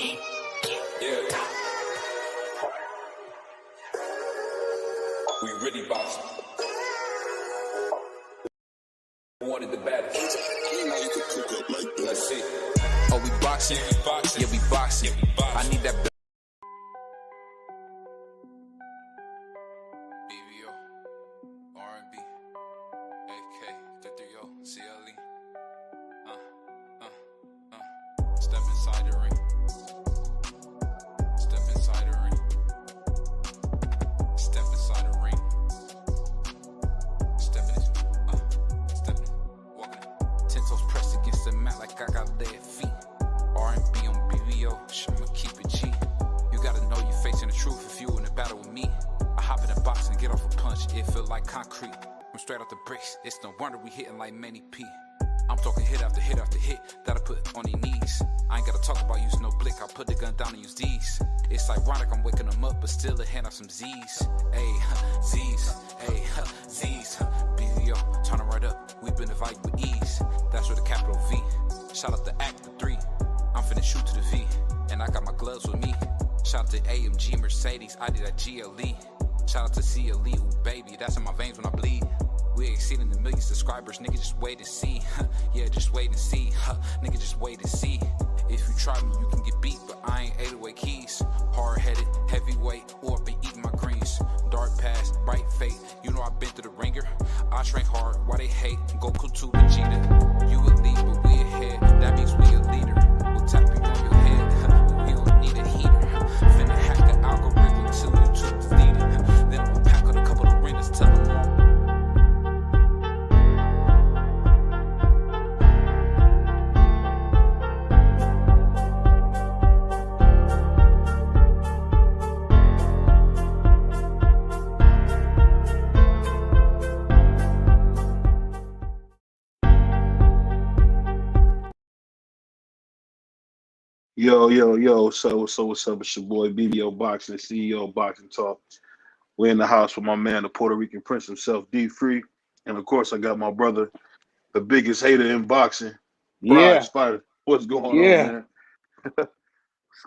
Yeah. We really boxing. Wanted the baddest. Let's see. Oh, we boxing? Yeah, we boxing. I need that. BVO, R&B, AK, 330, CLE. Step inside the ring. Step inside the ring. Step inside the ring. Stepping, walking. 10 toes pressed against the mat like I got lead feet. R&B on BVO, I'ma keep it G. You gotta know you're facing the truth if you in a battle with me. I hop in the box and get off a punch, it feel like concrete. I'm straight off the bricks, it's no wonder we hitting like Manny P. I'm talking hit after hit after hit that I put on their knees. I ain't gotta talk about using no blick, I put the gun down and use these. It's ironic I'm waking them up, but still a hand on some Z's. Ayy, Z's, ayy, Z's. BVO, turn it right up, we been divided with ease. That's with a capital V. Shout out to Act 3, I'm finna shoot to the V. And I got my gloves with me. Shout out to AMG Mercedes, I did that GLE. Shout out to CLE, ooh baby, that's in my veins when I bleed. We exceeding the million subscribers, nigga, just wait and see. Yeah, just wait and see. Nigga, just wait and see. If you try me, you can get beat, but I ain't 808 keys. Hard-headed, heavyweight, or been eating my greens. Dark past, bright fate, you know I've been through the ringer. I train hard, why they hate? Goku to Vegeta. You a lead, but we ahead, that means we a leader. We'll tap you on your head, but we don't need a heater. Finna hack the algorithm till YouTube's deleted. Then we'll pack out a couple of ringers, tell them all. Yo. So what's up? It's your boy BVO Boxing, CEO of Boxing Talk. We're in the house with my man, the Puerto Rican Prince himself, D Free. And of course, I got my brother, the biggest hater in boxing, Prize Fighter. What's going on, man?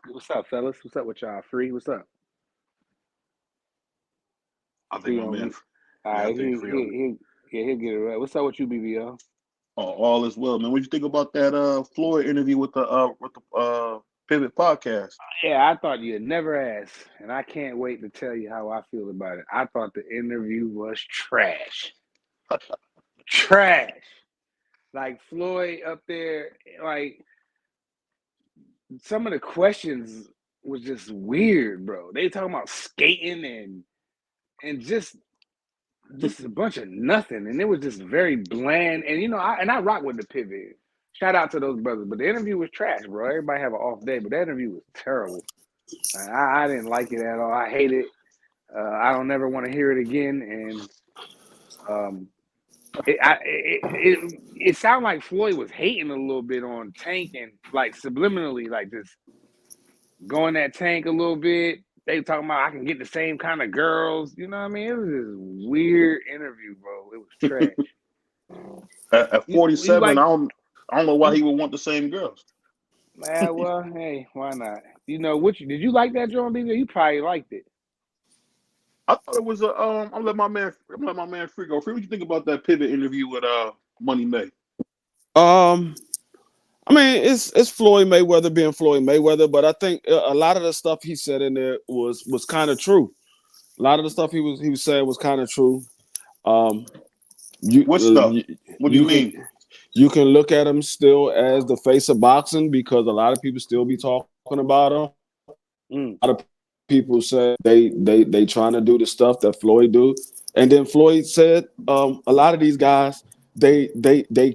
What's up, fellas? What's up with y'all? Free? What's up? I think my man. All right, he'll get it right. What's up with you, BVO? Oh, all is well, man. What you think about that Floyd interview with the Pivot Podcast? Yeah, I thought you'd never ask, and I can't wait to tell you how I feel about it. I thought the interview was trash. Trash. Like Floyd up there, like some of the questions was just weird, bro. They talking about skating and just a bunch of nothing, and it was just very bland. And I rock with the Pivot. Shout out to those brothers, but the interview was trash, bro. Everybody have an off day, but that interview was terrible. I didn't like it at all. I hate it. I don't never want to hear it again. And it sounded like Floyd was hating a little bit on Tank and like subliminally, like just going that Tank a little bit. They talking about I can get the same kind of girls. You know what I mean? It was this weird interview, bro. It was trash. At 47, I don't know why he would want the same girls. Well, hey, why not? Did you like that, John BB? You probably liked it. I thought it was I'm let my man Free go. Free, what you think about that Pivot interview with Money May? I mean, it's Floyd Mayweather being Floyd Mayweather, but I think a lot of the stuff he said in there was kind of true. A lot of the stuff he was saying was kind of true. What stuff? What do you mean? You can look at him still as the face of boxing because a lot of people still be talking about him. A lot of people say they trying to do the stuff that Floyd do, and then Floyd said a lot of these guys they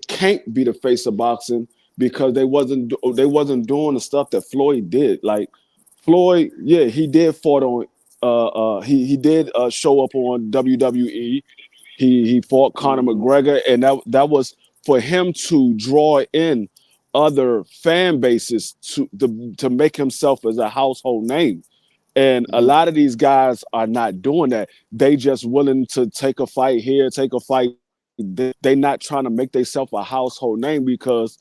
can't be the face of boxing because they wasn't doing the stuff that Floyd did. Like Floyd, yeah, he did fought on he did show up on WWE. He fought Conor McGregor, and that was for him to draw in other fan bases to make himself as a household name. And a lot of these guys are not doing that. They just willing to take a fight here, take a fight. They not trying to make themselves a household name because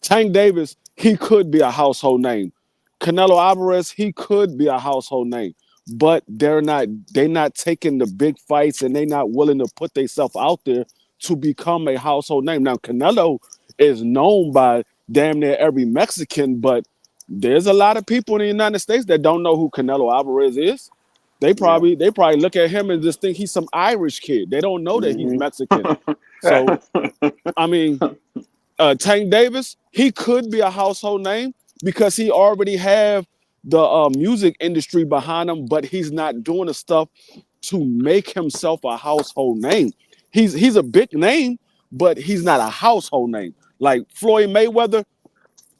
Tank Davis, he could be a household name. Canelo Alvarez, he could be a household name, but they're not taking the big fights and they're not willing to put themselves out there to become a household name. Now, Canelo is known by damn near every Mexican, but there's a lot of people in the United States that don't know who Canelo Alvarez is. They probably look at him and just think he's some Irish kid. They don't know that he's Mexican. So, I mean, Tank Davis, he could be a household name because he already have the music industry behind him, but he's not doing the stuff to make himself a household name. He's a big name, but he's not a household name. Like Floyd Mayweather,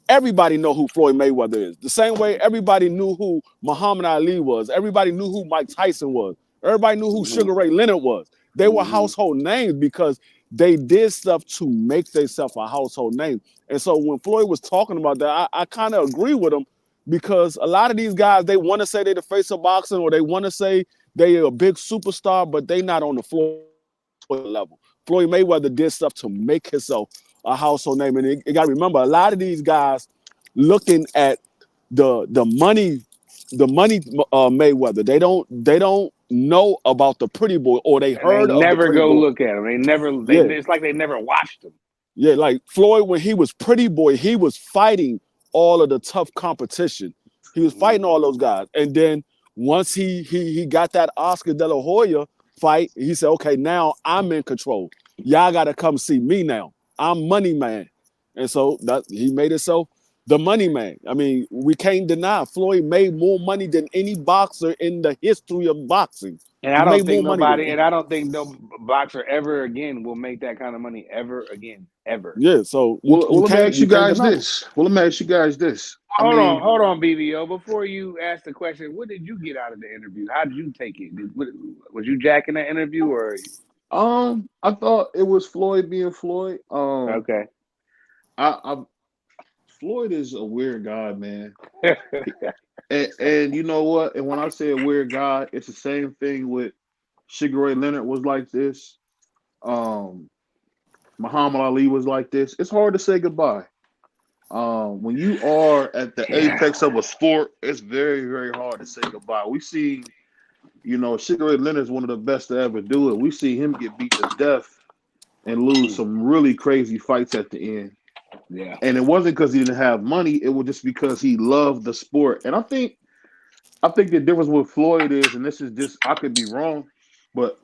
everybody know who Floyd Mayweather is. The same way everybody knew who Muhammad Ali was. Everybody knew who Mike Tyson was. Everybody knew who Sugar Ray Leonard was. They were household names because they did stuff to make themselves a household name. And so when Floyd was talking about that, I kind of agree with him because a lot of these guys, they want to say they're the face of boxing or they want to say they're a big superstar, but they not on the Floyd level. Floyd Mayweather did stuff to make himself a household name. And you got to remember, a lot of these guys looking at the money Mayweather, they don't know about the pretty boy, or they heard they of never the pretty go boy. look at him. It's like they never watched him. Yeah, like Floyd, when he was pretty boy, he was fighting all of the tough competition. He was fighting all those guys. And then once he got that Oscar De La Hoya fight, he said, okay, now I'm in control. Y'all got to come see me now. I'm money man. And so that he made himself the money man. I mean, we can't deny Floyd made more money than any boxer in the history of boxing. And I don't think no boxer ever again will make that kind of money ever again, ever. Yeah, so let me ask you guys this. Hold on, BVO. Before you ask the question, what did you get out of the interview? How did you take it? Was you jacking that interview or? I thought it was Floyd being Floyd. Okay. Floyd is a weird guy, man. and you know what? And when I say a weird guy, it's the same thing with Sugar Ray Leonard was like this. Muhammad Ali was like this. It's hard to say goodbye. When you are at the apex of a sport, it's very, very hard to say goodbye. We see, Sugar Ray Leonard is one of the best to ever do it. We see him get beat to death and lose some really crazy fights at the end. Yeah. And it wasn't because he didn't have money. It was just because he loved the sport. And I think the difference with Floyd is, and this is just, I could be wrong, but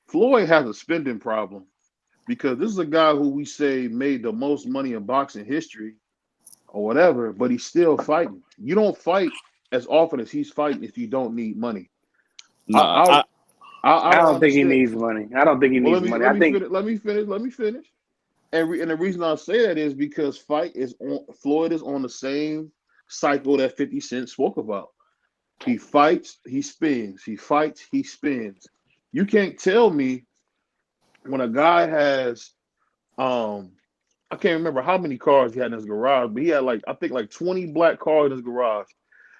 Floyd has a spending problem because this is a guy who we say made the most money in boxing history or whatever, but he's still fighting. You don't fight as often as he's fighting if you don't need money. No, I don't think he needs money. I don't think he needs money. Let me finish. And the reason I say that is because Floyd is on the same cycle that 50 Cent spoke about. He fights, he spins. He fights, he spins. You can't tell me when a guy has, I can't remember how many cars he had in his garage, but he had I think 20 black cars in his garage.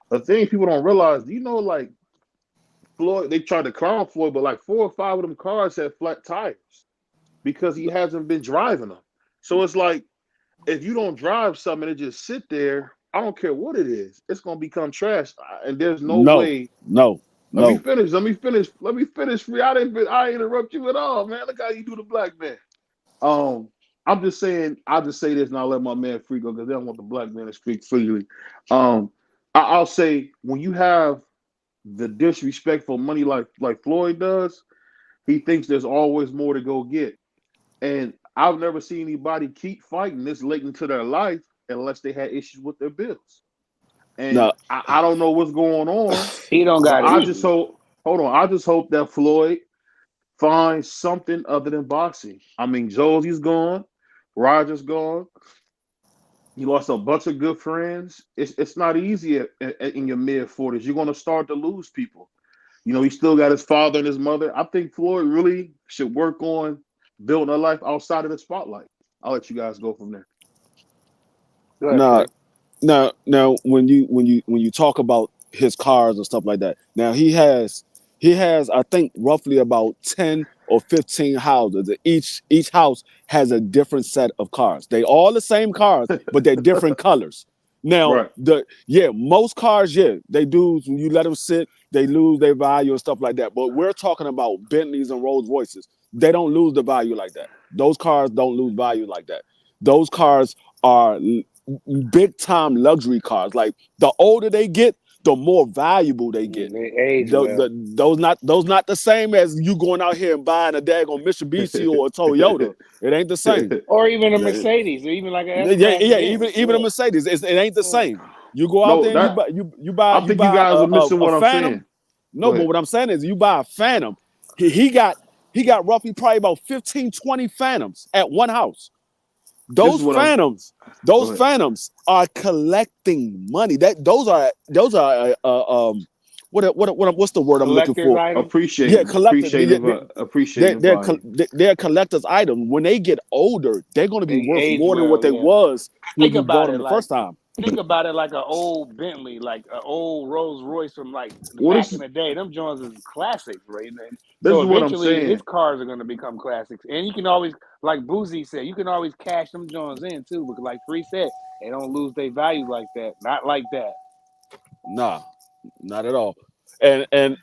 The thing people don't realize, Floyd, they tried to crown Floyd, but 4 or 5 of them cars had flat tires because he hasn't been driving them. So it's like, if you don't drive something and it just sit there, I don't care what it is, it's going to become trash. And there's no way. No. Let me finish. I interrupt you at all, man. Look how you do the black man. I'm just saying, I'll just say this and I'll let my man free go because they don't want the black man to speak freely. I'll say, when you have the disrespectful money like Floyd does, he thinks there's always more to go get. And I've never seen anybody keep fighting this late into their life unless they had issues with their bills. And I don't know what's going on. He don't got it. I just hope that Floyd finds something other than boxing. I mean, Josie's gone. Roger's gone. He lost a bunch of good friends. It's not easy in your mid-40s. You're going to start to lose people. He still got his father and his mother. I think Floyd really should work on building a life outside of the spotlight. I'll let you guys go from there. Now, when you talk about his cars and stuff like that, now he has I think roughly about 10 or 15 houses. Each house has a different set of cars. They all the same cars, but they're different colors. Now, most cars, they do. When you let them sit, they lose their value and stuff like that. But we're talking about Bentleys and Rolls Royces. They don't lose the value like that. Those cars don't lose value like that. Those cars are big time luxury cars. Like the older they get, the more valuable they get. They age those not the same as you going out here and buying a daggone Mitsubishi or a Toyota. It ain't the same. Or even a Mercedes, or even like a even a Mercedes. It ain't the same. You go out there and you buy. I think you guys are missing what I'm saying. No, but what I'm saying is you buy a Phantom. He got roughly probably about 15, 20 Phantoms at one house. Those Phantoms are collecting money. Those are what's the word I'm looking for? Appreciative. They're collector's items. When they get older, they're going to be worth more than what they was when you bought them the first time. Think about it like an old Bentley, like an old Rolls Royce from like back in the day. Them Jones is classics, right? So eventually his cars are going to become classics. And you can always, like Boozy said, you can always cash them Jones in too. Because like Free said, they don't lose their value like that. Not like that. Nah, not at all. And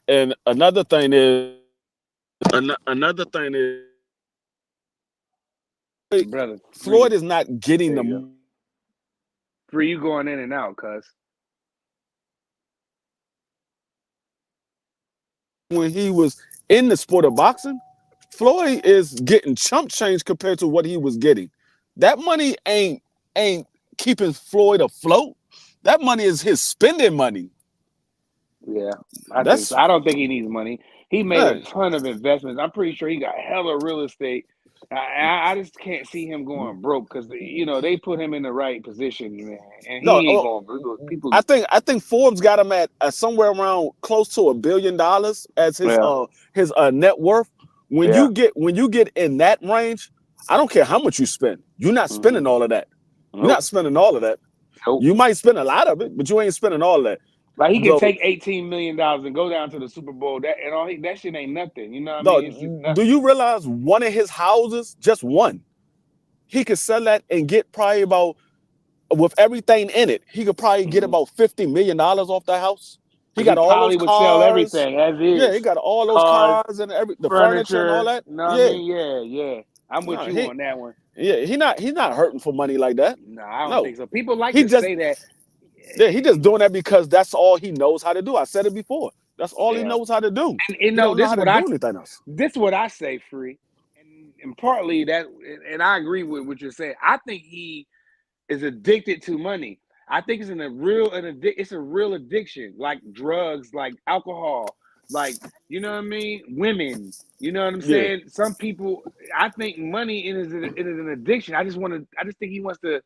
another thing is, brother, Floyd is not getting the. Free, you going in and out, cuz. When he was in the sport of boxing, Floyd is getting chump change compared to what he was getting. That money ain't keeping Floyd afloat. That money is his spending money. Yeah, I don't think he needs money. He made a ton of investments. I'm pretty sure he got hella real estate. I just can't see him going broke because they put him in the right position, man, and he ain't going broke. People, I think Forbes got him at somewhere around close to $1 billion as his net worth. When you get in that range, I don't care how much you spend. You're not spending all of that. Nope. You're not spending all of that. Nope. You might spend a lot of it, but you ain't spending all of that. Like he can take $18 million and go down to the Super Bowl. That shit ain't nothing. You know what I mean? Do you realize one of his houses, just one, he could sell that and get probably about, with everything in it, he could probably get about $50 million off the house. He got all those cars. Sell everything as is. Yeah, he got all those cars and the furniture and all that. No, I mean, yeah. I'm with you on that one. Yeah, he's not hurting for money like that. No, I don't think so. People like to say that. Yeah, he just doing that because that's all he knows how to do. I said it before. That's all he knows how to do. And this is what I say, Free, and partly that, and I agree with what you're saying. I think he is addicted to money. I think it's a real addiction, like drugs, like alcohol, like you know what I mean, women. You know what I'm saying? Some people, I think money is an addiction. I just think he wants to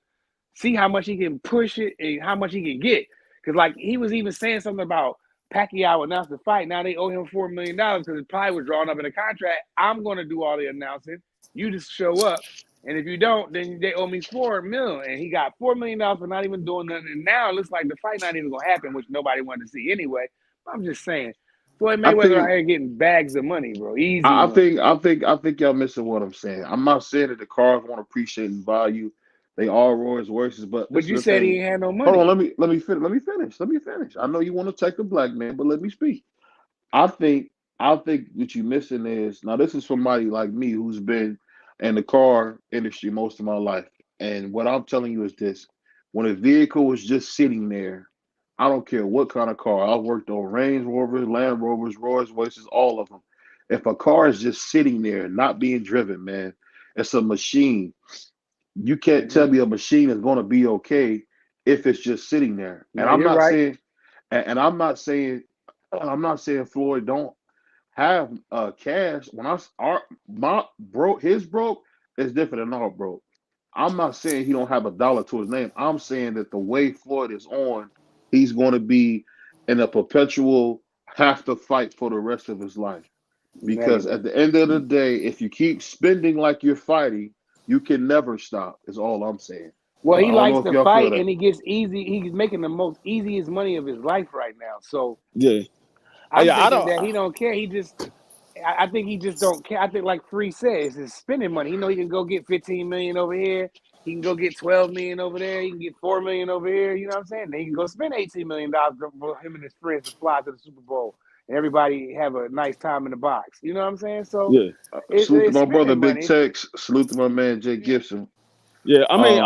see how much he can push it and how much he can get. Because, like, he was even saying something about Pacquiao announced the fight. Now they owe him $4 million because it probably was drawn up in the contract. I'm going to do all the announcing. You just show up. And if you don't, then they owe me $4 million. And he got $4 million for not even doing nothing. And now it looks like the fight not even going to happen, which nobody wanted to see anyway. I'm just saying. Floyd Mayweather out here getting bags of money, bro. Easy. I think y'all missing what I'm saying. I'm not saying that the cars won't appreciate in value. They are Rolls Royces, but you said he ain't had no money. Hold on, let me finish. I know you want to take the black man, but let me speak. I think what you're missing is, now this is somebody like me who's been in the car industry most of my life, and what I'm telling you is this: when a vehicle is just sitting there, I don't care what kind of car. I've worked on Range Rovers, Land Rovers, Rolls Royces, all of them. If a car is just sitting there, not being driven, man, it's a machine. You can't tell me a machine is going to be okay if it's just sitting there. And I'm not saying Floyd don't have cash. When his broke is different than our broke. I'm not saying he don't have a dollar to his name. I'm saying that the way Floyd is on, he's going to be in a perpetual have to fight for the rest of his life. Because at the end of the day, if you keep spending like you're fighting, you can never stop, is all I'm saying. Well, he likes to fight and he gets easy. He's making the most easiest money of his life right now. So I think that he don't care. I think he just don't care. I think like Free says, it's spending money. He can go get $15 million over here. He can go get $12 million over there. He can get $4 million over here. You know what I'm saying? Then he can go spend $18 million for him and his friends to fly to the Super Bowl and everybody have a nice time in the box. You know what I'm saying? So Yeah. Salute to it's my brother spending Big money. Tex. Salute to my man Jay Gibson. Yeah, I mean,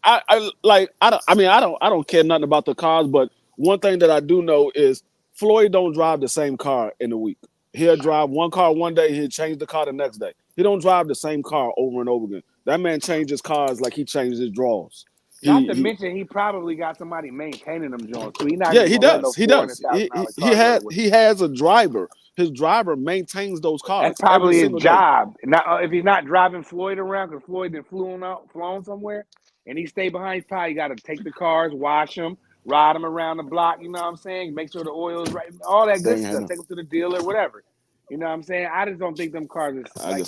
I don't care nothing about the cars, but one thing that I do know is Floyd don't drive the same car in a week. He'll drive one car one day, he'll change the car the next day. He don't drive the same car over and over again. That man changes cars like he changes his drawers. Not to mention, he probably got somebody maintaining them joints too. He's not Yeah, just he gonna let no does. He does. $400,000 car go He has a driver. His driver maintains those cars. That's probably his day. job. Now, if he's not driving Floyd around, because Floyd then flown somewhere, and he stay behind, he's probably got to take the cars, wash them, ride them around the block. You know what I'm saying? Make sure the oil is right, all that good stuff. Take them to the dealer, whatever. You know what I'm saying? I just don't think them cars is like,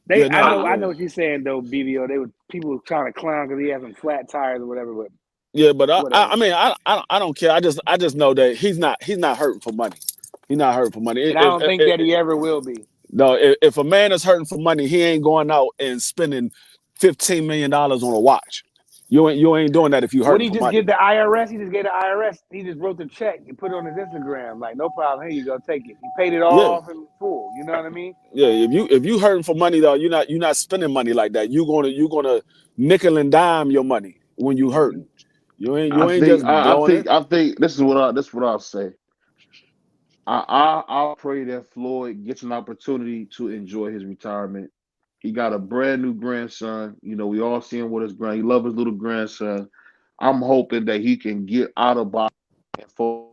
I know what you're saying though, BVO. People were trying to clown because he has some flat tires or whatever. But yeah, but I don't care. I just know that he's not hurting for money. He's not hurting for money. And I don't think that he ever will be. No, if a man is hurting for money, he ain't going out and spending $15 million on a watch. You ain't doing that if you hurting for money. What he just give the IRS? He just gave the IRS. He just wrote the check and put it on his Instagram. Like, no problem. Here you go, take it. He paid it all off in full. You know what I mean? Yeah. If you hurting for money though, you're not spending money like that. You're gonna nickel and dime your money when you hurting. I think this is what I'll say. I'll pray that Floyd gets an opportunity to enjoy his retirement. He got a brand new grandson. You know, we all see him with his he loves his little grandson. I'm hoping that he can get out of boxing and focus.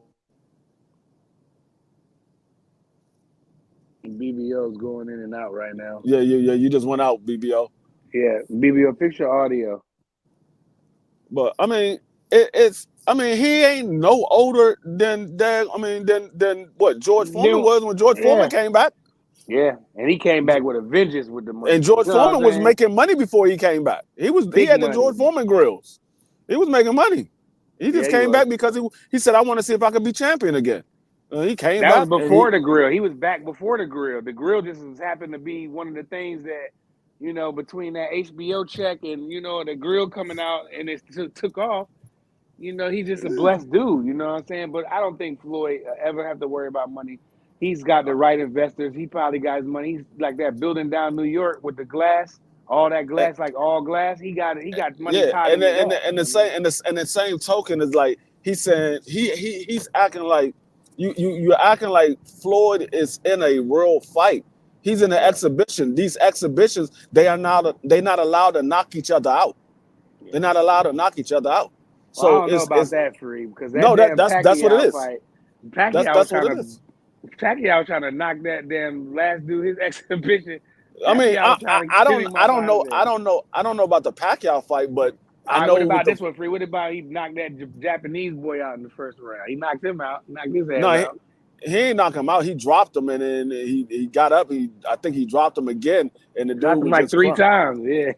BBO's going in and out right now. Yeah. You just went out, BBO. Yeah, BBO, fix your audio. But I mean, he ain't no older than what George Foreman was when George Foreman came back. Yeah, and he came back with a vengeance with the money. And George Foreman was making money before he came back. He had the George Foreman grills. He was making money. He just came back because he said, I want to see if I could be champion again. He came back. That was before the grill. He was back before the grill. The grill just happened to be one of the things that, you know, between that HBO check and, you know, the grill coming out and it took off, you know, he's just a blessed dude, you know what I'm saying? But I don't think Floyd ever have to worry about money. He's got the right investors. He probably got his money. He's like that building down New York with the glass, all that glass, like all glass. He got money tied in. And the same token is like he's saying he's acting like you're acting like Floyd is in a real fight. He's in an exhibition. These exhibitions, they're not allowed to knock each other out. They're not allowed to knock each other out. So I don't know about that, Free, because that's what it is. Fight, Pacquiao trying to knock that damn last dude his exhibition. I mean, I don't know about the Pacquiao fight, but I know. What about this one, Free? What about he knocked that Japanese boy out in the first round? He knocked him out. Knocked his ass out. He ain't knock him out. He dropped him, and then he got up. I think he dropped him again, and the dude dropped him like three times. Yeah,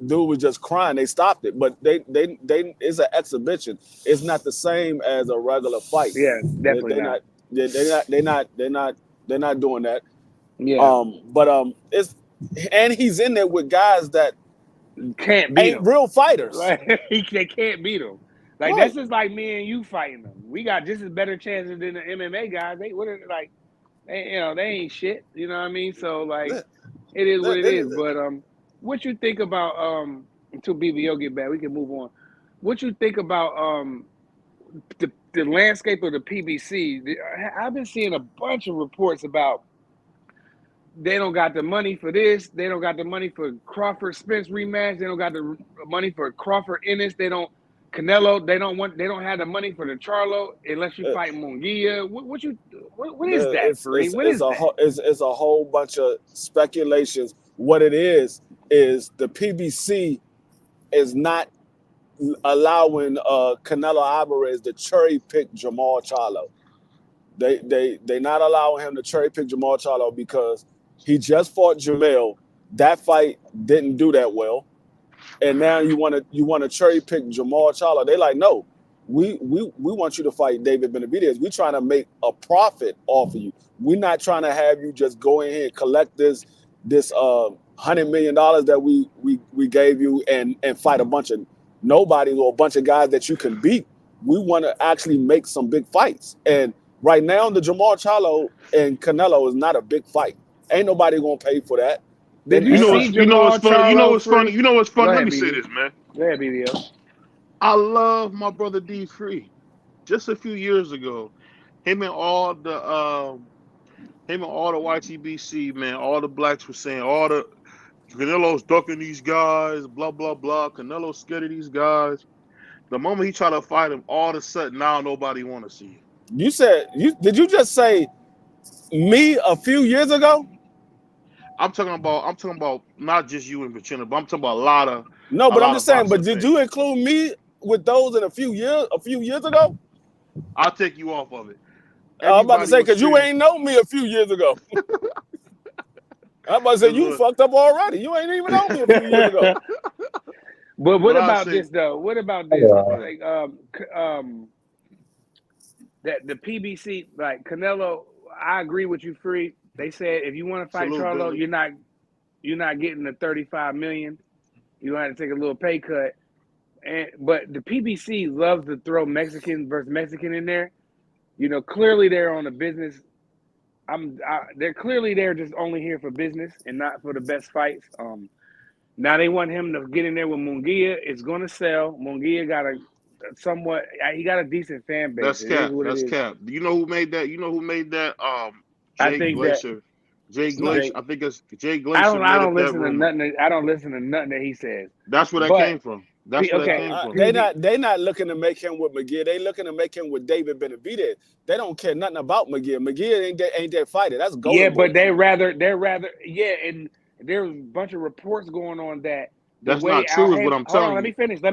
dude was just crying. They stopped it, but they it's an exhibition. It's not the same as a regular fight. Yeah, definitely not. They're not doing that. Yeah. And he's in there with guys that can't beat him. Real fighters. They can't beat him. Like that's just like me and you fighting them. We got just as better chances than the MMA guys. They ain't shit. You know what I mean? So like, it is what it is. But what you think about until BVO get back, we can move on. What you think about the landscape of the PBC? I've been seeing a bunch of reports about they don't got the money for this. They don't got the money for Crawford Spence rematch. They don't got the money for Crawford Ennis. They don't. Canelo, they don't have the money for the Charlo unless you fight Munguia. What is that, Free? It's a whole bunch of speculations. What it is the PBC is not allowing Canelo Alvarez to cherry pick Jamal Charlo. They not allowing him to cherry pick Jamal Charlo because he just fought Jamel. That fight didn't do that well. And now you want to cherry pick Jamal Charlo. They like, no, we want you to fight David Benavidez. We're trying to make a profit off of you. We're not trying to have you just go in here and collect this $100 million that we gave you and fight a bunch of nobodies or a bunch of guys that you can beat. We want to actually make some big fights. And right now, the Jamal Charlo and Canelo is not a big fight. Ain't nobody gonna pay for that. Did you see what's funny? You know what's funny? You know what's funny? Let me say this, man. Go ahead, BVO. I love my brother D3. Just a few years ago, him and all the YTBC, man, all the blacks were saying all the Canelo's ducking these guys, blah blah blah. Canelo's scared of these guys. The moment he tried to fight him, all of a sudden now nobody want to see him. You said did you just say me a few years ago? I'm talking about not just you and Virginia, but I'm talking about a lot of. No, but I'm just saying. But did you include me with those in a few years ago? I'll take you off of it. I'm about to say because you ain't know me a few years ago. I'm about to say you fucked up already. You ain't even know me a few years ago. But what about this though? What about this? Like that the PBC, like Canelo, I agree with you, Free. They said if you want to fight Charlo, you're not getting the $35 million. You have to take a little pay cut. But the PBC loves to throw Mexican versus Mexican in there. You know, clearly they're on a business. They're just only here for business and not for the best fights. Now they want him to get in there with Munguia. It's going to sell. Munguia got he got a decent fan base. That's cap. That's cap. Do you know who made that? Jay Glacier. Jay Glacier. I think it's Jay Glacier. I don't listen to nothing. I don't listen to nothing that he says. That's where that came from. That's where that came from. They not looking to make him with McGear. They looking to make him with David Benavidez. They don't care nothing about McGear. McGear ain't that fighter. That's Golden Yeah, Boy. but they're rather and there's a bunch of reports going on that that's not true. Is what I'm telling you. Let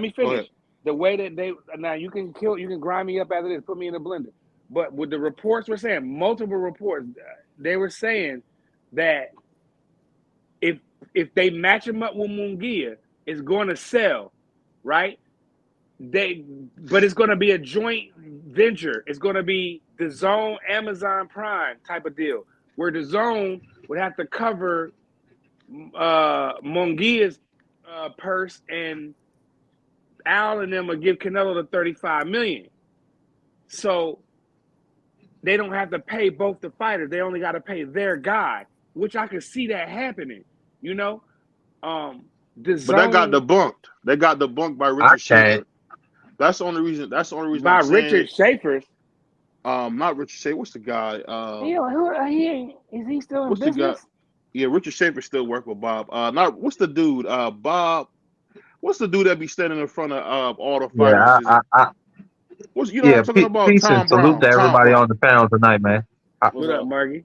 me finish. The way that now you can grind me up after this, put me in a blender. But what the reports were saying, multiple reports, they were saying that if they match him up with Munguia, it's going to sell, right? But it's going to be a joint venture. It's going to be the Zone Amazon Prime type of deal, where the Zone would have to cover Munguia's purse, and Al and them will give Canelo the $35 million. So they don't have to pay both the fighters. They only got to pay their guy, which I could see that happening. You know, but that got debunked. They got debunked by Richard Schaefer. That's the only reason. By Richard Schaefer. Not Richard Schaefer. What's the guy? Is he still in business? Yeah, Richard Schaefer still work with Bob. What's the dude? Bob. What's the dude that be standing in front of all the fighters? Yeah, I'm talking about? Peace and salute to everybody on the panel tonight, man. What up, Margie?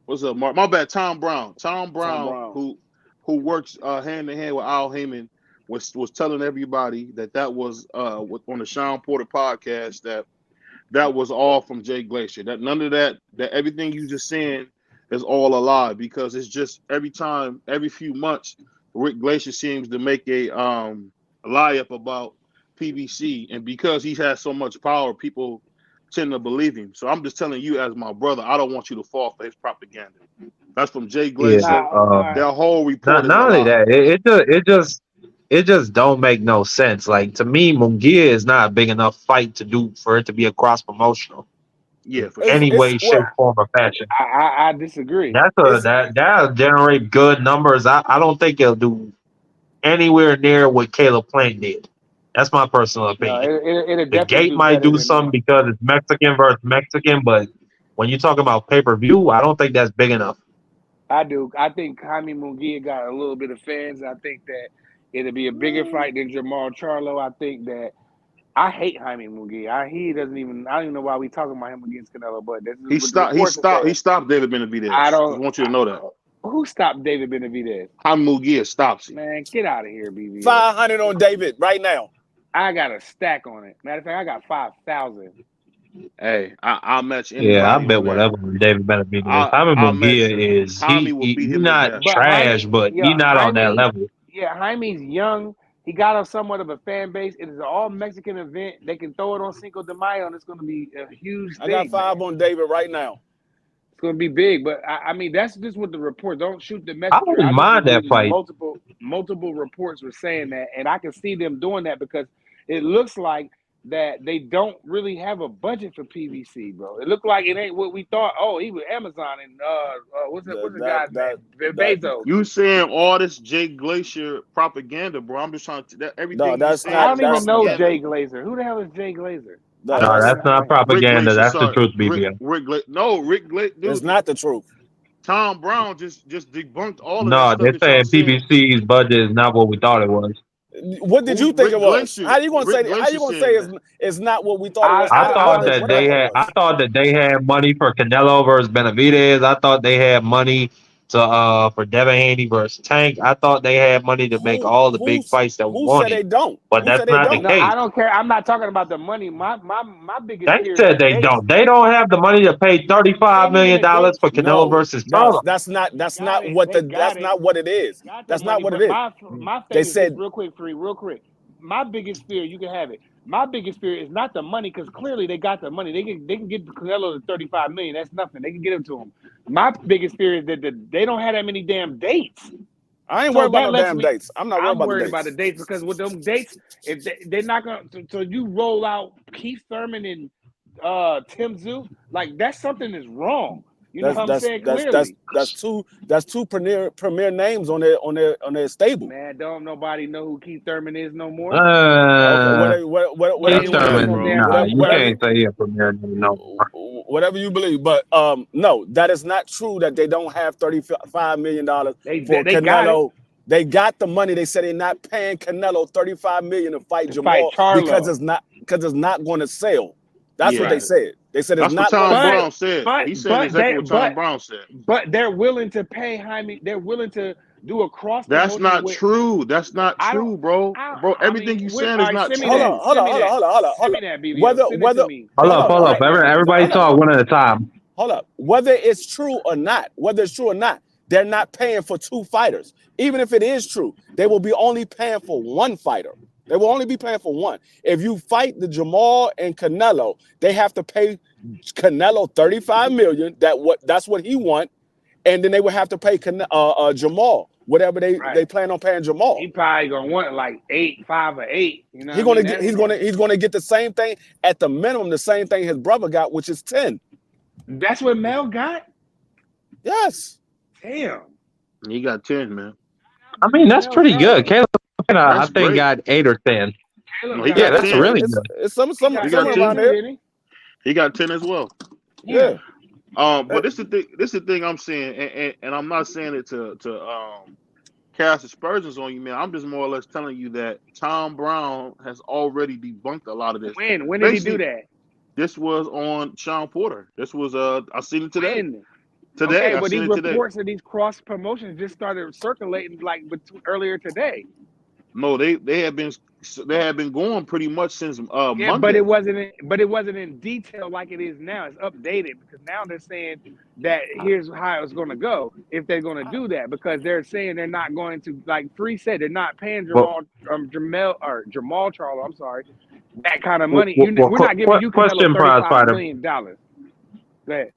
What's up, Mark? My bad, Tom Brown. Tom Brown, who works hand in hand with Al Heyman, was telling everybody that was on the Sean Porter podcast that was all from Jay Glacier. That none of that everything you just saying is all a lie, because it's just every few months, Rick Glacier seems to make a lie up about PBC, and because he has so much power, people tend to believe him. So I'm just telling you, as my brother, I don't want you to fall for his propaganda. That's from Jay Glacier. Their whole report. Not only that, it just don't make no sense. Like, to me, Munguia is not a big enough fight for it to be a cross promotional. Yeah, for any way, shape, form, or fashion. I disagree. That'll generate good numbers. I don't think it'll do anywhere near what Caleb Plant did. That's my personal opinion. The gate might do something because it's Mexican versus Mexican, but when you're talking about pay-per-view, I don't think that's big enough. I do. I think Jaime Munguia got a little bit of fans. I think that it'll be a bigger fight than Jamal Charlo. I think that I hate Jaime Munguia. I don't even know why we talking about him against Canelo, but he stopped David Benavidez. I want you to know that. Who stopped David Benavidez? Jaime Munguia stops him. Man, get out of here, BVO. 500 on David right now. I got a stack on it. Matter of fact, I got 5,000. Hey, I'll match anybody. Yeah, I bet whatever David Benavidez. Jaime Munguia is he's not trash, but he's not on that level. Yeah, Jaime's young. He got somewhat of a fan base. It is an all-Mexican event. They can throw it on Cinco de Mayo, and it's going to be a huge thing. I got 5 on David right now. It's going to be big, but I mean, that's just what the report. Don't shoot the I messenger. wouldn't mind that fight. Multiple reports were saying that, and I can see them doing that because it looks like that they don't really have a budget for PBC, bro. It looked like it ain't what we thought. Oh, he was Amazon and what's the guy's name? Bezos. You saying all this Jay Glacier propaganda, bro? I'm just trying to everything. I don't even know Jay Glazer. Who the hell is Jay Glazer? No, that's not propaganda. That's the truth, BBO. Rick Glazer. It's not the truth. Tom Brown just debunked all of that. No, they're saying PBC's budget is not what we thought it was. What did you think it was? How you gonna say it's not what we thought it was? I thought that they had money for Canelo versus Benavidez. I thought they had money to for Devin Haney versus Tank. I thought they had money to make all the big fights that we wanted. Who said they don't? But that's not the case. I don't care. I'm not talking about the money. My biggest. They said they don't. They don't have the money to pay $35 million for Canelo versus Charlo. That's not what it is. That's not what it is. My thing is real quick. My biggest fear, you can have it. My biggest fear is not the money, because clearly they got the money. They can get Canelo to $35 million. That's nothing. They can get him to him. My biggest fear is that they don't have that many damn dates. I ain't worried about no damn dates. I'm not worried about the dates, because with them dates, if they're not gonna, so you roll out Keith Thurman and Tim Tszyu, like that's something is wrong. You know what I'm saying? Clearly, that's two premier names on their stable. Man, don't nobody know who Keith Thurman is no more. Keith Thurman, you can't say he's a premier name no more. Whatever you believe, but no, that is not true that they don't have $35 million for Canelo. They got the money. They said they're not paying Canelo $35 million to fight Jamal because it's not going to sell. That's what they said. They said it's not. Tom Brown said. He said exactly what Tom Brown said. But they're willing to pay Jaime. They're willing to do a cross. That's not true. That's not true, bro. Bro, everything you saying is not true. Hold on. Hold up. Everybody talk one at a time. Hold up. Whether it's true or not, they're not paying for two fighters. Even if it is true, they will be only paying for one fighter. They will only be paying for one. If you fight the Jamal and Canelo, they have to pay Canelo $35 million. That's what he want, and then they would have to pay Jamal whatever they plan on paying Jamal. He probably gonna want like 5 or 8. You know, he's gonna get the same thing at the minimum, the same thing his brother got, which is 10. That's what Mel got. Yes. Damn. He got 10, man. I mean, that's pretty good. Caleb, I think, got 8 or 10. Yeah, that's really good. It's some around there. He got 10 as well. Yeah. But this is the thing I'm saying, and I'm not saying it to cast aspersions on you, man. I'm just more or less telling you that Tom Brown has already debunked a lot of this. When did he do that? This was on Sean Porter. This was I seen it today. Today, but these reports of these cross promotions just started circulating earlier today. No, they have been going pretty much since Monday. But it wasn't in detail like it is now. It's updated because now they're saying that here's how it's going to go if they're going to do that, because they're saying they're not going to, like Free said, they're not paying Jamal Charlo. I'm sorry, that kind of money. We're not giving you $35 million. Go ahead.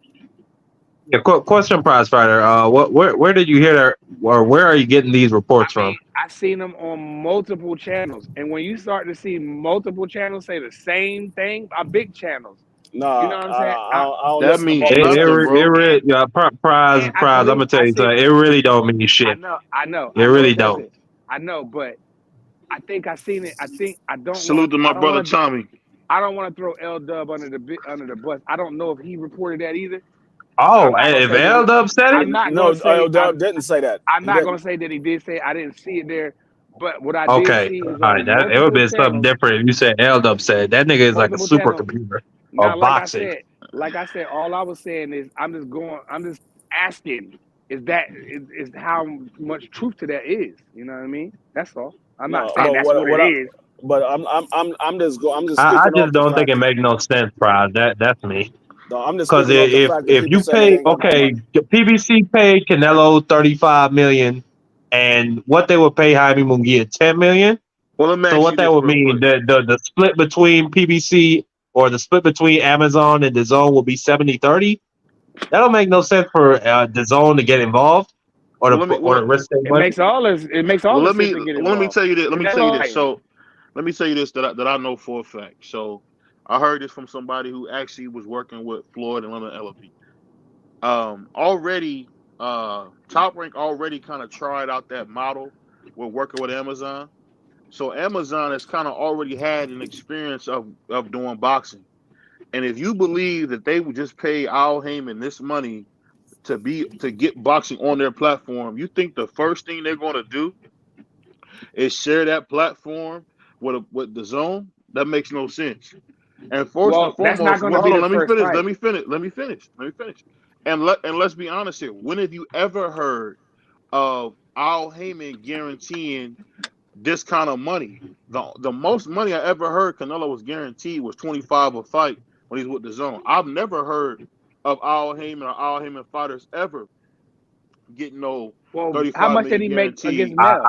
Yeah, question, prize fighter. Where did you hear that, or where are you getting these reports from? I've seen them on multiple channels, and when you start to see multiple channels say the same thing, big channels. No, you know what I'm saying? That means prize. I'm gonna tell you something. It really don't mean shit. I know. It really don't. I know, but I think I seen it. I don't. Salute to my brother Tommy. I don't want to throw L Dub under the bus. I don't know if he reported that either. Oh, if L Dub said it? No, L Dub didn't say that. I'm not going to say that he did say it. I didn't see it there. But what I did see was all right, it would be something different if you said L Dub said it. That nigga is like a supercomputer of boxing. Like I said, all I was saying is I'm just asking is how much truth to that is. You know what I mean? That's all. I'm not saying that's what it is. But I'm just I just don't think it makes no sense, Pride. That's me. No, I'm just because if you pay PBC paid Canelo $35 million, and what they would pay Jaime Munguia $10 million. Well, so what that would mean the split between PBC or the split between Amazon and DAZN will be 70-30. That don't make no sense for the zone to get involved or the risk they It makes all this. It makes all the sense to get involved. Let me tell you this. So let me tell you this that I know for a fact. So I heard this from somebody who actually was working with Floyd and Lemon LP. Already, Top Rank already kind of tried out that model with working with Amazon. So Amazon has kind of already had an experience of doing boxing. And if you believe that they would just pay Al Heyman this money to get boxing on their platform, you think the first thing they're going to do is share that platform with the zone? That makes no sense. And first and foremost, let me finish. And let's be honest here. When have you ever heard of Al Heyman guaranteeing this kind of money? The most money I ever heard Canelo was guaranteed was 25 a fight when he's with the zone. I've never heard of Al Heyman or Al Heyman fighters ever getting no 35 how much did he guaranteed. make against Mel?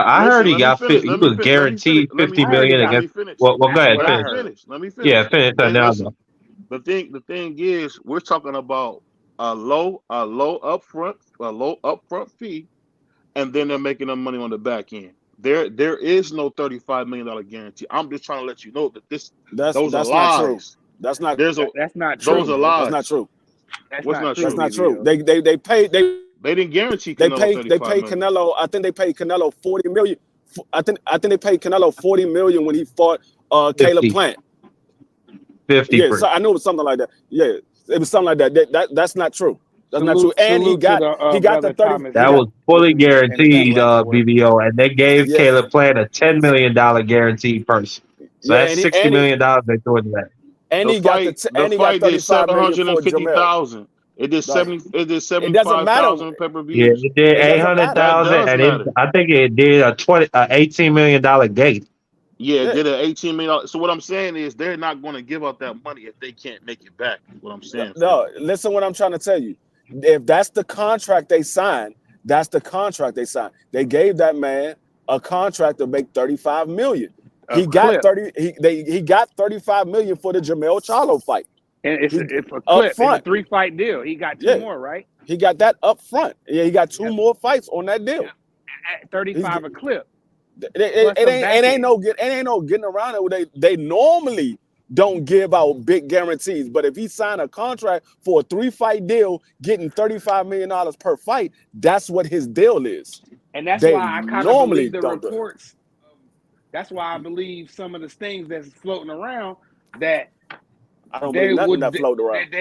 I heard he was guaranteed 50 million against. Well, go ahead. Let me finish. Yeah, finish that now. The thing is, we're talking about a low upfront fee, and then they're making them money on the back end. There is no $35 million guarantee. I'm just trying to let you know that those are lies. That's not true. Those are lies. That's not true. That's not true. They didn't guarantee Canelo they paid Canelo. I think they paid Canelo $40 million. I think they paid Canelo $40 million when he fought Caleb Plant. 50. Yeah, so I knew it was something like that. Yeah, it was something like that. That's not true. That's not true. And he got the 30. That was fully guaranteed, BVO, and they gave Caleb Plant a $10 million guaranteed purse. So that's $60 million they threw in that. And he got the fight did 750,000. It did 75,000 pay-per-view. Yeah, it did 800,000, and I think it did a $18 million gate. Yeah, it did an $18 million. So what I'm saying is they're not going to give up that money if they can't make it back. What I'm saying. No, listen what I'm trying to tell you. If that's the contract they signed, that's the contract they signed. They gave that man a contract to make $35 million. He got $35 million for the Jamel Charlo fight. And it's a clip. It's a 3-fight deal. He got two more, right? He got that up front. Yeah, he got two more fights on that deal. At 35 a clip. It ain't no getting around it. They normally don't give out big guarantees, but if he signed a contract for a 3-fight deal, getting $35 million per fight, that's what his deal is. And that's why I kind of believe the reports. That's why I believe some of the things that's floating around that I don't believe nothing that floated around.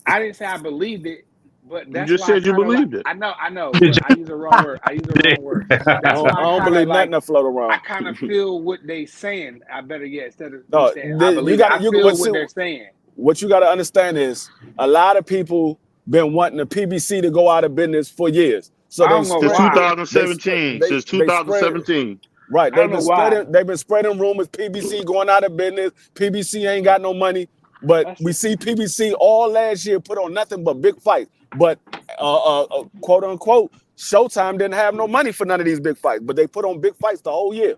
I didn't say I believed it, but that's you just said you believed it. I know. But I use the wrong word. I don't believe nothing that float around. I kind of feel what they saying. I better instead of saying I believe. I feel what they're saying. What you got to understand is a lot of people been wanting the PBC to go out of business for years. So since 2017. Since 2017. Right, they've been spreading rumors. PBC going out of business. PBC ain't got no money, but we see PBC all last year put on nothing but big fights. But quote unquote, Showtime didn't have no money for none of these big fights, but they put on big fights the whole year.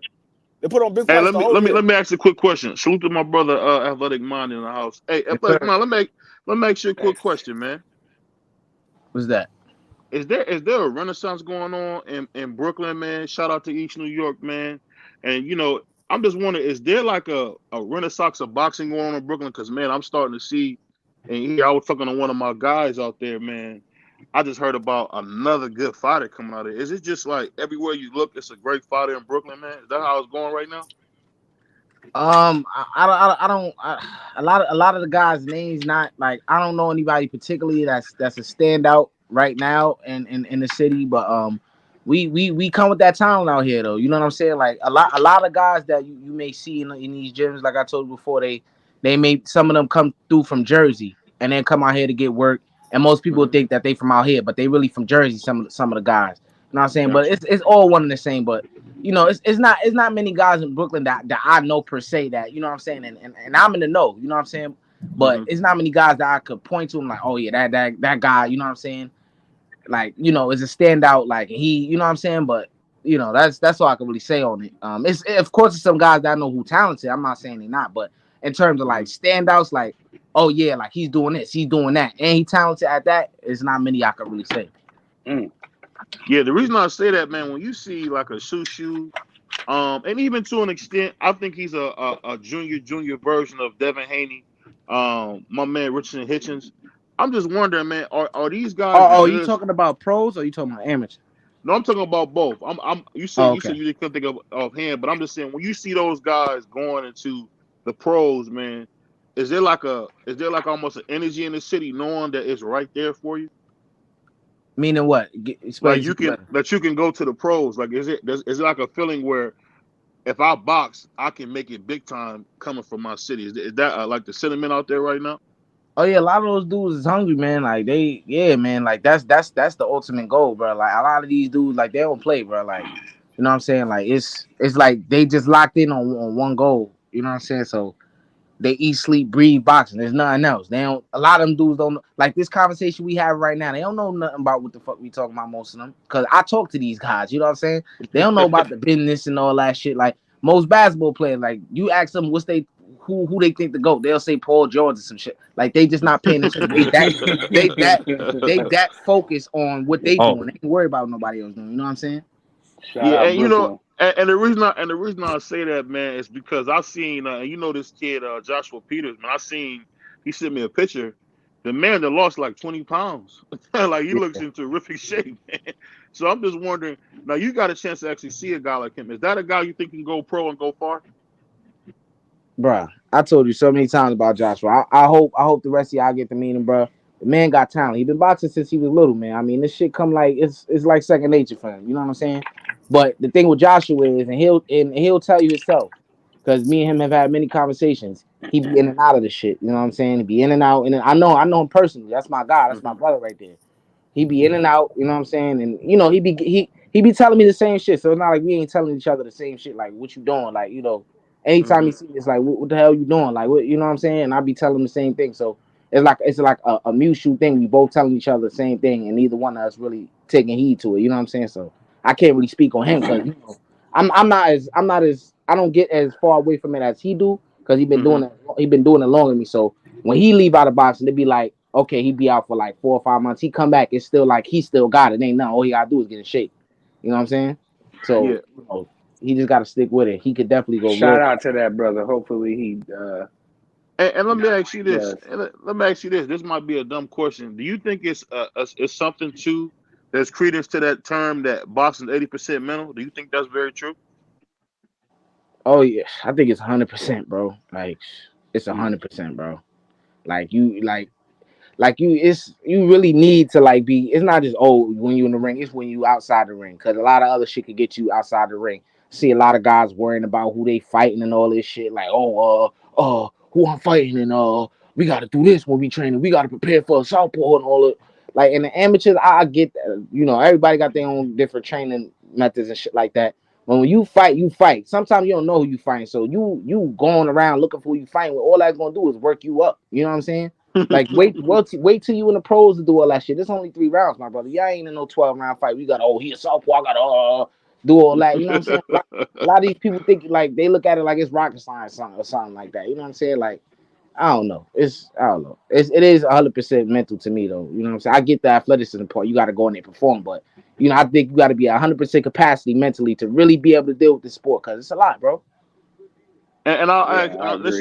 They put on big fights. Let me ask you a quick question. Salute to my brother, Athletic Mind in the house. Hey, Athletic Mind, let me ask you a quick question, man. What's that? Is there a renaissance going on in Brooklyn, man? Shout out to East New York, man. And I'm just wondering, is there like a renaissance of boxing going on in Brooklyn? Because man, I'm starting to see, and here I was talking to one of my guys out there, man. I just heard about another good fighter coming out of it. Is it just like everywhere you look, it's a great fighter in Brooklyn, man? Is that how it's going right now? A lot of the guys' names not like I don't know anybody particularly that's a standout right now in the city, but we come with that talent out here though. You know what I'm saying? Like a lot of guys that you may see in these gyms, like I told you before, they may some of them come through from Jersey and then come out here to get work. And most people think that they from out here, but they really from Jersey. Some of the guys, you know what I'm saying? But it's all one and the same. But it's not many guys in Brooklyn that I know per se that you know what I'm saying. And I'm in the know, you know what I'm saying. But it's not many guys that I could point to. I'm like, oh yeah, that guy, you know what I'm saying. Like is a standout. Like he, you know what I'm saying. But that's all I can really say on it. Of course it's some guys that I know who talented. I'm not saying they're not, but in terms of like standouts, like oh yeah, like he's doing this, he's doing that, and he talented at that. It's not many I could really say. Yeah, the reason I say that, man, when you see like a Shushu, and even to an extent, I think he's a junior version of Devin Haney, my man Richardson Hitchens. I'm just wondering, man, are these guys? Oh, you talking about pros or you talking about amateur? No, I'm talking about both. You said you didn't think of him, but I'm just saying when you see those guys going into the pros, man, is there like almost an energy in the city knowing that it's right there for you? Meaning what? Like you can go to the pros. Like is it like a feeling where if I box, I can make it big time coming from my city? Is that like the sentiment out there right now? Oh yeah, a lot of those dudes is hungry, man. Like man. Like that's the ultimate goal, bro. Like a lot of these dudes, like they don't play, bro. Like you know what I'm saying? Like it's like they just locked in on one goal. You know what I'm saying? So they eat, sleep, breathe boxing. There's nothing else. They don't. A lot of them dudes don't like this conversation we have right now. They don't know nothing about what the fuck we talking about. Most of them, cause I talk to these guys. You know what I'm saying? They don't know about the business and all that shit. Like most basketball players, like you ask them what's they who they think to go, they'll say Paul George or some shit. Like they just not paying attention. they that focus on what they doing. They ain't worry about nobody else doing. You know what I'm saying? And you know, and the reason I say that, man, is because I seen this kid Joshua Peters, man. He sent me a picture. The man that lost like 20 pounds, like he looks in terrific shape, man. So I'm just wondering. Now you got a chance to actually see a guy like him. Is that a guy you think can go pro and go far? Bruh, I told you so many times about Joshua. I hope the rest of y'all get to meet him, bruh. The man got talent. He been boxing since he was little, man. I mean, this shit come like it's like second nature for him. You know what I'm saying? But the thing with Joshua is, and he'll tell you himself, because me and him have had many conversations. He be in and out of the shit. You know what I'm saying? He be in and out, and I know him personally. That's my guy. That's my brother right there. He be in and out. You know what I'm saying? And you know he be telling me the same shit. So it's not like we ain't telling each other the same shit. Like what you doing? Like anytime you see me, it's like, what the hell you doing? Like, what, you know what I'm saying? And I be telling them the same thing. So it's like a mutual thing. We both telling each other the same thing, and neither one of us really taking heed to it. You know what I'm saying? So I can't really speak on him because I'm not as I don't get as far away from it as he do because he been doing it longer than me. So when he leave out of boxing, they be like, okay, he be out for like 4 or 5 months. He come back, it's still like he still got it. Ain't nothing. All he gotta do is get in shape. You know what I'm saying? So he just got to stick with it. He could definitely go. Shout out to that brother. Hopefully he. And let me ask you this. This might be a dumb question. Do you think it's something too? There's credence to that term that boxing 80% mental. Do you think that's very true? Oh yeah, I think it's 100%, bro. Like it's 100%, bro. Like you really need to like be. It's not just when you in the ring. It's when you outside the ring because a lot of other shit could get you outside the ring. See a lot of guys worrying about who they fighting and all this shit. Like who I'm fighting and we got to do this when we training. We got to prepare for a southpaw and all it. Like in the amateurs, I get that. You know, everybody got their own different training methods and shit like that. When you fight, you fight. Sometimes you don't know who you fighting, so you going around looking for who you fighting. All that's gonna do is work you up. You know what I'm saying? Like wait till you in the pros to do all that shit. It's only 3 rounds, my brother. Y'all ain't in no 12-round fight. We got he a southpaw. I gotta do all that. You know what I'm saying? A lot of these people think like they look at it like it's rocket science or something like that. You know what I'm saying? Like I don't know. It is 100% mental to me though. You know what I'm saying? I get the athleticism part. You got to go in there and perform, but I think you got to be 100% capacity mentally to really be able to deal with the sport because it's a lot, bro. And this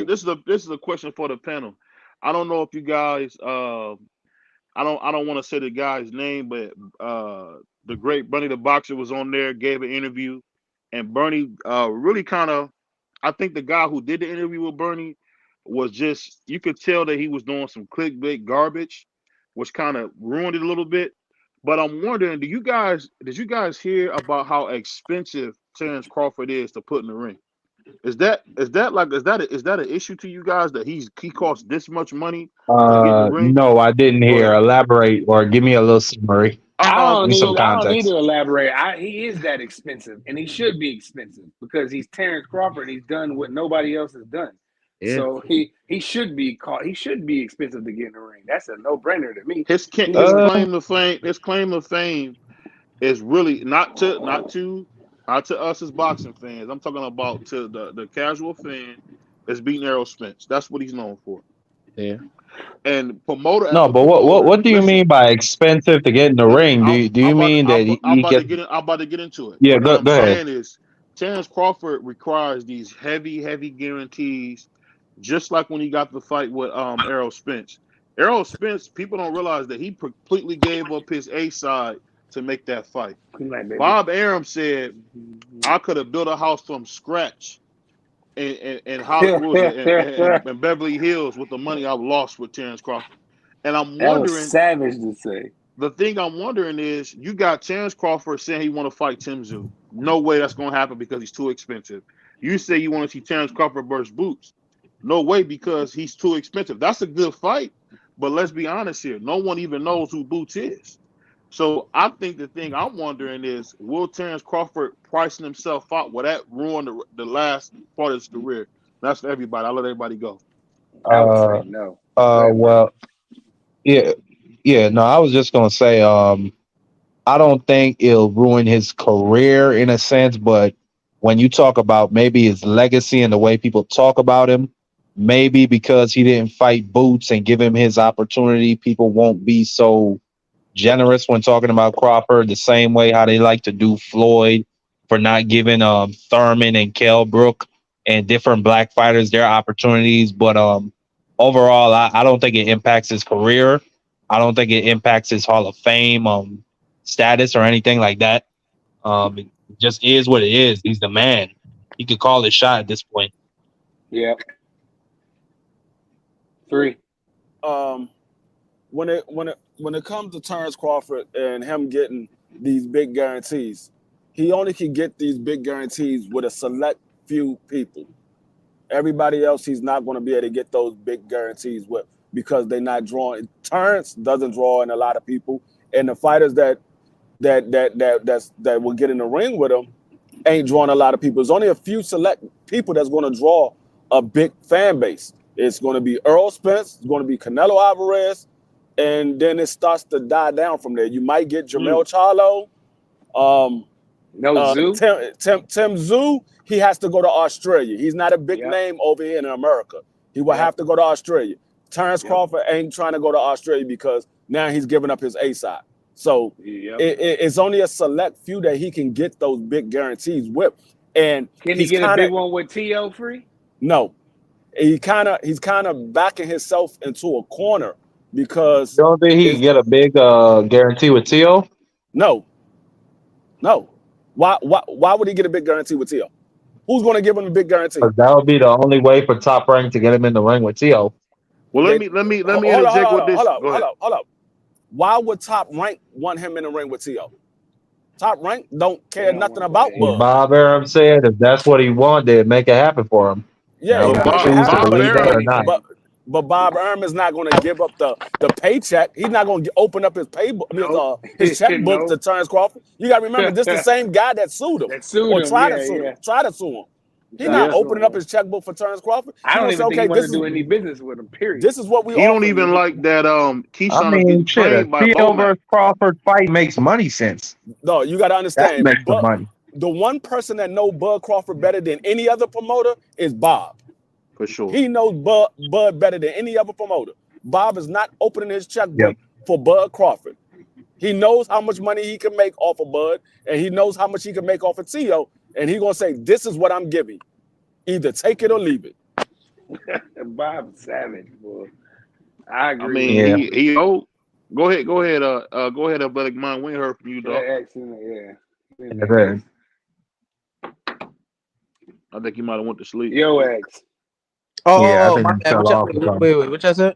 is a question for the panel. I don't know if you guys. I don't want to say the guy's name, but the great Bernie the Boxer was on there, gave an interview, and Bernie really kind of. I think the guy who did the interview with Bernie was just, you could tell that he was doing some clickbait garbage, which kind of ruined it a little bit. But I'm wondering, did you guys hear about how expensive Terrence Crawford is to put in the ring? Is that an issue to you guys that he costs this much money to get in the ring? No, I didn't hear. Elaborate or give me a little summary. I don't need to elaborate. He is that expensive, and he should be expensive because he's Terrence Crawford. He's done what nobody else has done. Yeah. So he should be expensive to get in the ring. That's a no-brainer to me. His claim to fame is really not to us as boxing fans. I'm talking about to the casual fan that's beating Errol Spence. That's what he's known for. Yeah. And promoter No, after but promoter. what do you mean by expensive to get in the ring? Do you mean that I'm he about to gets? get I'm about to get into it. Yeah, But what I'm go ahead. saying is, Terrence Crawford requires these heavy guarantees, just like when he got the fight with Errol Spence. Errol Spence, people don't realize that he completely gave up his A side to make that fight. Bob Arum said, "I could have built a house from scratch in Hollywood and Beverly Hills with the money I've lost with Terrence Crawford." And I'm That was wondering, savage to say. the thing I'm wondering is, you got Terrence Crawford saying he want to fight Tim Tszyu. No way that's going to happen because he's too expensive. You say you want to see Terrence Crawford versus Boots. No way, because he's too expensive. That's a good fight, but let's be honest here. No one even knows who Boots is. So I think the thing I'm wondering is, will Terrence Crawford pricing himself out? Will that ruin the last part of his career? That's for everybody. I'll let everybody go. I would say no. Well, yeah. No, I was just gonna say, I don't think it'll ruin his career in a sense, but when you talk about maybe his legacy and the way people talk about him, maybe because he didn't fight Boots and give him his opportunity, people won't be so generous when talking about Crawford the same way how they like to do Floyd for not giving Thurman and Kell Brook and different black fighters their opportunities. But overall, I don't think it impacts his career. I don't think it impacts his Hall of Fame status or anything like that. It just is what it is. He's the man. He could call his shot at this point. Yeah. 3. When it comes to Terrence Crawford and him getting these big guarantees, he only can get these big guarantees with a select few people. Everybody else, he's not going to be able to get those big guarantees with, because they're not drawing. Terrence doesn't draw in a lot of people, and the fighters that will get in the ring with him ain't drawing a lot of people. There's only a few select people that's going to draw a big fan base. It's going to be Errol Spence, it's going to be Canelo Alvarez, and then it starts to die down from there. You might get Jermell Charlo. Tim Tszyu, he has to go to Australia. He's not a big name over here in America. He will have to go to Australia. Terrence Crawford ain't trying to go to Australia because now he's giving up his A side. So it's only a select few that he can get those big guarantees with. And can he get a big one with T.O. free? No. He's kind of backing himself into a corner because you don't think he can get a big guarantee with T.O.? No. Why would he get a big guarantee with T.O.? Who's going to give him a big guarantee? That would be the only way for Top Rank to get him in the ring with T.O. Well, let me interject with this. Hold up. Why would Top Rank want him in the ring with T.O.? Top Rank don't care nothing about Bud. Bob Arum said if that's what he wanted, make it happen for him. Yeah, but Bob Arum is not going to give up the paycheck. He's not going to open up his checkbook to Terrence Crawford. You got to remember, this is the same guy that sued him. Try to sue him. He's not opening up his checkbook for Terrence Crawford. I don't even think he wants to do any business with him, period. This is what we He don't even like that Keyshawn. I mean, shit, a T.O. versus Crawford fight makes money sense. No, you got to understand. That makes the money. The one person that knows Bud Crawford better than any other promoter is Bob. For sure. He knows Bud better than any other promoter. Bob is not opening his checkbook for Bud Crawford. He knows how much money he can make off of Bud, and he knows how much he can make off of T.O., and he's going to say, this is what I'm giving. Either take it or leave it. Bob Savage, boy. I agree. I mean, he Go ahead. Go ahead, Athletic Mind. We ain't heard from you, dog. I think he might have went to sleep. Yo, X. I think he fell off. Wait, what y'all said?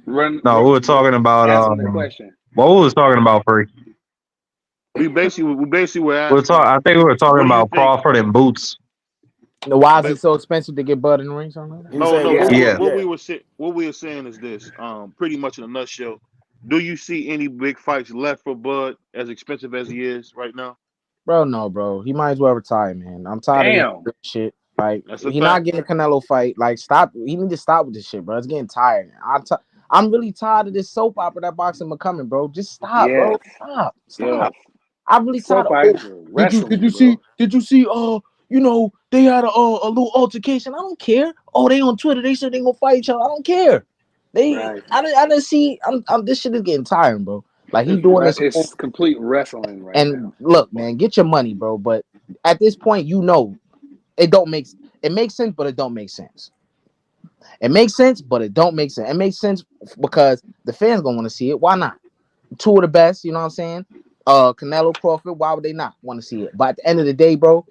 We were talking about what we was talking about, Free. We basically were asking. I think we were talking about Crawford and Boots. Why is it so expensive to get Bud in the ring? What we were saying is this. Pretty much in a nutshell. Do you see any big fights left for Bud as expensive as he is right now? Bro, no, bro. He might as well retire, man. I'm tired of this shit. Like, he's not getting a Canelo fight. Like, stop. He need to stop with this shit, bro. It's getting tired. I'm really tired of this soap opera that boxing becoming, bro. Just stop, bro. Stop. Yeah. I'm really tired of. Did you see? They had a little altercation. I don't care. Oh, they on Twitter. They said they gonna fight each other. I don't care. Right. I didn't see. This shit is getting tiring, bro. Like he's doing this. It's complete wrestling right and now. Look, man, get your money, bro. But at this point, it don't make it makes sense, but it don't make sense. It makes sense, but it don't make sense. It makes sense because the fans gonna want to see it. Why not? Two of the best, you know what I'm saying? Canelo, Crawford. Why would they not want to see it? But at the end of the day, bro,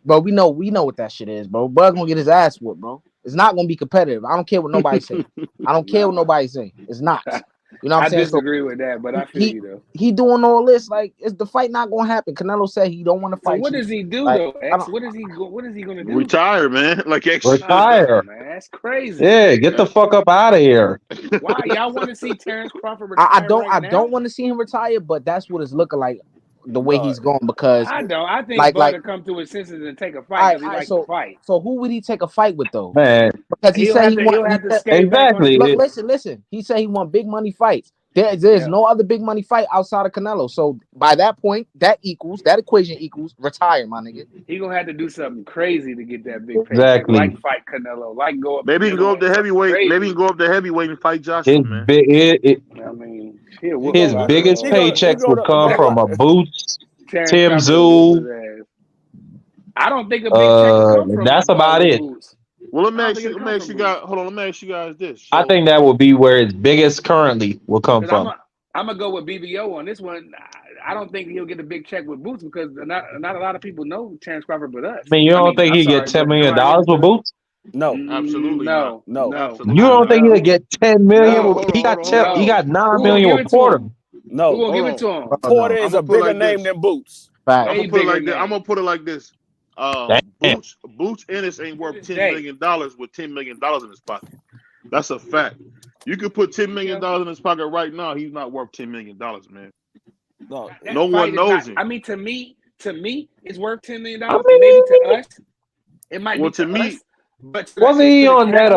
we know what that shit is, bro. Bud gonna get his ass whooped, bro. It's not gonna be competitive. I don't care what nobody say. I don't care what nobody say. It's not. You know what I'm saying? I disagree with that, but I feel you though. He doing all this, like, is the fight not gonna happen? Canelo said he don't want to fight. So what does he do though, X? What is he gonna do? Retire, man. Like X. Retire. Man, that's crazy. Yeah, get the fuck up out of here. Why y'all want to see Terrence Crawford retire? I don't want to see him retire, but that's what it's looking like the way he's going, because I don't. I think Bud to come to his senses and take a fight because he likes to fight. So who would he take a fight with though? Man, because he said he exactly. Look, listen. He said he want big money fights. There's no other big money fight outside of Canelo. So by that point, that equation equals retire, my nigga. He gonna have to do something crazy to get that big paycheck. Exactly. Like fight Canelo, like go up. Maybe he can go up to heavyweight. Crazy. Maybe he can go up to heavyweight and fight Joshua, man. I mean, his biggest paychecks would come from a Boots, Tim Zhu. I don't think a big check will come from that's about it. Well, let me ask you guys. Hold on, let me ask you guys this. I think that would be where his biggest currently will come from. I'm gonna go with BVO on this one. I don't think he'll get a big check with Boots because not a lot of people know Terrence Crawford but us. I mean, you don't think he get $10 million with Boots? No, absolutely no. Absolutely you don't think he'll get $10 million? He got $9 million with Porter. No, who will give it to him? Porter is a bigger name than Boots. I'm gonna put it like this. Boots Ennis ain't worth $10 million with $10 million in his pocket. That's a fact. You could put $10 million in his pocket right now. He's not worth $10 million, man. No one knows him. I mean, to me, it's worth $10 million. Maybe to us, it might be to us. But wasn't he on that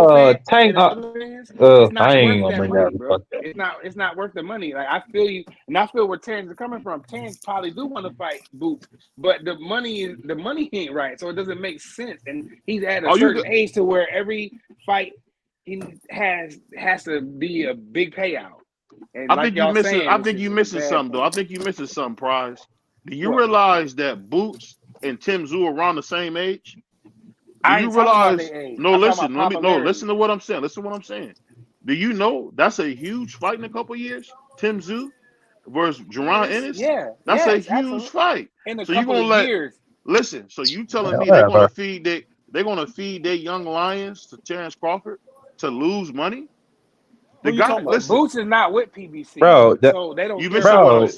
tank? I ain't gonna bring that up. It's not worth the money. Like I feel you, and I feel where Terrence is coming from. Terrence probably do want to fight Boots, but the money ain't right, so it doesn't make sense. And he's at a certain age to where every fight he has to be a big payout. And I think you're missing something though. I think you're missing something, Prize. Do you realize that Boots and Tim Zhu are around the same age? Do you realize? No, listen. Listen to what I'm saying. Listen to what I'm saying. Do you know that's a huge fight in a couple of years? Tim Zhu versus Jerron Ennis. Yeah, that's a huge fight. In a couple of years. Listen. So you telling me they're gonna feed their young lions to Terrence Crawford to lose money? The guy, Boots is not with PBC, bro. So they don't.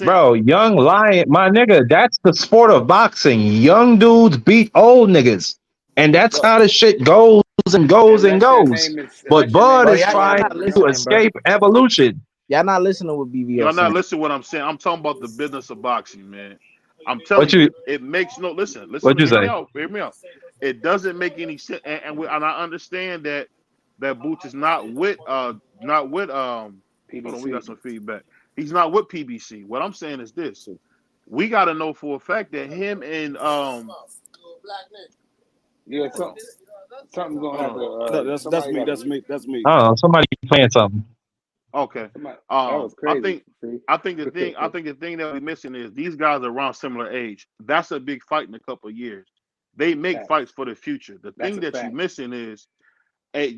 Bro, young lion, my nigga. That's the sport of boxing. Young dudes beat old niggas. And that's how the shit goes and goes and goes. But Bud is trying to escape evolution. Y'all not listening with BVO. Y'all not listening to what I'm saying. I'm talking about the business of boxing, man. I'm telling you, it makes no listen. What you say? Hear me out. It doesn't make any sense, and I understand that Boots is not with PBC. Hold on, we got some feedback. He's not with PBC. What I'm saying is this: we got to know for a fact that him and yeah, something's gonna happen. That's me. Oh, somebody playing something. Okay. I think the thing that we're missing is these guys are around similar age. That's a big fight in a couple of years. They make fights for the future. The thing that you're missing is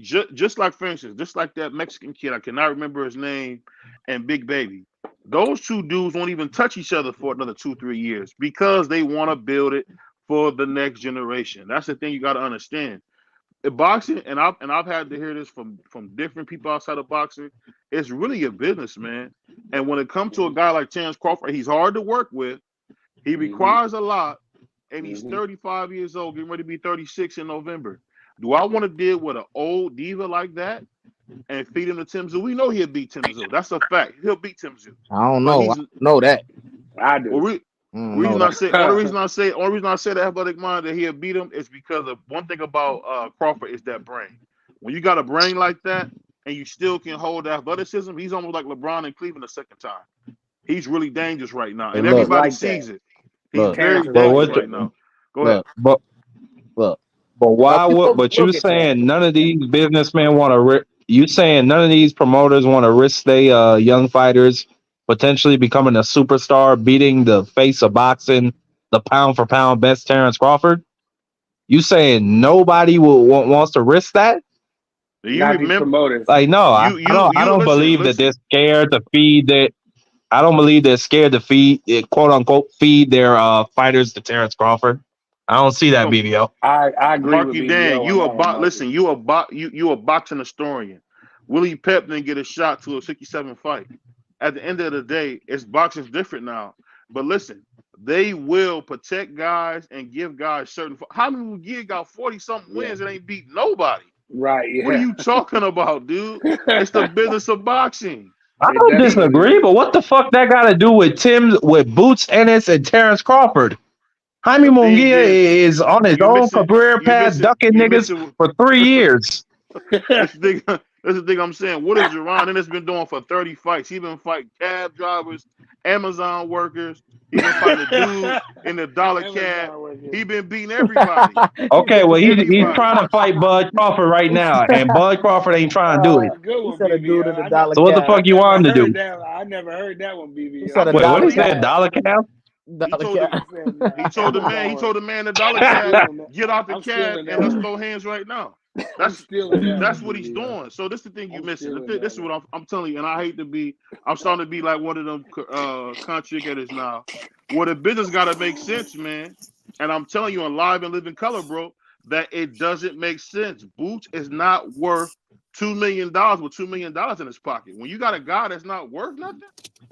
just like, for instance, just like that Mexican kid, I cannot remember his name, and Big Baby. Those two dudes won't even touch each other for another 2-3 years because they want to build it for the next generation. That's the thing you got to understand. In boxing, and I've had to hear this from different people outside of boxing, it's really a business, man. And when it comes to a guy like Terrence Crawford, he's hard to work with. He requires a lot, and he's 35 years old, getting ready to be 36 in November. Do I want to deal with an old diva like that and feed him to Tim Zhu? We know he'll beat Tim Zhu. That's a fact. He'll beat Tim Zhu. I don't know. I know that. I do. Well, only reason I say the athletic mind that he'll beat him is because of one thing about Crawford is that brain. When you got a brain like that and you still can hold athleticism, he's almost like LeBron in Cleveland the second time. He's really dangerous right now, and everybody sees it. He's very dangerous right now. Go ahead. But why would? But you're saying none of these businessmen want to You saying none of these promoters want to risk their young fighters potentially becoming a superstar, beating the face of boxing, the pound for pound best Terrence Crawford? You saying nobody wants to risk that? Do you remember? Promoters. Like, no, I don't believe that they're scared to feed that. I don't believe they're scared to feed, quote unquote, feed their fighters to Terrence Crawford. I don't see that, BVO. I agree Marky with Dan, BVO. listen, you a boxing historian. Willie Pep didn't get a shot to a 67 fight. At the end of the day, boxing's different now. But listen, they will protect guys and give guys certain. How many McGee got 40-something wins and ain't beat nobody? Right. Yeah. What are you talking about, dude? It's the business of boxing. I don't disagree, but what the fuck that got to do with Boots Ennis and Terrence Crawford? Jaime Munguia is on his own career path, ducking niggas for 3 years. That's the thing I'm saying. What has Jerron Ennis been doing for 30 fights? He's been fighting cab drivers, Amazon workers. He's been fighting a dude in the dollar cab. He's been beating everybody. Okay, well, he's trying to fight Bud Crawford right now, and Bud Crawford ain't trying to do it. So what the fuck you want him to do? I never heard that one, BB. Wait, what is that? Dollar cab? He told the man the dollar cab, get out the cab and let's throw hands right now. That's what he's doing. So this is the thing you missing. This is what I'm telling you, and I hate to be. I'm starting to be like one of them contradictors now. Well, the business got to make sense, man. And I'm telling you, in live and living color, bro, that it doesn't make sense. Boots is not worth $2 million with $2 million in his pocket. When you got a guy that's not worth nothing.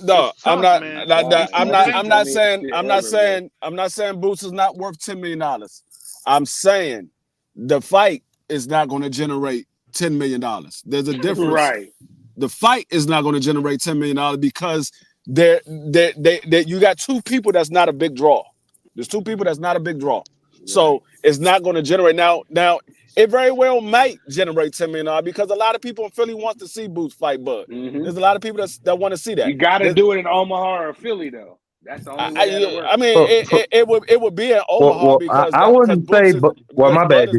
No, tough, I'm not. Man. I'm not saying Boots is not worth $10 million. I'm saying the fight is not going to generate $10 million. There's a difference. Right. The fight is not going to generate $10 million because you got two people that's not a big draw. There's two people that's not a big draw. Right. So it's not going to generate. Now, it very well might generate $10 million because a lot of people in Philly want to see Boots fight Bud. Mm-hmm. There's a lot of people that want to see that. You got to do it in Omaha or Philly, though. That's the only way. I mean, it would be in Omaha because I wouldn't say. My bad.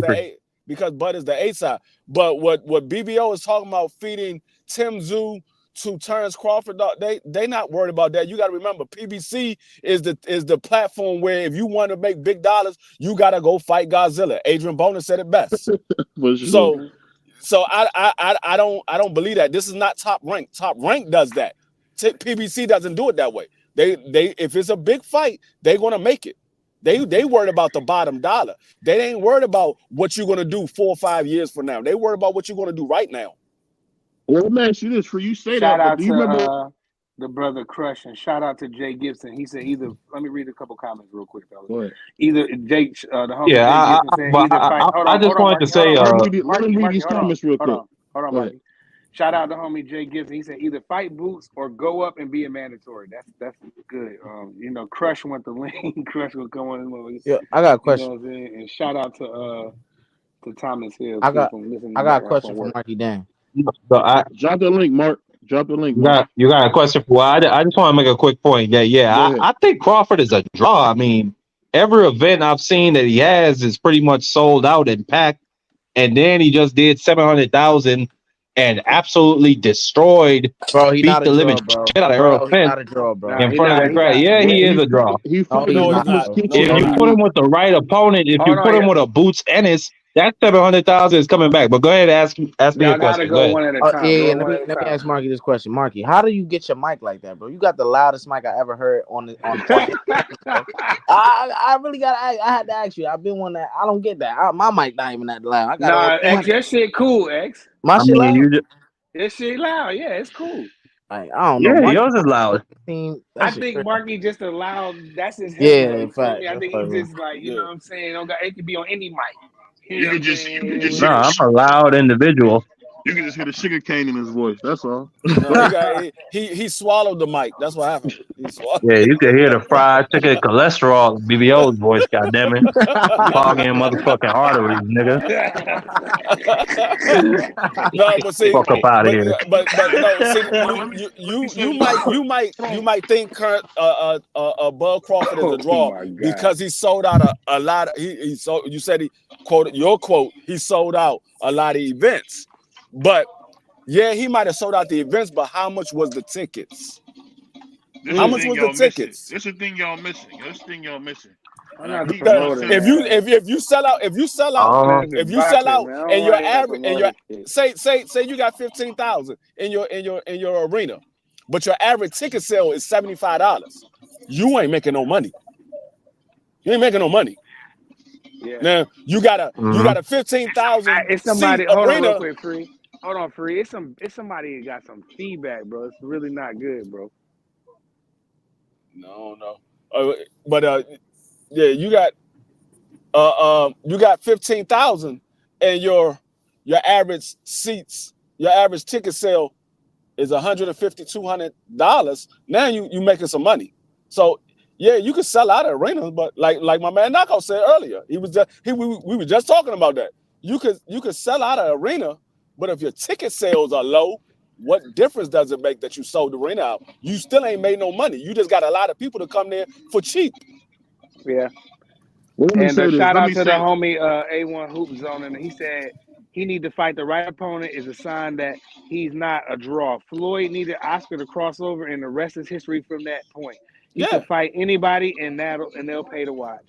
Because Bud is the A side. But what BVO is talking about feeding Tim Tszyu to Terrence Crawford, they not worried about that. You got to remember, PBC is the platform where if you want to make big dollars, you got to go fight Godzilla. Adrian Boner said it best. So I don't believe that. This is not Top Rank. Top Rank does that. PBC doesn't do it that way. They if it's a big fight, they're gonna make it. They worried about the bottom dollar. They ain't worried about what you're gonna do 4 or 5 years from now. They worried about what you're gonna do right now. Well, let me ask you this: for you say shout that, out do you remember the brother Crush and shout out to Jay Gibson? He said either. Let me read a couple comments real quick, fellas. Go ahead. Either Jake, the homie. Yeah, Jay Gibson said I just wanted to say. Let me read these comments real quick. Hold on, Marky. Shout out to homie Jay Gibson. He said either fight Boots or go up and be a mandatory. That's good. Crush went the lane. Crush will come on. Yeah, I got a question. You know what I'm saying? And shout out to Thomas Hill. I got a question for Marky Dan. So drop the link, Mark. Drop the link. You got a question for? I just want to make a quick point. That I think Crawford is a draw. I mean, every event I've seen that he has is pretty much sold out and packed. And then he just did 700,000 and absolutely destroyed. Bro, he beat not the a living draw, shit out of Earl Fence. Not a draw, bro. In front of the crowd. Yeah, he is a draw. If you put him with the right opponent, if you put him with a Boots Ennis, that 700,000 is coming back. But go ahead, ask me a question. Go ahead. One at a time. Let me ask Marky this question. Marky, how do you get your mic like that, bro? You got the loudest mic I ever heard on the I really got. I had to ask you. I've been one that I don't get that. My mic not even that loud. X, that shit cool, X. My shit loud. That shit loud. Yeah, it's cool. I don't know. Yeah, Marky, yours is loud. I think Marky just a loud. That's his. Yeah, in fact. I think he's just like you know what I'm saying. It could be on any mic. You can just no, I'm a loud individual. You can just hear the sugar cane in his voice. That's all. No, he swallowed the mic. That's what happened. Yeah, you can hear the fried chicken cholesterol in BVO's voice. Goddamn it, clogging motherfucking arteries, nigga. No, but see, fuck up out of here. But no, see, you might think Bud Crawford is a draw because he sold out a lot. He sold. You said he quoted your quote. He sold out a lot of events. But Yeah, he might have sold out the events, but how much was the tickets? How much was the tickets? This is the thing y'all missing. I'm not promoting. If you sell out, and your average say you got 15,000 in your arena, but your average ticket sale is $75. You ain't making no money. You ain't making no money. Yeah. Now you got a 15,000 it's somebody. seat Hold arena. on, real quick, Free. Hold on, Free. It's somebody that got some feedback, bro. It's really not good, bro. No. But yeah, you got 15,000, and your average seats, your average ticket sale is $150-$200. Now you making some money. So yeah, you can sell out of arenas, but like my man Nako said earlier, we were just talking about that. You could sell out of arena, but if your ticket sales are low, what difference does it make that you sold the arena out? You still ain't made no money. You just got a lot of people to come there for cheap. Yeah. And shout out to the homie A1 Hoop Zone, and he said he need to fight the right opponent is a sign that he's not a draw. Floyd needed Oscar to cross over, and the rest is history from that point. He can fight anybody, and they'll pay to watch.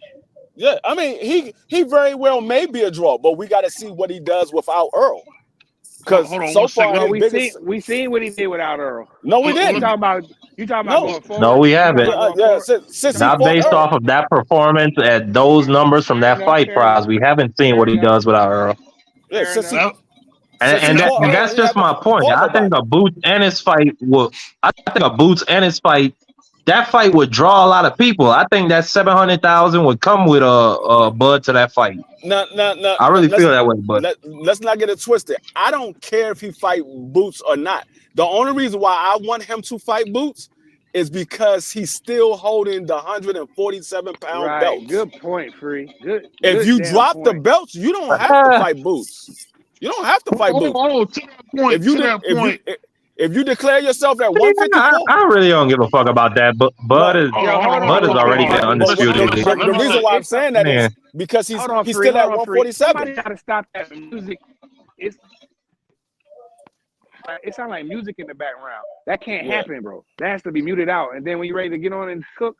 Yeah, I mean he very well may be a draw, but we got to see what he does without Earl. Because so far we seen what he did without Earl. No, we didn't. You talking about going forward? No, we haven't. Since not based off of that performance at those numbers from that fight prize. We haven't seen what he does without Earl. Yeah, and that's just my point. I think a Boots and his fight that fight would draw a lot of people. I think that 700,000 would come with a Bud to that fight. No. I really feel that way, but let's not get it twisted. I don't care if he fight Boots or not. The only reason why I want him to fight Boots is because he's still holding the 147-pound belts. Good point, Free. Good. If you drop the belts, you don't have to fight Boots. You don't have to fight Boots. If you declare yourself at 154, I really don't give a fuck about that. But Bud is already been undisputed. The reason why I'm saying that is because he's still at 147. Somebody got to stop that music. It sounds like music in the background. That can't happen, bro. That has to be muted out. And then when you're ready to get on and cook,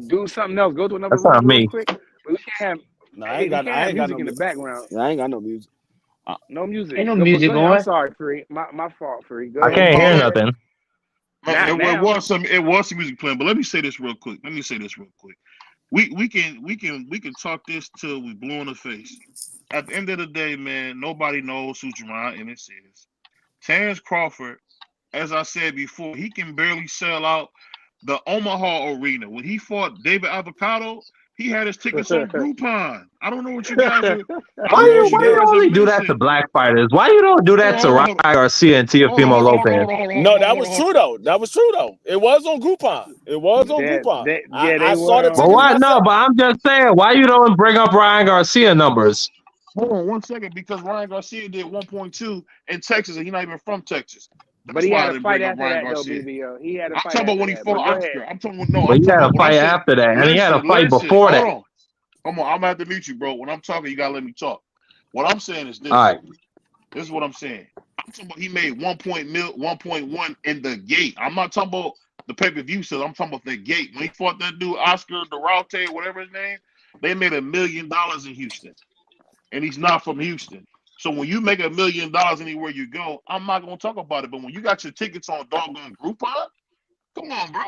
do something else. Go to another room real quick. But we can't have music in the background. I ain't got no music. No music. Ain't no music going. I'm sorry, Free. My fault, Free. I can't hear nothing. It was some music playing, but let me say this real quick. We can talk this till we blue in the face. At the end of the day, man, nobody knows who Jerron Ennis is. Terrence Crawford, as I said before, he can barely sell out the Omaha arena. When he fought David Avocado, he had his tickets on Groupon. I don't know what you guys are. Why you only do that to black fighters? Why you don't do that to Ryan Garcia and Teofimo Lopez? No, that was true though. It was on Groupon. I saw the tickets. But why? No, but I'm just saying, why you don't bring up Ryan Garcia numbers? Hold on 1 second, because Ryan Garcia did 1.2 in Texas, and he's not even from Texas. But he had a fight after that, though, BVO. He had a fight. I'm talking about when he fought Oscar. But he had a fight after that, and he had a fight before that. Come on, I'm gonna have to mute you, bro. When I'm talking, you gotta let me talk. What I'm saying is this. All right. This is what I'm saying. I'm talking about he made 1.1 in the gate. I'm not talking about the pay-per-view sales. I'm talking about the gate. When he fought that dude, Oscar Durante, whatever his name, they made $1 million in Houston. And he's not from Houston. So when you make $1 million anywhere you go, I'm not gonna talk about it. But when you got your tickets on doggone Groupon, come on, bro.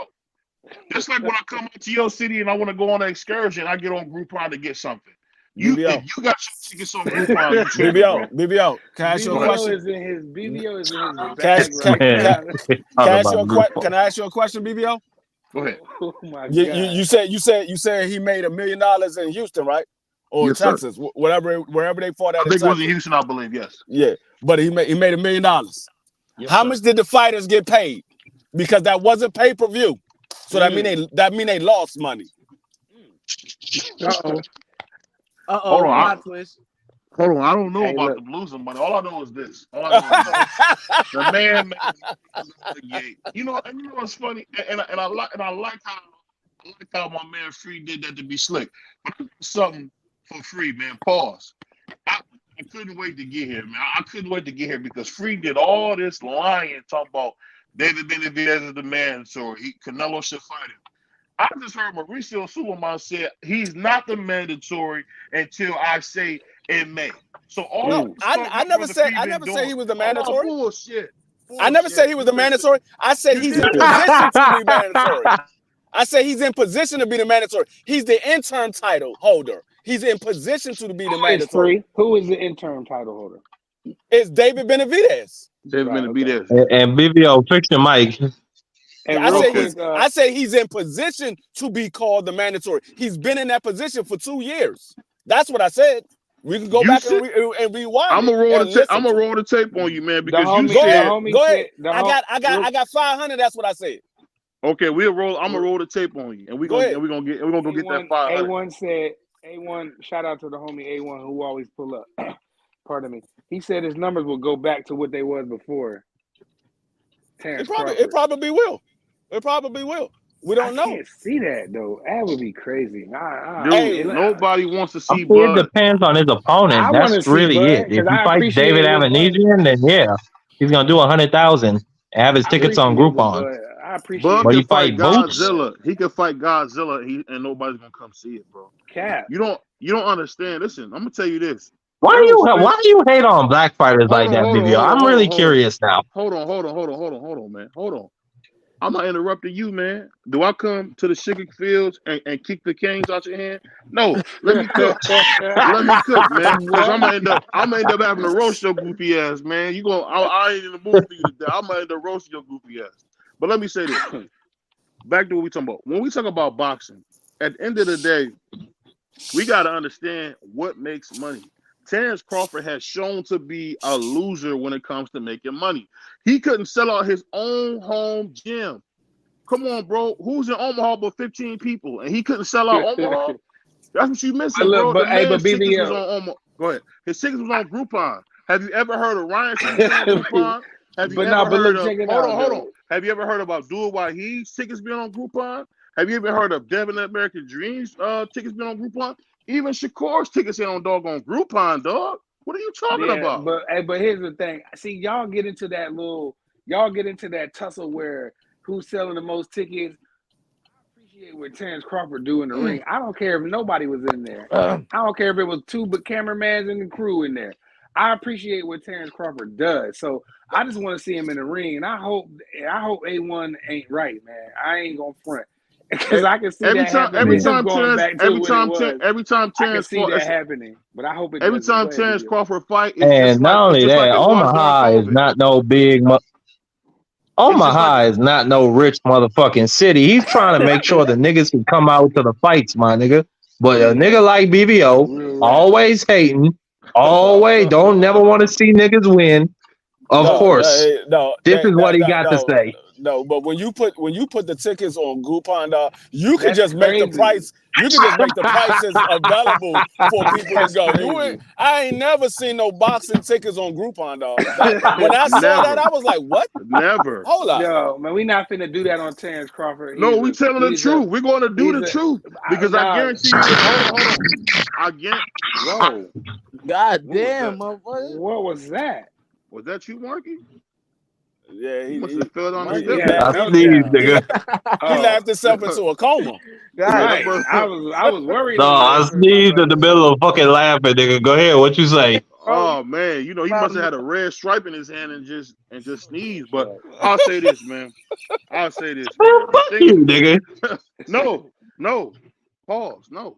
Just like when I come out to your city and I want to go on an excursion, I get on Groupon to get something. If you got your tickets on Groupon, BVO, can I ask you a question? BVO is in his bag. Can I ask you a question, BVO? Go ahead. Oh my God. You said he made $1 million in Houston, right? Or yes, Texas, wherever they fought at. I think it was in Houston, I believe. Yes. Yeah, but he made $1 million. Yes, How much did the fighters get paid? Because that wasn't pay-per-view, so that mean they lost money. Hold on, I don't know about them losing money. All I know is this. The man made the gate. You know what's funny, and I like how my man Free did that to be slick. But something for Free, man. Pause. I couldn't wait to get here, man. I couldn't wait to get here because Free did all this lying, talking about David Benavidez is the mandatory. Canelo should fight him. I just heard Mauricio Sulaiman said he's not the mandatory until I say it may. So all I never said he was the mandatory. Bullshit. I never said he was the mandatory. I said he's in position to be mandatory. I said he's in position to be the mandatory. He's the interim title holder. He's in position to be the mandatory. Who is the interim title holder? It's David Benavidez. David Benavidez. And BVO, fix your mic. I say he's in position to be called the mandatory. He's been in that position for 2 years. That's what I said. We can go back and rewind. I'm gonna roll the tape on you, man, because go ahead. I got 500. That's what I said. Okay, I'm gonna roll the tape on you, and we're gonna go get that 500. A1 said. A1, shout out to the homie A1 who always pull up. Pardon me. He said his numbers will go back to what they was before. It probably will. It probably will. We don't know. I can't see that though. That would be crazy. Nobody wants to see Bud. It depends on his opponent. That's really it. If he fights David Avanesian, then yeah, he's gonna do 100,000 and have his tickets on Groupon. I appreciate. But he fight Godzilla. He can fight Godzilla, and nobody's gonna come see it, bro. Cap. You don't understand. Listen, I'm gonna tell you this. Why do you hate on black fighters like that, BVO? I'm really curious now. Hold on, man. Hold on. I'm not interrupting you, man. Do I come to the sugar fields and kick the canes out your hand? No. Let me cook. Let me cook, man. Because I'm gonna end up having to roast your goofy ass, man. I ain't in the mood for you today. I'm gonna end up roasting your goofy ass. But let me say this. Back to what we talking about. When we talk about boxing, at the end of the day, we got to understand what makes money. Terrence Crawford has shown to be a loser when it comes to making money. He couldn't sell out his own home gym. Come on, bro. Who's in Omaha but 15 people? And he couldn't sell out Omaha? That's what you missing, bro. But BVO. Go ahead. His tickets was on Groupon. Have you ever heard of Ryan on Groupon? Hold on. Have you ever heard about Abdul Wahid's tickets being on Groupon? Have you ever heard of Devin American Dreams tickets being on Groupon? Even Shakur's tickets ain't on doggone Groupon, dog. What are you talking about? But here's the thing. See, y'all get into that tussle where who's selling the most tickets. I appreciate what Terrence Crawford do in the ring. I don't care if nobody was in there. I don't care if it was two but cameramans and the crew in there. I appreciate what Terrence Crawford does. So I just want to see him in the ring. And I hope A1 ain't right, man. I ain't gonna front. Because I can see every time Terrence happening, but I hope it every time Terrence Crawford fight. And not only that, Omaha is not no big. Omaha is not no rich motherfucking city. He's trying to make sure the niggas can come out to the fights, my nigga. But a nigga like BVO, always hating, always never want to see niggas win. Of course, this is what he got to say. No, but when you put the tickets on Groupon, dog, you can just make the price. You can just make the prices available for people to go. I ain't never seen no boxing tickets on Groupon, dog. When I saw that, I was like, "What? Never." Hold up. Yo, man, we not finna do that on Terrence Crawford. No, we telling the truth. We're going to do the truth because I guarantee you. Hold on. Whoa. God damn, motherfucker. What was that? Was that you, Marky? Yeah, he must have fell on his nigga. He laughed himself into a coma. Right. I was worried. No, I sneezed in the middle of fucking laughing, nigga. Go ahead, what you say? Oh man, he must have had a red stripe in his hand and just sneezed. But I'll say this, man. Fuck you, nigga. No. Pause. No.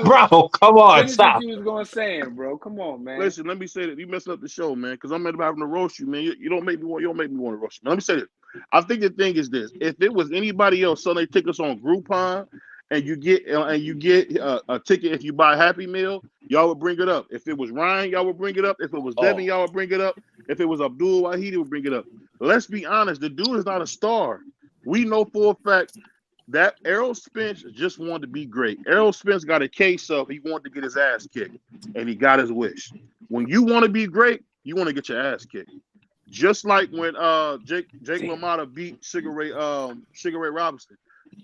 Bro, come on, stop. You was going saying, bro. Come on, man. Listen, let me say that you messed up the show, man. Because I'm having to roast you, man. You don't make me want to roast you. Let me say this. I think the thing is this: if it was anybody else selling tickets on Groupon, and you get a ticket if you buy Happy Meal, y'all would bring it up. If it was Ryan, y'all would bring it up. If it was Devin, y'all would bring it up. If it was Abdul Wahid, would bring it up. Let's be honest. The dude is not a star. We know for a fact that Errol Spence just wanted to be great. Errol Spence got a case of he wanted to get his ass kicked, and he got his wish. When you want to be great, you want to get your ass kicked. Just like when Jake LaMotta beat Sugar Ray Robinson.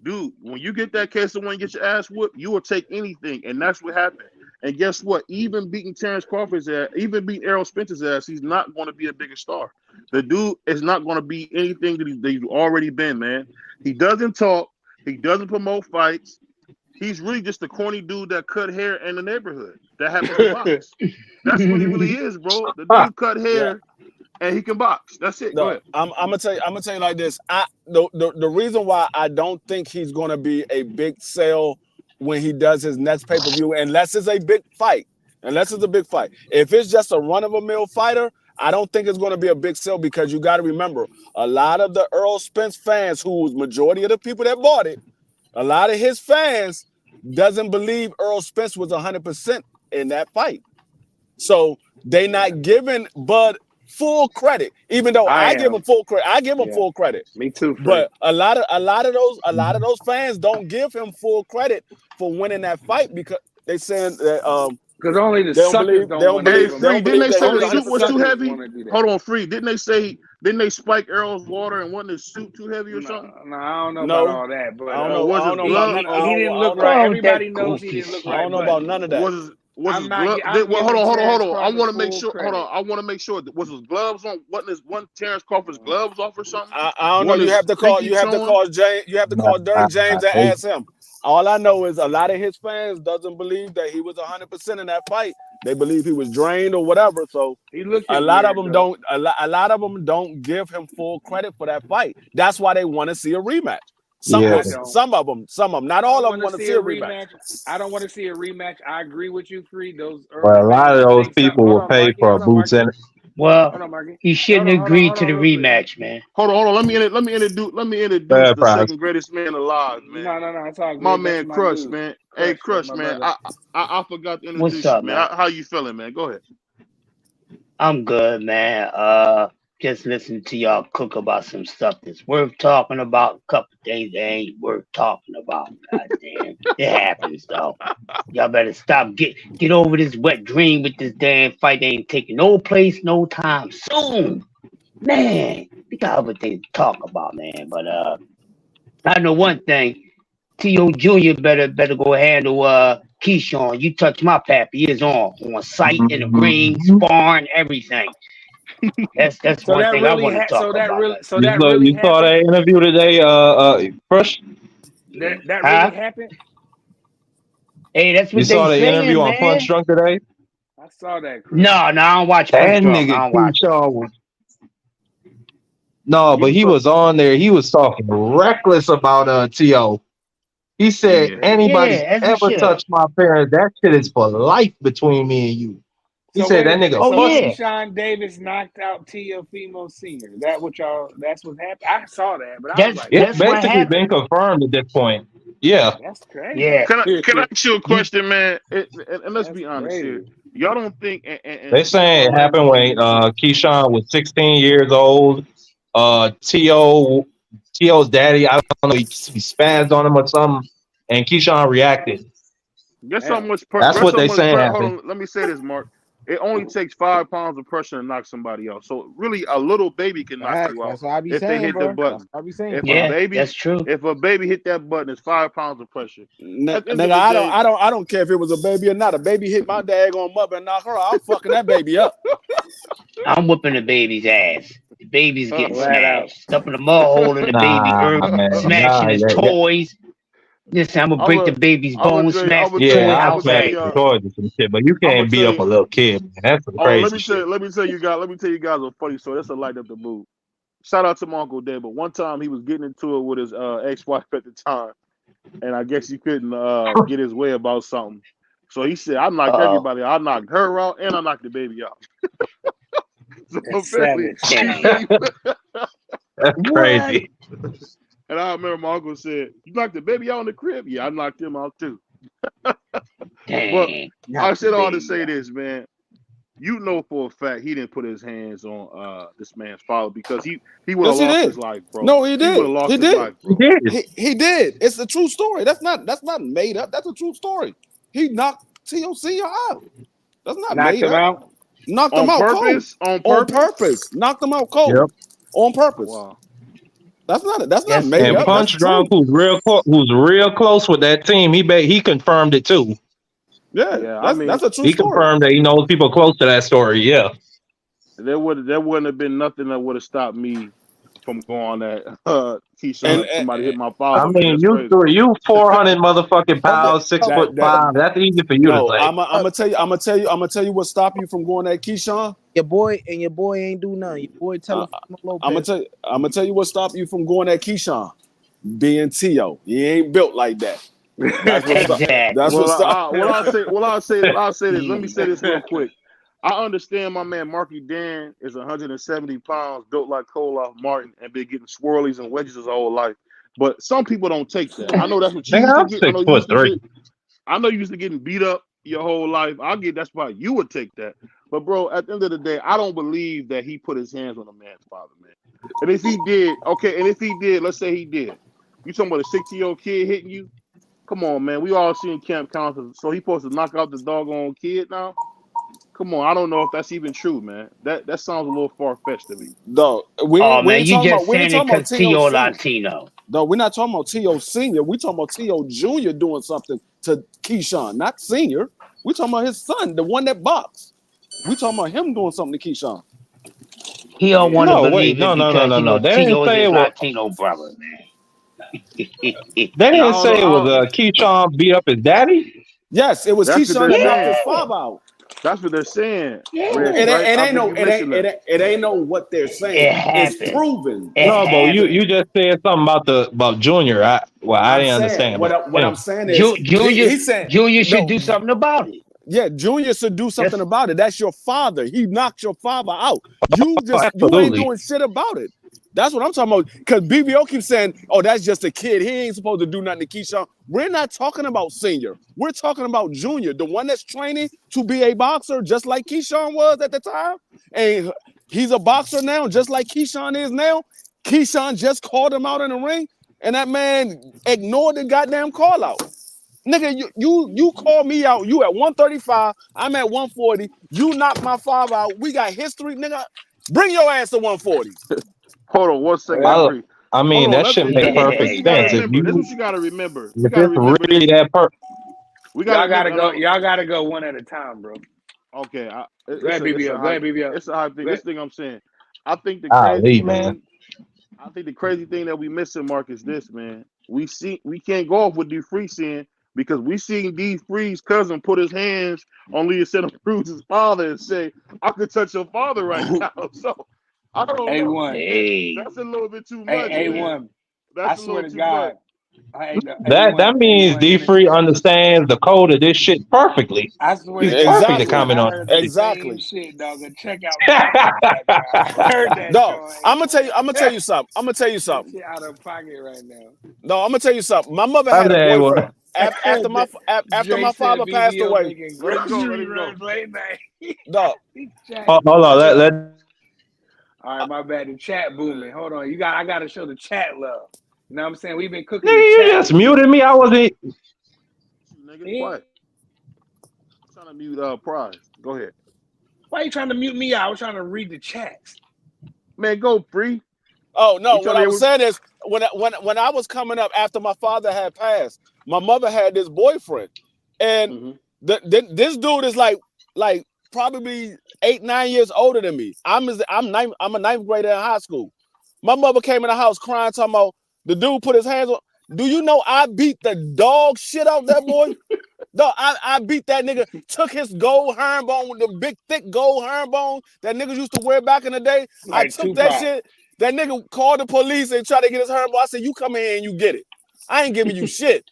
Dude, when you get that case of want to get your ass whooped, you will take anything, and that's what happened. And guess what? Even beating Terrence Crawford's ass, even beating Errol Spencer's ass, he's not going to be a bigger star. The dude is not going to be anything that he's already been, man. He doesn't talk. He doesn't promote fights. He's really just a corny dude that cut hair in the neighborhood that happens to box. That's what he really is, bro. The dude cut hair and he can box. That's it. Go ahead. I'm gonna tell you like this. The reason why I don't think he's gonna be a big sale when he does his next pay-per-view, unless it's a big fight. If it's just a run-of-the-mill fighter, I don't think it's going to be a big sale because you got to remember, a lot of the Errol Spence fans, who was majority of the people that bought it, a lot of his fans doesn't believe Errol Spence was 100% in that fight. So they not giving Bud full credit, even though I give him full credit. I give him full credit. Me too. Fred. But a lot of those fans don't give him full credit for winning that fight because they saying that because only the suckers don't believe him. Didn't they say the suit was too heavy? Hold on, Free. Didn't they spike Errol's water and wasn't his suit too heavy or something? No, I don't know about all that. But I don't know about none. He didn't look right. Everybody knows he didn't look right. I don't know about none of that. Hold on. I want to make sure. Hold on. I want to make sure that was his gloves on. Wasn't Terrence Crawford's gloves off or something? I don't know. You have to call James. You have to call Derrick James and ask him. All I know is a lot of his fans doesn't believe that he was 100% in that fight. They believe he was drained or whatever. So a lot of them don't give him full credit for that fight. That's why they want to see a rematch. Some of them. Not all of them want to see a rematch. I don't want to see a rematch. I agree with you, Free. A lot of those people will pay for a boots in it. Well, he shouldn't agree to the rematch, man. Hold on. Let me introduce the second greatest man alive, man. No. It's all good. My man, Crush, man. Hey, Crush, man. I forgot to introduce you, man. How you feeling, man? Go ahead. I'm good, man. Just listen to y'all cook about some stuff that's worth talking about. A couple things that ain't worth talking about. Goddamn, it happens though. Y'all better stop. Get over this wet dream with this damn fight. They ain't taking no place, no time soon. Man, we got other things to talk about, man. But I know one thing. T.O. Jr. better go handle Keyshawn. You touch my pappy, he is on site in the ring, sparring, everything. That's one thing I want to talk about. You saw that interview today, Crush? That really happened? Hey, that's what you saw the interview on Punch Drunk today? I saw that. No, I don't watch Punch Drunk. I don't watch No, but he was on there. He was talking reckless about T.O. He said, anybody ever touched my parents, that shit is for life between me and you. He said that nigga. Sean Davis knocked out Teofimo Sr. That's what happened. I saw that, but I was like, it's basically been confirmed at this point. Yeah. That's crazy. Yeah. Can I ask you a question, man? And let's be honest here. Y'all don't think they saying it happened when Keyshawn was 16 years old. T.O.'s daddy, I don't know, he spazzed on him or something, and Keyshawn reacted. Guess how much that's what they saying happened. Let me say this, Mark. It only takes 5 pounds of pressure to knock somebody out. So really, a little baby can knock you out. That's what I be if saying, they hit bro. the button. That's what I be saying. That's true. If a baby hit that button, it's 5 pounds of pressure. Nigga, I don't care if it was a baby or not. A baby hit my daggone mother and knock her out. I'm fucking that baby up. I'm whipping the baby's ass. The baby's getting smashed. Stuffing the mud hole in the baby, smashing his toys. This time I'm gonna break the baby's bones, smash the toy I'll smash the toys and some shit, but you can't beat up a little kid, man. That's some crazy shit. Let me tell you guys a funny story. That's a light up the mood. Shout out to my Uncle Dad, but one time he was getting into it with his ex-wife at the time, and I guess he couldn't get his way about something. So he said, I knocked everybody out. I knocked her out and I knocked the baby out. That's crazy. And I remember my uncle said, "You knocked the baby out in the crib?" Yeah, I knocked him out too. But I said all to say this, man. You know for a fact he didn't put his hands on this man's father because he would have lost his life, bro. No, he did. He would have lost his life, bro. He did. It's a true story. That's not made up. That's a true story. He knocked T.O.C. out. That's not made up. Knocked him out purpose, cold. On purpose. Knocked him out cold. Yep. On purpose. Wow. That's not made up. And Punch Drunk, who's real close with that team, he confirmed it too. Yeah, that's a true He story. confirmed that he knows people close to that story. Yeah. there wouldn't have been nothing that would have stopped me from going at Keyshawn. If somebody hit my I father, man, mean, that's crazy. you 400 motherfucking pounds, 6'5". That's easy for you to No, say. I'm gonna tell you what stopped you from going at Keyshawn. Your boy ain't do nothing. Your boy Telefono Lopez. I'm gonna tell you what stopped you from going at Keyshawn. Being T.O. He ain't built like that. That's what Exactly. that's what stopped. I'll say this. Let me say this real quick. I understand my man Marky Dan is 170 pounds, built like Cole off Martin, and been getting swirlies and wedges his whole life. But some people don't take that. I know that's what you Nigga, used to I'm get. 6'3". I know you used to getting beat up your whole life. I get that's why you would take that. But bro, at the end of the day, I don't believe that he put his hands on a man's father, man. And if he did, okay, and if he did, let's say he did. You talking about a 60-year-old kid hitting you? Come on, man. We all seen Camp Council. So he supposed to knock out the doggone kid now? Come on, I don't know if that's even true, man. That sounds a little far-fetched to me. No, You just saying it because T.O. Latino. No, we're not talking about T.O. Senior. We're talking about T.O. Junior doing something to Keyshawn, not Senior. We're talking about his son, the one that boxed. We're talking about him doing something to Keyshawn. He don't want to believe it because no. They didn't T.O. is say his it was. Latino brother, man. They didn't say it was Keyshawn beat up his daddy. Yes, it was Keyshawn that knocked his father out. That's what they're saying. Yeah. It ain't no what they're saying. It's proven. But you just said something about Junior. I didn't understand. What I'm saying is Junior should do something about it. Yeah, Junior should do something about it. That's your father. He knocked your father out. You ain't doing shit about it. That's what I'm talking about. Because BVO keeps saying, "Oh, that's just a kid. He ain't supposed to do nothing to Keyshawn." We're not talking about Senior. We're talking about Junior, the one that's training to be a boxer, just like Keyshawn was at the time. And he's a boxer now, just like Keyshawn is now. Keyshawn just called him out in the ring, and that man ignored the goddamn call out. Nigga, you call me out. You at 135. I'm at 140. You knocked my father out. We got history, nigga. Bring your ass to 140. Hold on 1 second. I mean, that should make perfect sense. This is what you gotta remember. If it's really that Y'all gotta go one at a time, bro. Okay. Go ahead, BBO. It's a high thing. This thing I'm saying. I think the crazy thing that we missing, Mark, is this, man. We can't go off with D-Free saying, because we seen D-Free's cousin put his hands on Leah Santa Cruz's father and say, "I could touch your father right now." So I don't know. That's a little bit too much. A1. That's I swear to God. That means D-Free understands the code of this shit perfectly. I swear he's perfect to comment on. Exactly. Shit, dog. Check out. I heard that. No, I'm gonna tell you something. Shit out of pocket right now. No, I'm gonna tell you something. My mother had a boyfriend after my father passed away. No. Hold on. All right, my bad. The chat booming. Hold on. I gotta show the chat love. You know what I'm saying? We've been cooking. You just muted me. I wasn't. Nigga, quiet. I'm trying to mute Prize. Go ahead. Why are you trying to mute me out? I was trying to read the chats. Man, go free. Oh no! What I was saying is, when I was coming up after my father had passed, my mother had this boyfriend, and this dude is like probably 8-9 years older than me. I'm a ninth grader in high school. My mother came in the house crying, talking about the dude put his hands on. Do you know I beat the dog shit out that boy? No, I beat that nigga. Took his gold herringbone with the big thick gold herringbone that niggas used to wear back in the day. I took that shit. That nigga called the police and tried to get his herringbone. I said, "You come in here and you get it. I ain't giving you shit."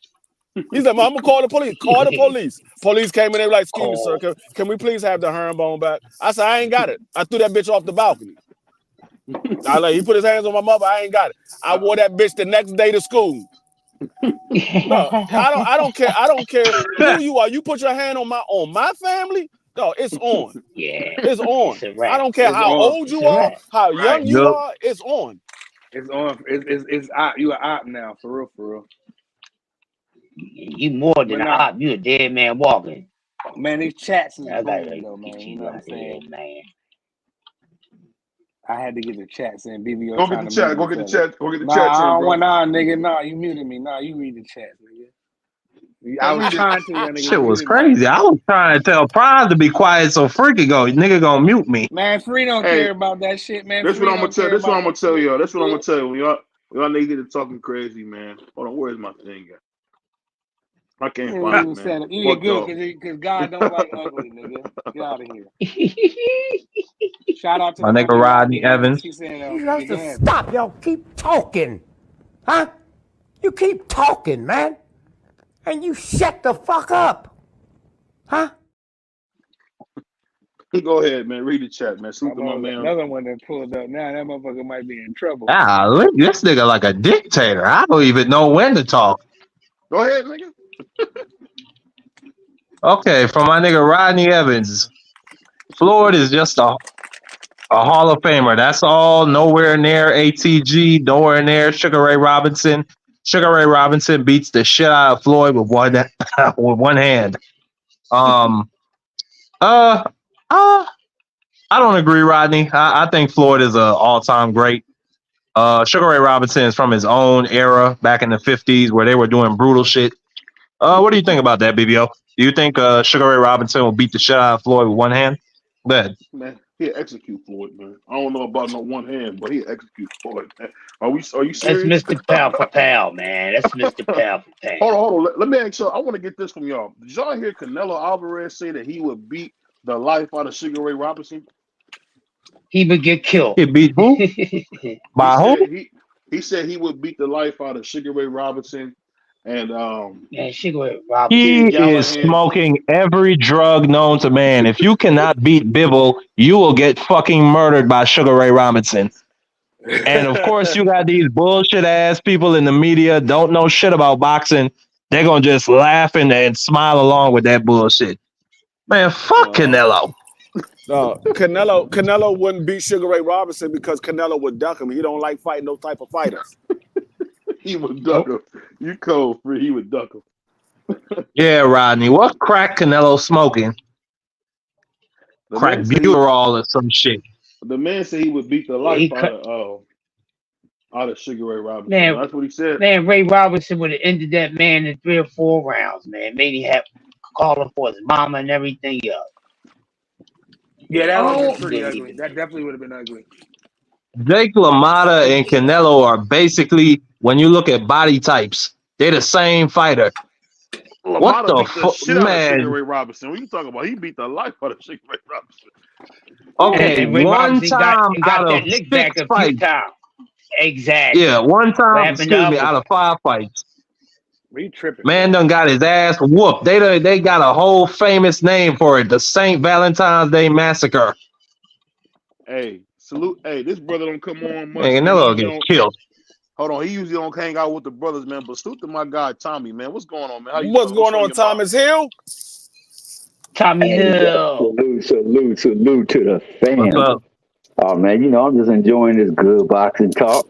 He's like, "I'm gonna call the police." Call the police. Police came in there like, "Excuse me, sir, can we please have the herringbone back?" I said, "I ain't got it." I threw that bitch off the balcony. He put his hands on my mother. I ain't got it. I wore that bitch the next day to school. No, I don't care. I don't care who you are. You put your hand on my family. No, it's on. Yeah, it's on. I don't care how old you are, how young you are. It's on. It's on. It's op. You an op now, for real. You more than an op. You a dead man walking. Man, these chats is booming though, man. You know what I'm saying, man. I had to get the chats in. BVO. Go get the chat. Go get the chat. Go get the chat. I don't want nigga. Nah, you muted me. Nah, you read the chat, nigga. I was trying to, young nigga. Shit was crazy. I was trying to tell Prime to be quiet so freaky go. Nigga gonna mute me. Man, Free don't care about that shit, man. That's what I'm gonna tell. That's what I'm gonna tell y'all. That's what I'm gonna tell you. Y'all niggas get to talking crazy, man. Hold on, where's my thing at? I can't find it, man. You good because God don't like ugly, nigga. Get out of here. Shout out to my nigga Rodney Evans. You have to stop. Y'all keep talking. Huh? You keep talking, man. And you shut the fuck up. Huh? Go ahead, man. Read the chat, man. Another one that pulled up. Now that motherfucker might be in trouble. This nigga like a dictator. I don't even know when to talk. Go ahead, nigga. Okay, from my nigga Rodney Evans. Floyd is just a Hall of Famer. That's all. Nowhere near ATG. Nowhere near Sugar Ray Robinson. Sugar Ray Robinson beats the shit out of Floyd with one hand. I don't agree, Rodney. I think Floyd is an all-time great. Sugar Ray Robinson is from his own era back in the 50s where they were doing brutal shit. What do you think about that, BBO? Do you think Sugar Ray Robinson will beat the shit out of Floyd with one hand? Go ahead. Man, he'll execute Floyd, man. I don't know about no one hand, but he'll execute Floyd, man. Are you serious? That's Mr. Pow for Pow, man. That's Mr. Pow for Pow. Hold on. Let me ask y'all. I want to get this from y'all. Did y'all hear Canelo Alvarez say that he would beat the life out of Sugar Ray Robinson? He would get killed. He beat who? By who? He said he would beat the life out of Sugar Ray Robinson. And Sugar Ray Robinson. He is smoking every drug known to man. If you cannot beat Bibble, you will get fucking murdered by Sugar Ray Robinson. And of course, you got these bullshit ass people in the media don't know shit about boxing. They're gonna just laugh and smile along with that bullshit. Man, fuck Canelo. No, Canelo wouldn't beat Sugar Ray Robinson because Canelo would duck him. He don't like fighting those type of fighters. He would duck him. You cold, Free. He would duck him. Yeah, Rodney. What crack Canelo smoking? Crack Buterol or some shit. The man said he would beat the life out of Sugar Ray Robinson. Man, that's what he said. Man, Ray Robinson would have ended that man in 3 or 4 rounds, man. Made him have calling for his mama and everything else. Yeah, that would have been pretty ugly. That definitely would have been ugly. Jake LaMotta and Canelo are basically, when you look at body types, they're the same fighter. LaMotta what the fuck, man? Sugar Ray Robinson. What are you talking about? He beat the life out of Sugar Ray Robinson. Okay, one time out of 6 fights. Exactly. Yeah, one time. Out of 5 fights. Man done got his ass whooped. They got a whole famous name for it, the St. Valentine's Day Massacre. Hey, salute. Hey, this brother don't come on much. Man, Canelo get killed. Hold on, he usually don't hang out with the brothers, man. But salute to my guy Tommy, man. What's going on, man? What's going on, Thomas Hill? Tommy Hill. Salute to the fans. Oh man, I'm just enjoying this good boxing talk.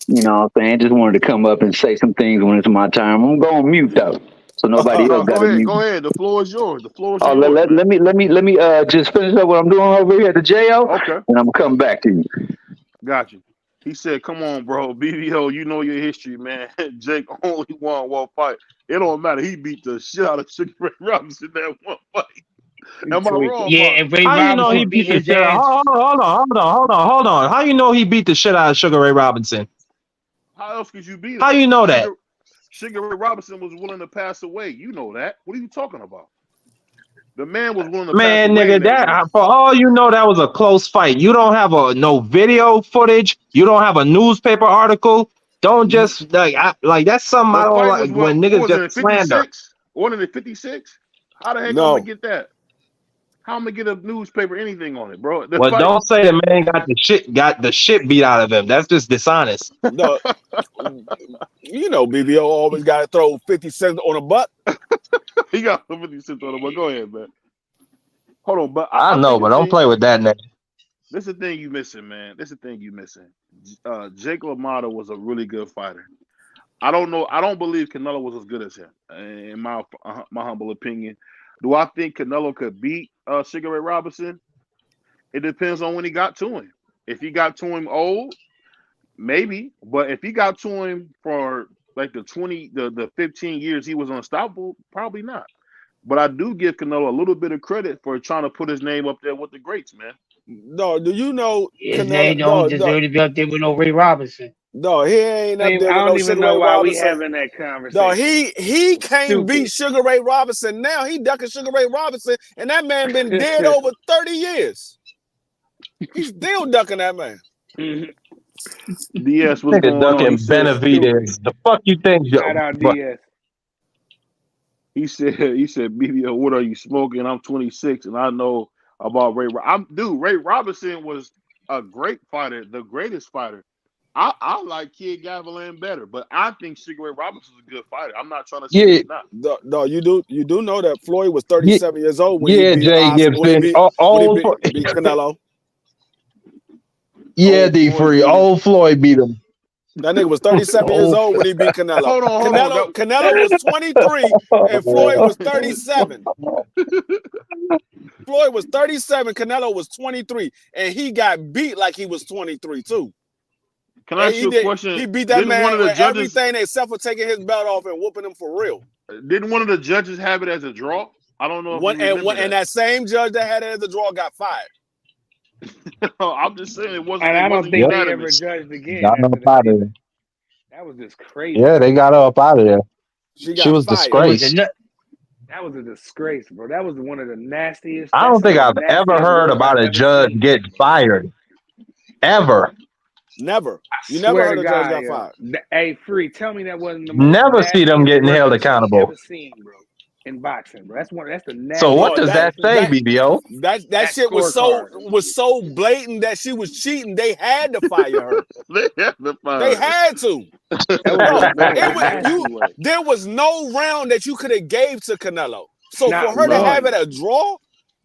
You know what I'm saying? Just wanted to come up and say some things when it's my time. I'm going mute though, so nobody else got to mute. Go ahead. The floor is yours. Let me just finish up what I'm doing over here at the JO. Okay. And I'm gonna come back to you. Got you. He said, "Come on, bro. BVO, you know your history, man. Jake only won one fight. It don't matter. He beat the shit out of Sugar Ray Robinson that one fight." Am I wrong? Yeah, and Ray Robinson, you know he beat the shit out? Hold on. How you know he beat the shit out of Sugar Ray Robinson? How else could you beat him? How you know that? Sugar Ray Robinson was willing to pass away. You know that. What are you talking about? The man was willing to pass away. Nigga, that for all you know, that was a close fight. You don't have no video footage. You don't have a newspaper article. Don't just that's something I don't like when niggas just slander. Wasn't it 56? How the heck am I gonna get that? How am I gonna get a newspaper anything on it, bro? Well, don't say the man got the shit beat out of him. That's just dishonest. No, BBO always got to throw 50 cents on a butt. He got 50 cents on a butt. Go ahead, man. Hold on, but I know, but don't play with that name. This is the thing you missing, man. This is the thing you missing. Jake LaMotta was a really good fighter. I don't know. I don't believe Canelo was as good as him, in my humble opinion. Do I think Canelo could beat Sugar Ray Robinson? It depends on when he got to him. If he got to him old, maybe. But if he got to him for like the 15 years he was unstoppable? Probably not. But I do give Canelo a little bit of credit for trying to put his name up there with the greats, man. No, do you know his name don't deserve to be up there with no Ray Robinson? No, he ain't up there with no Sugar Ray Robinson. We having that conversation. No, he can't beat Sugar Ray Robinson now. He ducking Sugar Ray Robinson, and that man been dead over 30 years. He's still ducking that man. DS was going ducking Benavidez. The fuck you think? Shout out DS. He said, BBO, what are you smoking? I'm 26 and I know about Ray. Ray Robinson was a great fighter, the greatest fighter. I like Kid Gavilan better, but I think Sugar Ray Robinson is a good fighter. I'm not trying to say he's not. No, you do know that Floyd was 37 years old when he beat Jay Gibson. beat Canelo. Yeah, D3. Old Floyd beat him. That nigga was 37 years old when he beat Canelo. Hold on. Canelo was 23 and Floyd was 37. Floyd was 37, Canelo was 23, and he got beat like he was 23 too. Can I ask you a question? He beat that man with everything except for taking his belt off and whooping him for real. Didn't one of the judges have it as a draw? I don't know. And that same judge that had it as a draw got fired. I'm just saying it wasn't. And I don't think they ever judged again. That was just crazy. Yeah, they got her up out of there. She was disgraced. That was a disgrace, bro. That was one of the nastiest. I don't think I've ever heard about a judge get fired. Ever. Never. You never heard a judge got fired. Hey, Free, tell me that wasn't the never see them getting held accountable. Ever seen, bro, in boxing, bro. That's the nastiest. So what does that say, BBO? That shit was so blatant that she was cheating. They had to fire her. They had to. There was no round that you could have gave to Canelo. So for her to have it a draw,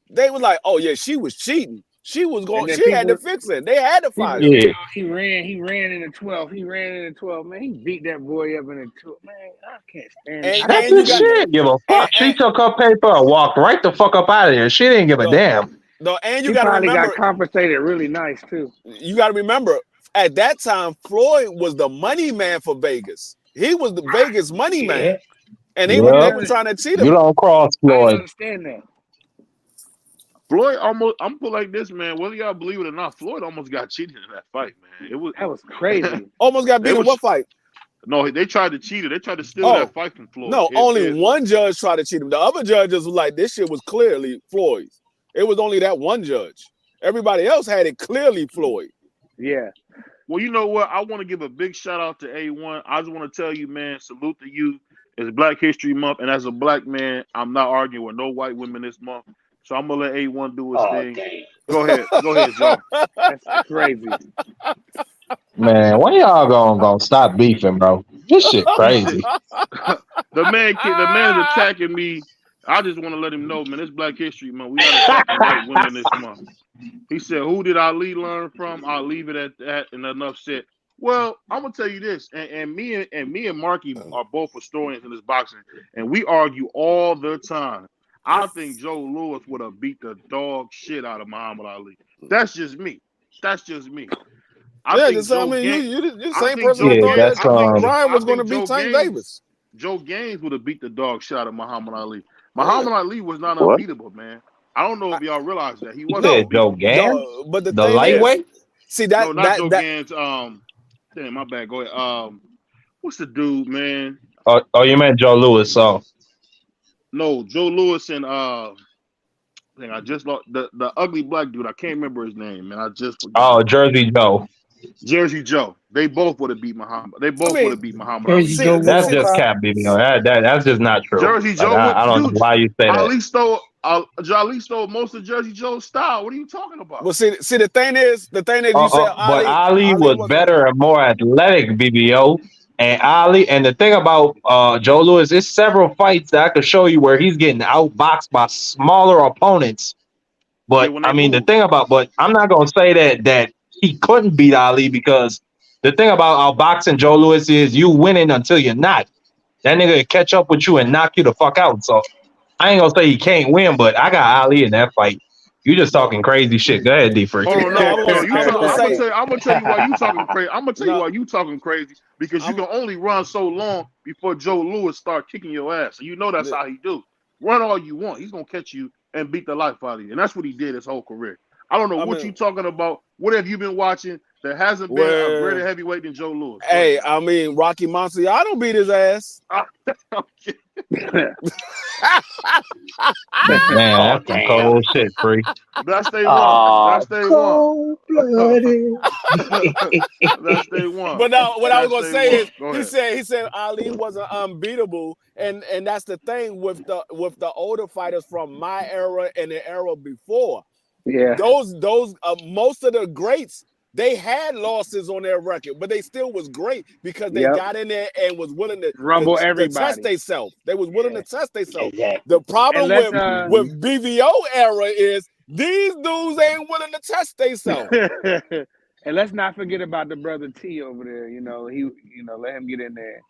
they was like, "Oh yeah, she was cheating. She was going. She had to fix it. They had to fire her." He ran in the 12. Man, he beat that boy up in the 12. Man, I can't stand it. That's the shit. Give a fuck. She took her paper and walked right the fuck up out of there. She didn't give a damn. No, and you got to remember, got compensated really nice too. You got to remember, at that time, Floyd was the money man for Vegas. He was the Vegas money man, and they were trying to cheat him. You don't cross I Floyd. understand that. Floyd almost. I'm put like this, man. Whether y'all believe it or not, Floyd almost got cheated in that fight, man. That was crazy. Almost got beat in what fight? No, they tried to cheat it. They tried to steal that fight from Floyd. No, only one judge tried to cheat him. The other judges was like, this shit was clearly Floyd's. It was only that one judge. Everybody else had it clearly Floyd. Yeah. Well, you know what? I want to give a big shout out to A1. I just want to tell you, man, salute to you. It's Black History Month, and as a black man, I'm not arguing with no white women this month. So I'm gonna let A1 do his thing. Dang. Go ahead, Joe. That's crazy. Man, when y'all gonna stop beefing, bro? This shit crazy. the man is attacking me. I just want to let him know, man. It's Black History Month. We not attacking white women this month. He said, "Who did Ali learn from?" I'll leave it at that, and enough said. Well, I'm gonna tell you this, and me and Marky are both historians in this boxing, and we argue all the time. I think Joe Louis would have beat the dog shit out of Muhammad Ali. That's just me. I think you're the same person who thought that Brian was going to beat Tank Davis. Joe Gaines would have beat the dog shit out of Muhammad Ali. Muhammad Ali was not unbeatable, man. I don't know if y'all realize that he wasn't. Joe Gaines, but the lightweight. See that? No, not Joe Gaines. Damn, my bad. Go ahead. What's the dude, man? Oh, you meant Joe Louis? So. No, Joe Louis and I just lost the ugly black dude. I can't remember his name, man. I just forgot. Oh, Jersey Joe. Jersey Joe. They both would have beat Muhammad. They both would have beat Muhammad Ali. That's just cap, baby. That's just not true. Jersey Joe. I don't know why you say that. Ali stole most of Jersey Joe's style. What are you talking about? Well, see, the thing is, you said but Ali was better and more athletic, BBO. And Ali, and the thing about Joe Louis, there's several fights that I could show you where he's getting outboxed by smaller opponents. But but I'm not gonna say that he couldn't beat Ali, because the thing about outboxing Joe Louis is you winning until you're not. That nigga will catch up with you and knock you the fuck out. So I ain't gonna say he can't win, but I got Ali in that fight. You just talking crazy shit. Go ahead, D-Free. Oh no, I'm gonna tell you why you talking crazy. I'm gonna tell you why you talking crazy because you can only run so long before Joe Louis start kicking your ass. So you know that's how he do. Run all you want. He's gonna catch you and beat the life out of you, and that's what he did his whole career. I don't know what you talking about. What have you been watching that hasn't been a greater heavyweight than Joe Louis? Hey, I mean Rocky Marciano beat his ass. Man, that's some cold shit, Free. That's day one. That's day one. That's day one. But now, what I was gonna say is, he said Ali wasn't unbeatable, and that's the thing with the older fighters from my era and the era before. Yeah, those most of the greats, they had losses on their record, but they still was great because they got in there and was willing to rumble everybody. To test themselves. They was willing to test themselves. Exactly. The problem with BVO era is these dudes ain't willing to test themselves. And let's not forget about the brother T over there. You know, let him get in there.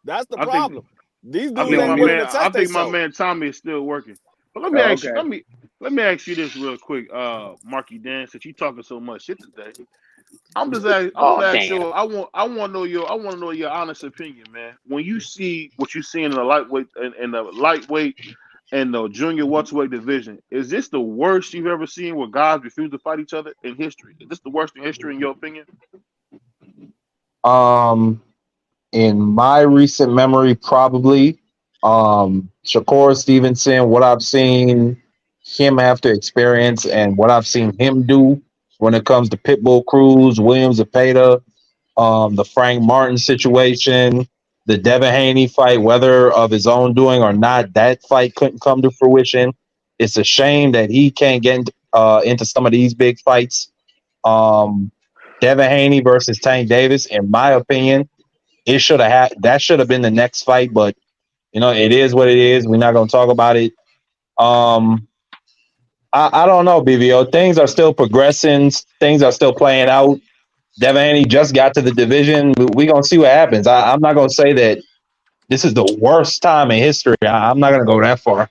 That's the problem. These dudes ain't willing to test themselves. I think my man Tommy is still working. But let me ask you this real quick, Marky Dan, since you talking so much shit today. I'm just asking. I want to know your honest opinion, man. When you see what you see in the lightweight and the junior welterweight division, is this the worst you've ever seen where guys refuse to fight each other in history? Is this the worst in history in your opinion? In my recent memory, probably. Shakur Stevenson, what I've seen him have to experience and what I've seen him do when it comes to Pitbull Cruz, Williams Zepeda, the Frank Martin situation, the Devin Haney fight, whether of his own doing or not, that fight couldn't come to fruition. It's a shame that he can't get into some of these big fights. Devin Haney versus Tank Davis, in my opinion, that should have been the next fight, but you know, it is what it is. We're not going to talk about it. I don't know, BVO. Things are still progressing. Things are still playing out. Devin Haney just got to the division. We're going to see what happens. I'm not going to say that this is the worst time in history. I'm not going to go that far.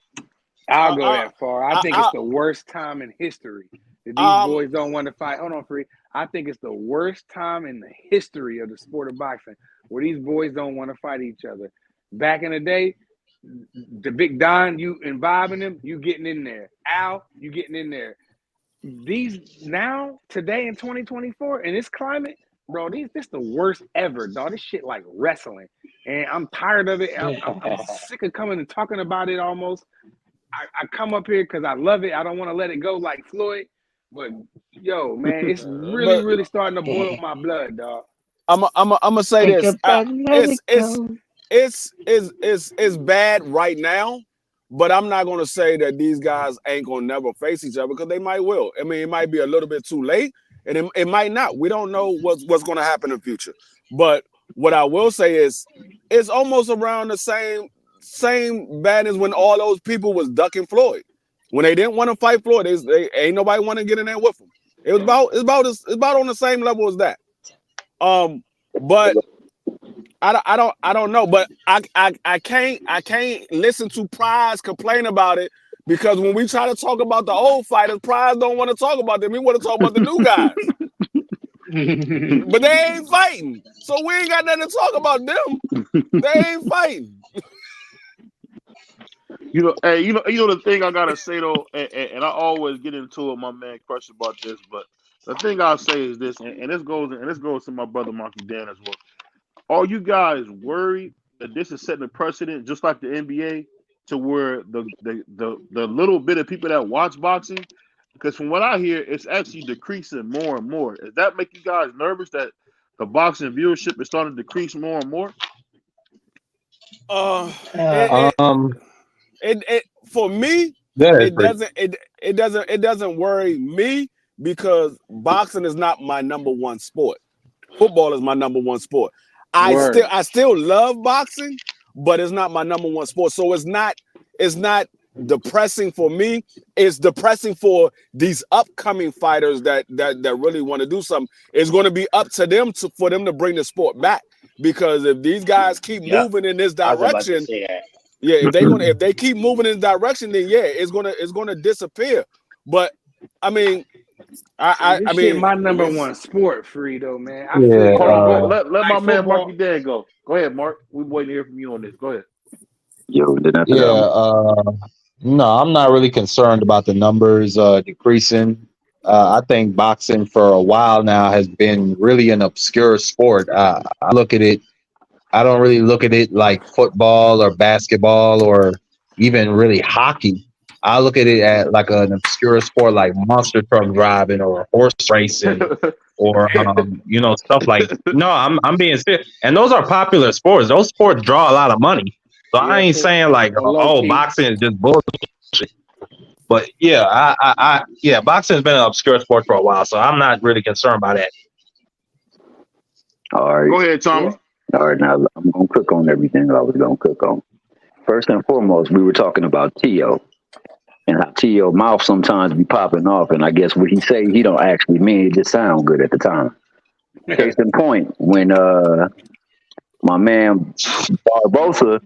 I'll go that far. I think it's the worst time in history that these boys don't want to fight. Hold on, Free. I think it's the worst time in the history of the sport of boxing where these boys don't want to fight each other. Back in the day, the Big Don, you involving them, you getting in there. Al, you getting in there. These now, today in 2024, in this climate, bro, this the worst ever, dog. This shit like wrestling. And I'm tired of it. I'm sick of coming and talking about it almost. I come up here because I love it. I don't want to let it go like Floyd. But, yo, man, it's really starting to boil my blood, dog. I'm gonna say this. It's bad right now, but I'm not gonna say that these guys ain't gonna never face each other because they might will. I mean, it might be a little bit too late, and it might not. We don't know what's gonna happen in the future. But what I will say is, it's almost around the same bad as when all those people was ducking Floyd. When they didn't want to fight Floyd, they ain't nobody want to get in there with him. It's about on the same level as that. But I don't know, but I can't listen to Prize complain about it because when we try to talk about the old fighters, Prize don't want to talk about them. He want to talk about the new guys. But they ain't fighting, so we ain't got nothing to talk about them. They ain't fighting. You know the thing I gotta say though, and I always get into it, my man Crush, about this, but the thing I'll say is this, and this goes to my brother Marky Dan as well. Are you guys worried that this is setting a precedent, just like the NBA, to where the little bit of people that watch boxing? Because from what I hear, it's actually decreasing more and more. Does that make you guys nervous that the boxing viewership is starting to decrease more and more? For me, it doesn't worry me because boxing is not my number one sport. Football is my number one sport. I still love boxing, but it's not my number one sport. So it's not depressing for me. It's depressing for these upcoming fighters that really want to do something. It's going to be up to them for them to bring the sport back. Because if these guys keep moving in this direction, Yeah, if they keep moving in the direction, then yeah, it's gonna disappear. But I mean, I This mean, shit my number one sport, Frito, man. I Yeah, feel Hold on, let like my man football. Marky Dan go. Go ahead, Mark. We waiting to hear from you on this. Go ahead. Yo, then after yeah. that, No, I'm not really concerned about the numbers decreasing. I think boxing for a while now has been really an obscure sport. I look at it. I don't really look at it like football or basketball or even really hockey. I look at it as like an obscure sport like monster truck driving or horse racing or stuff like. No, I'm being serious. And those are popular sports. Those sports draw a lot of money. So I ain't saying like, low key. boxing is just bullshit. But yeah, yeah, boxing has been an obscure sport for a while, so I'm not really concerned by that. all right. Go ahead, Tommy. All right, now I'm going to cook on everything I was going to cook on. First and foremost, we were talking about T.O. and how T.O. mouth sometimes be popping off, and I guess what he say, he don't actually mean it, just sound good at the time. Case in point, when my man Barbosa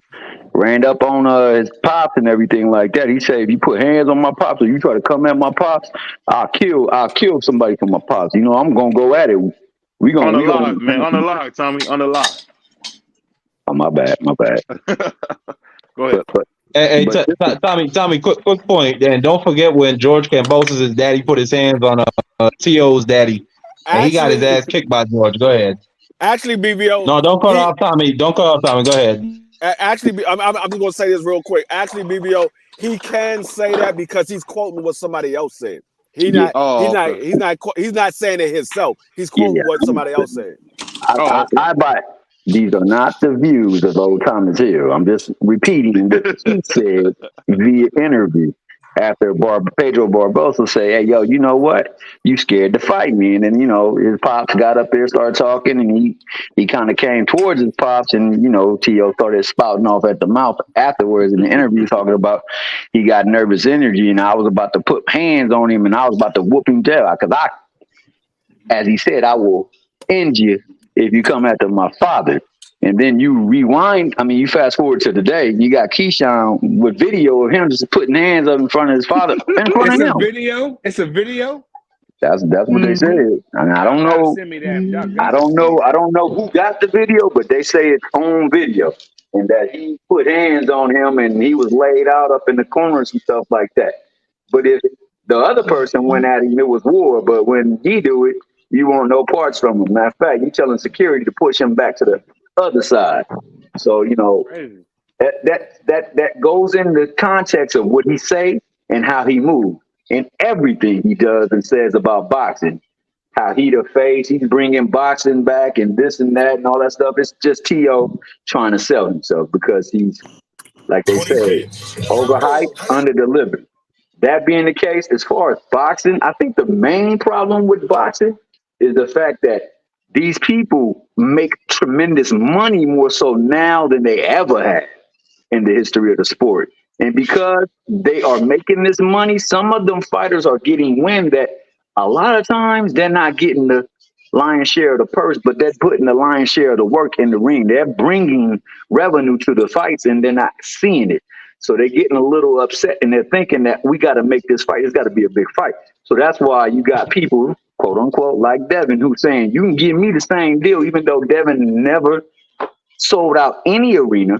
ran up on his pops and everything like that, he said, if you put hands on my pops or you try to come at my pops, I'll kill somebody for my pops. You know, I'm going to go at it. We gonna, on the log, man. On the log, Tommy. On the log. Oh, my bad. Go ahead. Hey, Tommy, quick point. And don't forget when George Kambosos' daddy put his hands on T.O.'s daddy, and he got his ass kicked by George. Go ahead. Actually, BVO. No, don't cut off Tommy. Don't cut off Tommy. Go ahead. Actually, I'm just gonna say this real quick. Actually, BVO, he can say that because he's quoting what somebody else said. He's not saying it himself. He's quoting what somebody else said. I buy. These are not the views of old Thomas Hill. I'm just repeating what he said via interview. After Pedro Barbosa say, hey, yo, you know what? You scared to fight me. And then, his pops got up there, started talking, and he kind of came towards his pops, and, T.O. started spouting off at the mouth afterwards in the interview, talking about he got nervous energy, and I was about to put hands on him, and I was about to whoop him down. Because as he said, I will end you if you come after my father. And then you rewind. I mean, you fast forward to today. You got Keyshawn with video of him just putting hands up in front of his father. In front of him. It's a video. That's what they said. And I don't know. Send me that. I don't know who got the video, but they say it's on video, and that he put hands on him and he was laid out up in the corners and stuff like that. But if the other person went at him, it was war. But when he do it, you want no parts from him. Matter of fact, you telling security to push him back to the other side. So, that goes in the context of what he say and how he moves and everything he does and says about boxing. How he the face, he's bringing boxing back and this and that and all that stuff. It's just T.O. trying to sell himself because he's, like they say, overhyped, underdelivered. That being the case, as far as boxing, I think the main problem with boxing is the fact that these people make tremendous money more so now than they ever had in the history of the sport. And because they are making this money, some of them fighters are getting wind that a lot of times they're not getting the lion's share of the purse, but they're putting the lion's share of the work in the ring. They're bringing revenue to the fights and they're not seeing it. So they're getting a little upset and they're thinking that we got to make this fight. It's got to be a big fight. So that's why you got people, quote unquote, like Devin, who's saying you can give me the same deal, even though Devin never sold out any arena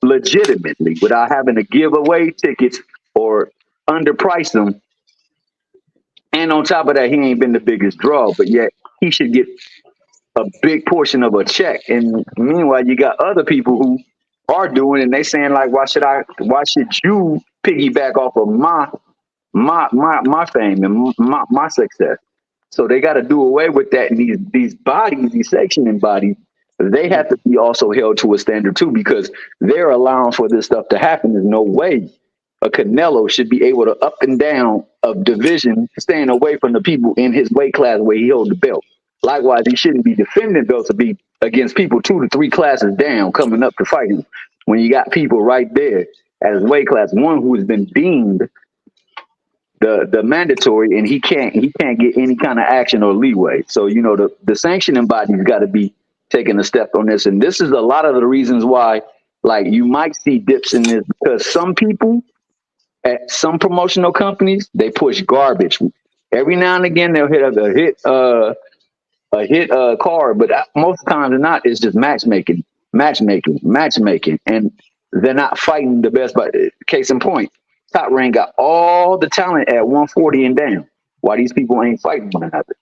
legitimately without having to give away tickets or underprice them. And on top of that, he ain't been the biggest draw, but yet he should get a big portion of a check. And meanwhile, you got other people who are doing, and they saying like, why should you piggyback off of my fame and my success? So they got to do away with that. And these bodies, these sectioning bodies, they have to be also held to a standard too, because they're allowing for this stuff to happen. There's no way a Canelo should be able to up and down a division, staying away from the people in his weight class where he held the belt. Likewise, he shouldn't be defending belts to be against people 2 to 3 classes down coming up to fight him. When you got people right there at his weight class, one who has been deemed the mandatory, and he can't get any kind of action or leeway. So, the sanctioning body's got to be taking a step on this. And this is a lot of the reasons why Like you might see dips in this because some people at some promotional companies they push garbage. Every now and again they'll hit a hit card, but most times than not, it's just matchmaking, and they're not fighting the best. But case in point, Top Rank got all the talent at 140 and down. Why these people ain't fighting one another?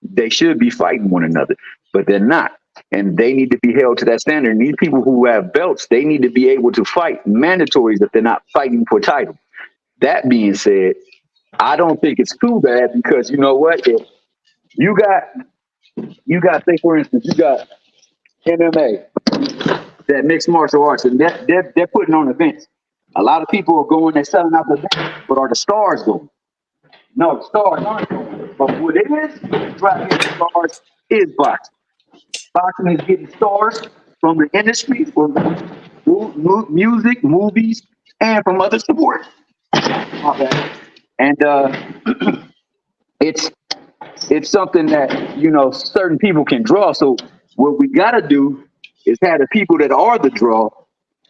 They should be fighting one another, but they're not, and they need to be held to that standard. And these people who have belts, they need to be able to fight mandatories if they're not fighting for title. That being said, I don't think it's too bad because you know what? If you got, say for instance, you got MMA, that mixed martial arts, and they're putting on events. A lot of people are going, they're selling out the events, but are the stars going? No, the stars aren't going. But what it is, driving the stars is boxing. Boxing is getting stars from the industry, from music, movies, and from other sports. And it's something that, you know, certain people can draw. So what we got to do is have the people that are the draw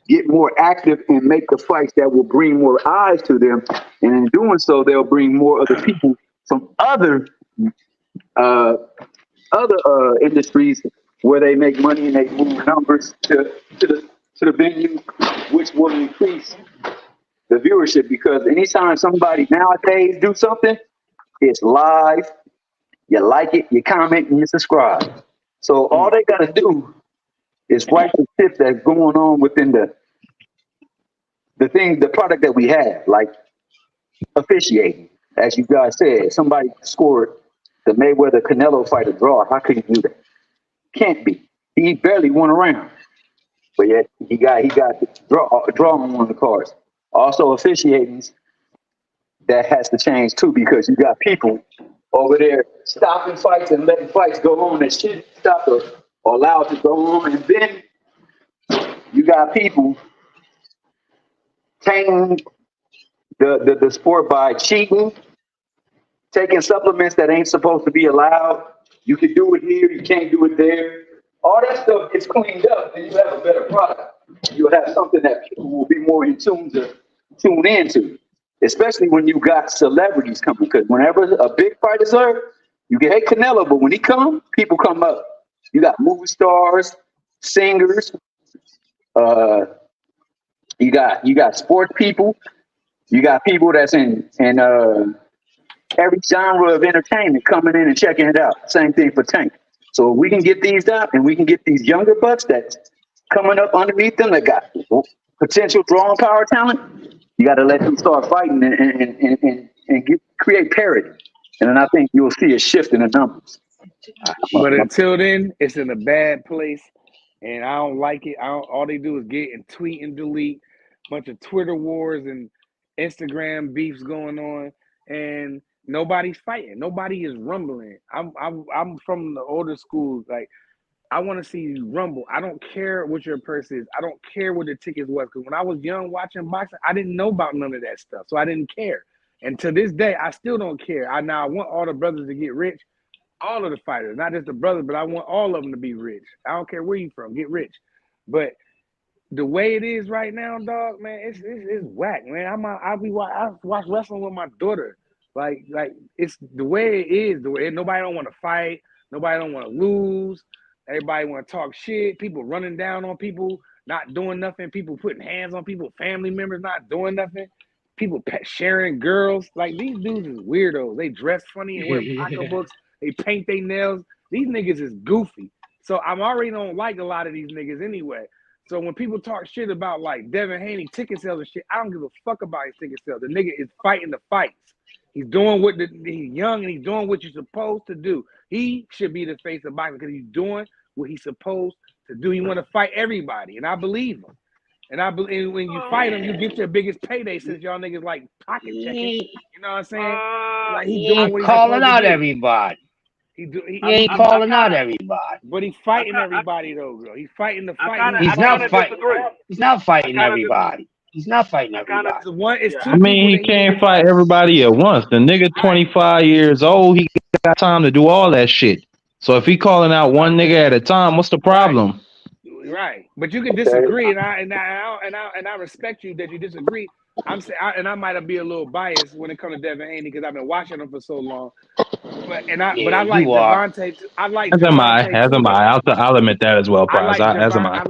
get more active and make the fights that will bring more eyes to them. And in doing so, they'll bring more other people from other industries where they make money and they move numbers to the venue, which will increase the viewership. Because anytime somebody nowadays do something, it's live. You like it, you comment, and you subscribe. So all they got to do is write the tips that's going on within the product that we have, like officiating. As you guys said, somebody scored the Mayweather Canelo fight a draw. How could he do that? Can't be. He barely won a round, but yet he got the draw on one of the cards. Also, officiating that has to change too, because you got people over there stopping fights and letting fights go on that shouldn't stop or allowed to go on, and then you got people taking the sport by cheating, taking supplements that ain't supposed to be allowed. You can do it here, you can't do it there. All that stuff gets cleaned up, and you have a better product. You'll have something that people will be more in tune into, especially when you got celebrities coming. Because whenever a big fight is there, you can hate Canelo, but when he come, people come up. You got movie stars, singers, you got sports people, you got people that's in every genre of entertainment coming in and checking it out. Same thing for Tank. So if we can get these out and we can get these younger bucks that's coming up underneath them that got potential drawing power talent, you got to let them start fighting and create parity. And then I think you'll see a shift in the numbers. But until then, it's in a bad place, and I don't like it. All they do is get and tweet and delete, bunch of Twitter wars and Instagram beefs going on, and nobody's fighting. Nobody is rumbling. I'm from the older school. Like, I want to see you rumble. I don't care what your purse is. I don't care what the tickets was. Because when I was young watching boxing, I didn't know about none of that stuff, so I didn't care. And to this day, I still don't care. I want all the brothers to get rich. All of the fighters, not just the brothers, but I want all of them to be rich. I don't care where you from, get rich. But the way it is right now, dog, man, it's whack, man. I watch wrestling with my daughter. Like it's the way it is. The way nobody don't want to fight, nobody don't want to lose. Everybody want to talk shit. People running down on people, not doing nothing. People putting hands on people, family members not doing nothing. People sharing girls. Like, these dudes is weirdos. They dress funny and wear pocketbooks. They paint their nails. These niggas is goofy. So I'm already don't like a lot of these niggas anyway. So when people talk shit about like Devin Haney ticket sales and shit, I don't give a fuck about his ticket sales. The nigga is fighting the fights. He's doing he's young and he's doing what you're supposed to do. He should be the face of boxing because he's doing what he's supposed to do. He want to fight everybody, and I believe him. And I believe when you fight him, you get your biggest payday since y'all niggas like pocket checking. You know what I'm saying? Like, he ain't calling out everybody. He ain't calling out everybody. But he's fighting everybody though, girl. He's fighting the fight. He's not fighting. He's not fighting everybody. He's not fighting everybody. I mean, he can't fight everybody at once. The nigga 25 years old, he got time to do all that shit. So if he calling out one nigga at a time, what's the problem? Right, but you can disagree, and I respect you that you disagree. I might be a little biased when it comes to Devin Haney because I've been watching him for so long. But I like Javante. I like Javante. As am I. I'll admit that as well, Prize. As am I.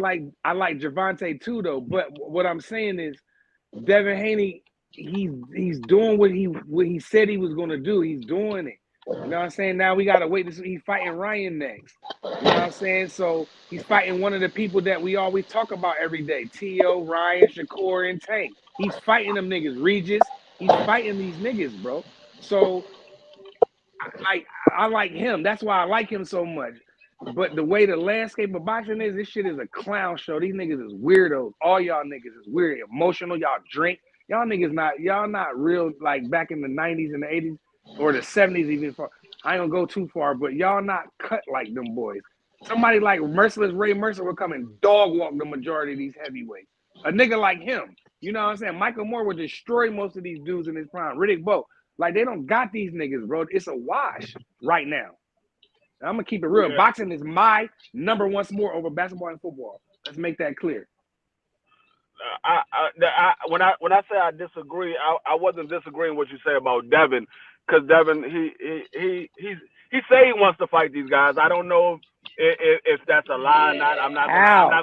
I like Javante too, though. But what I'm saying is, Devin Haney, he's doing what he said he was going to do. He's doing it. You know what I'm saying? Now we got to wait to see. He's fighting Ryan next. You know what I'm saying? So he's fighting one of the people that we always talk about every day. T.O., Ryan, Shakur, and Tank. He's fighting them niggas. Regis. He's fighting these niggas, bro. So I like him. That's why I like him so much. But the way the landscape of boxing is, this shit is a clown show. These niggas is weirdos. All y'all niggas is weird, emotional. Y'all drink. Y'all niggas not real like back in the 90s and the 80s. Or the 70s even. I ain't gonna go too far, but y'all not cut like them boys. Somebody like Merciless Ray Mercer would come and dog walk the majority of these heavyweights. A nigga like him, you know what I'm saying? Michael Moore would destroy most of these dudes in his prime. Riddick Bowe, like they don't got these niggas, bro. It's a wash right now. I'm gonna keep it real. Yeah. Boxing is my number one sport over basketball and football. Let's make that clear. When I say I disagree, I wasn't disagreeing what you say about Devin. Because Devin, he say he wants to fight these guys. I don't know if that's a lie or not. I'm not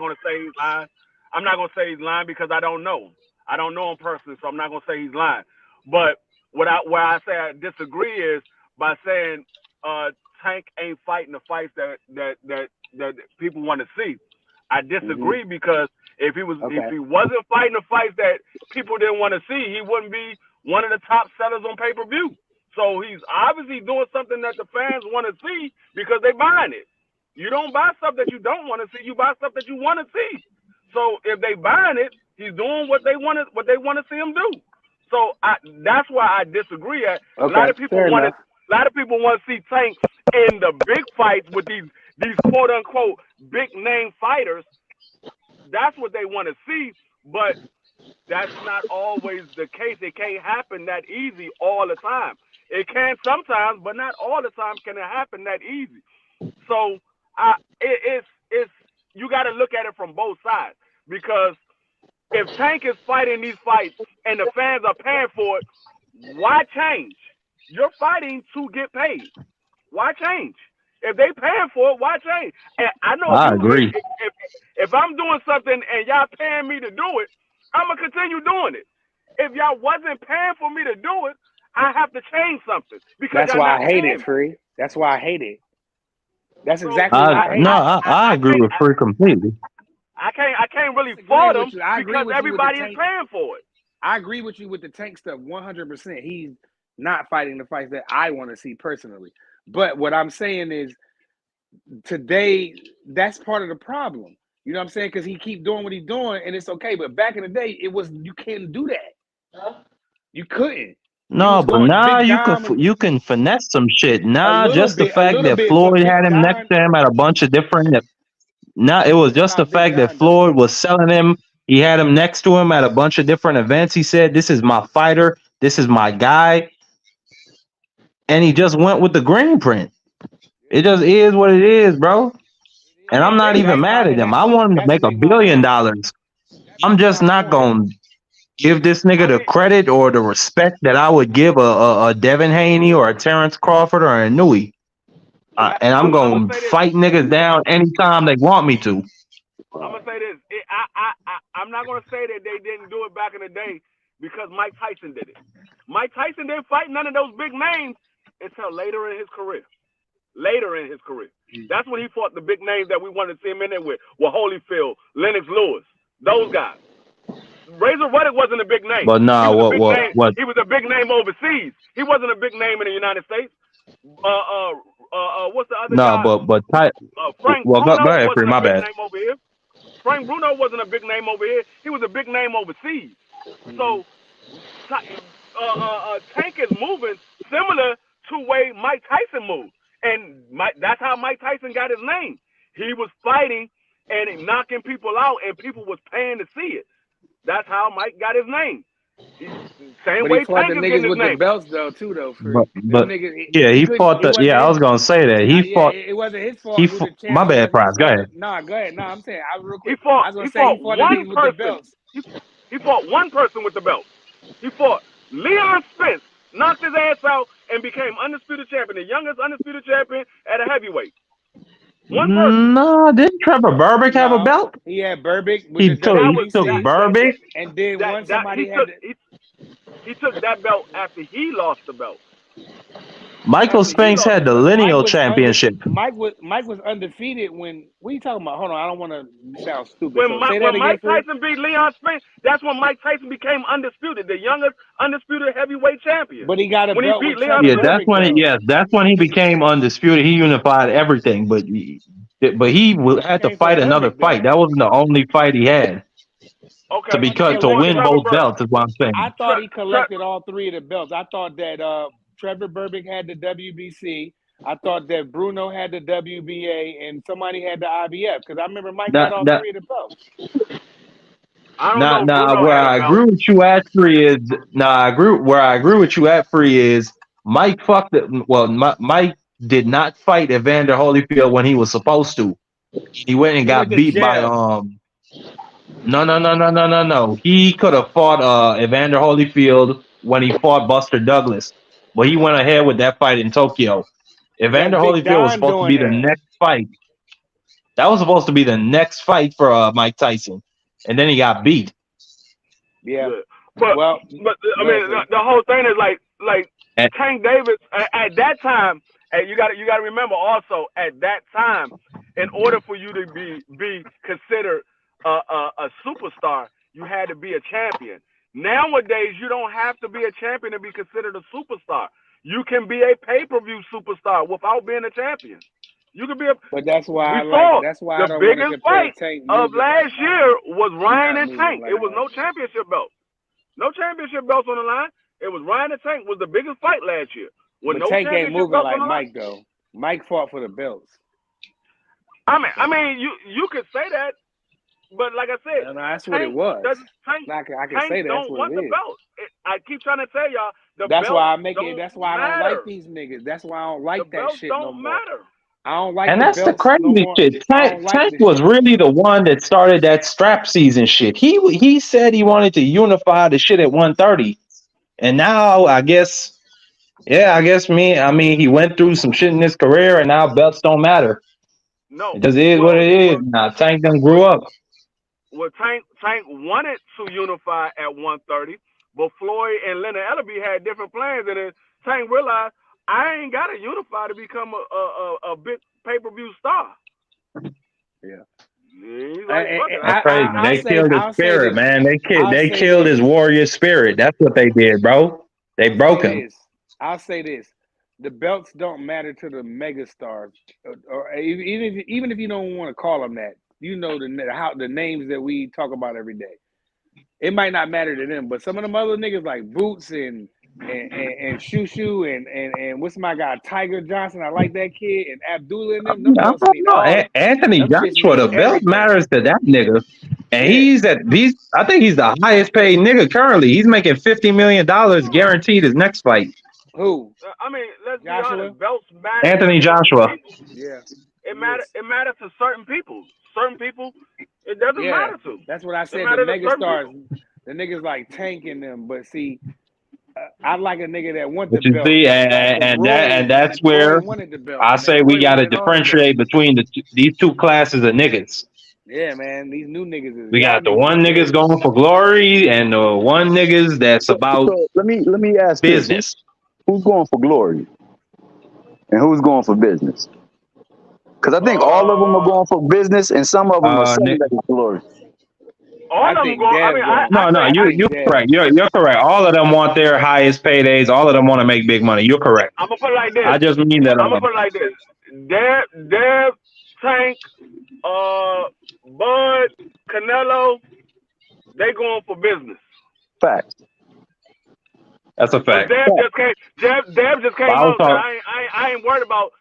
gonna say he's lying. I'm not gonna say he's lying because I don't know. I don't know him personally, so I'm not gonna say he's lying. But where I say I disagree is by saying Tank ain't fighting the fights that people want to see. I disagree because if he wasn't fighting the fights that people didn't want to see, he wouldn't be one of the top sellers on pay-per-view. So he's obviously doing something that the fans want to see because they buying it. You don't buy stuff that you don't want to see. You buy stuff that you want to see. So if they buying it, he's doing what they want to see him do. So that's why I disagree. A lot of people want to see Tank in the big fights with these quote unquote big name fighters. That's what they want to see, but that's not always the case. It can't happen that easy all the time. It can sometimes, but not all the time can it happen that easy. So it's you got to look at it from both sides, because if Tank is fighting these fights and the fans are paying for it, why change? You're fighting to get paid. Why change? If they paying for it, why change? And I know I agree. If I'm doing something and y'all paying me to do it, I'm gonna continue doing it. If y'all wasn't paying for me to do it, I have to change something. Because that's why I hate it, Free. That's why I hate it. That's exactly what I hate. No, I agree with Free completely. I can't really fault him because everybody is paying for it. I agree with you with the Tank stuff 100%. He's not fighting the fights that I want to see personally. But what I'm saying is today, that's part of the problem. You know what I'm saying? Because he keep doing what he's doing, and it's okay. But back in the day, you can't do that. You couldn't. No, but now you can finesse some shit. Nah, just the fact that Floyd had him next to him at a bunch of different. Nah, it was just the fact that Floyd was selling him. He had him next to him at a bunch of different events. He said, "This is my fighter. This is my guy," and he just went with the green print. It just is what it is, bro. And I'm not even mad at him. I want him to make $1 billion. I'm just not gonna give this nigga the credit or the respect that I would give a Devin Haney or a Terrence Crawford or a Nui. And I'm gonna fight niggas down anytime they want me to. I'm gonna say this. I'm not gonna say that they didn't do it back in the day because Mike Tyson did it. Mike Tyson didn't fight none of those big names until later in his career. That's when he fought the big names that we wanted to see him in there with Holyfield, Lennox Lewis, those guys. Razor Ruddock wasn't a big name. But nah, what? He was a big name overseas. He wasn't a big name in the United States. What's the other guy? But Frank Bruno go ahead, Free, my bad. Name over here. Frank Bruno wasn't a big name over here. He was a big name overseas. So Tank is moving similar to the way Mike Tyson moved. And that's how Mike Tyson got his name. He was fighting and knocking people out, and people was paying to see it. That's how Mike got his name. But he fought the niggas with the belts though too though. But he fought the. Yeah, I was gonna say that he fought. It wasn't his fault. Who the champ my bad, Price. Go ahead. Nah, go ahead. Nah, I'm saying real quick. He fought the niggas with the belts. He fought one person with the belt. He fought Leon Spence, knocked his ass out, and became undisputed champion, the youngest undisputed champion at a heavyweight. One person. No, didn't Trevor Burbick have a belt? He had Burbick. He took Burbick, and then once somebody had. He took that belt after he lost the belt. Michael Spinks had the lineal championship. Mike was undefeated when. What are you talking about? Hold on, I don't want to sound stupid. When Mike Tyson beat Leon Spinks, that's when Mike Tyson became undisputed, the youngest undisputed heavyweight champion. But he got a belt. He beat Leon Spinks. That's when he became undisputed. He unified everything, but he had to fight another fight. That wasn't the only fight he had. Okay. To win both belts is what I'm saying. I thought he collected all three of the belts. I thought that Trevor Burbick had the WBC. I thought that Bruno had the WBA and somebody had the IBF because I remember Mike had all three of the belts. Where I agree with you at Free is Mike fucked it. Well, Mike did not fight Evander Holyfield when he was supposed to. He went and got beat by No. He could have fought Evander Holyfield when he fought Buster Douglas, but he went ahead with that fight in Tokyo. Evander Holyfield was supposed to be the next fight. That was supposed to be the next fight for Mike Tyson, and then he got beat. Yeah, but I mean, the whole thing is like Tank Davis at that time. And you got to remember also at that time, in order for you to be considered a superstar, you had to be a champion. Nowadays, you don't have to be a champion to be considered a superstar. You can be a pay-per-view superstar without being a champion. You can be a. But that's why the biggest fight of last year was Ryan and Tank. It was no championship belt. No championship belts on the line. It was Ryan and Tank was the biggest fight last year. But no Tank ain't moving like Mike though. Mike fought for the belts. I mean, you could say that. But like I said, no, that's what it was. I can say that's what it is. Belt. I keep trying to tell y'all. That's why I make it. That's why I don't like these niggas. That's why I don't like that shit no more. Don't matter. I don't like. And that's the crazy shit. Tank was really the one that started that strap season shit. He said he wanted to unify the shit at 130, and now I guess he went through some shit in his career, and now belts don't matter. No, it just is what it is. Now Tank done grew up. Well, Tank wanted to unify at 130, but Floyd and Leonard Ellerbe had different plans, and then Tank realized I ain't got to unify to become a big pay-per-view star. Yeah. That's crazy. They killed his spirit, man. They killed his warrior spirit. That's what they did, bro. They broke him. I'll say this. The belts don't matter to the megastars, or even if you don't want to call them that. You know the names that we talk about every day. It might not matter to them, but some of them other niggas like Boots and Shushu and what's my guy Tiger Johnson? I like that kid and Abdullah and them. I don't know. Anthony Joshua, the belt matters to that nigga, and I think he's the highest paid nigga currently. He's making $50 million guaranteed his next fight. Who? I mean, let's be honest. Belts matter. Anthony Joshua. Yeah. It matters. It matters to certain people. Certain people, it doesn't matter to. That's what I said. The megastars, the niggas like Tank in them. But see, I like a nigga that wants the belt. See, and that's where I say we got to differentiate between these two classes of niggas. Yeah, man, these new niggas. We got the one niggas going for glory, and the one niggas that's about. So let me ask business. Who's going for glory, and who's going for business? Because I think all of them are going for business, and some of them are saying that it's glory. All of them going. You're correct. You're correct. All of them want their highest paydays. All of them want to make big money. You're correct. I'm gonna put it like this. I just mean that. I'm gonna put it like this. Deb, Tank, Bud, Canelo, they going for business. Fact. That's a fact. Deb just came on. I ain't worried about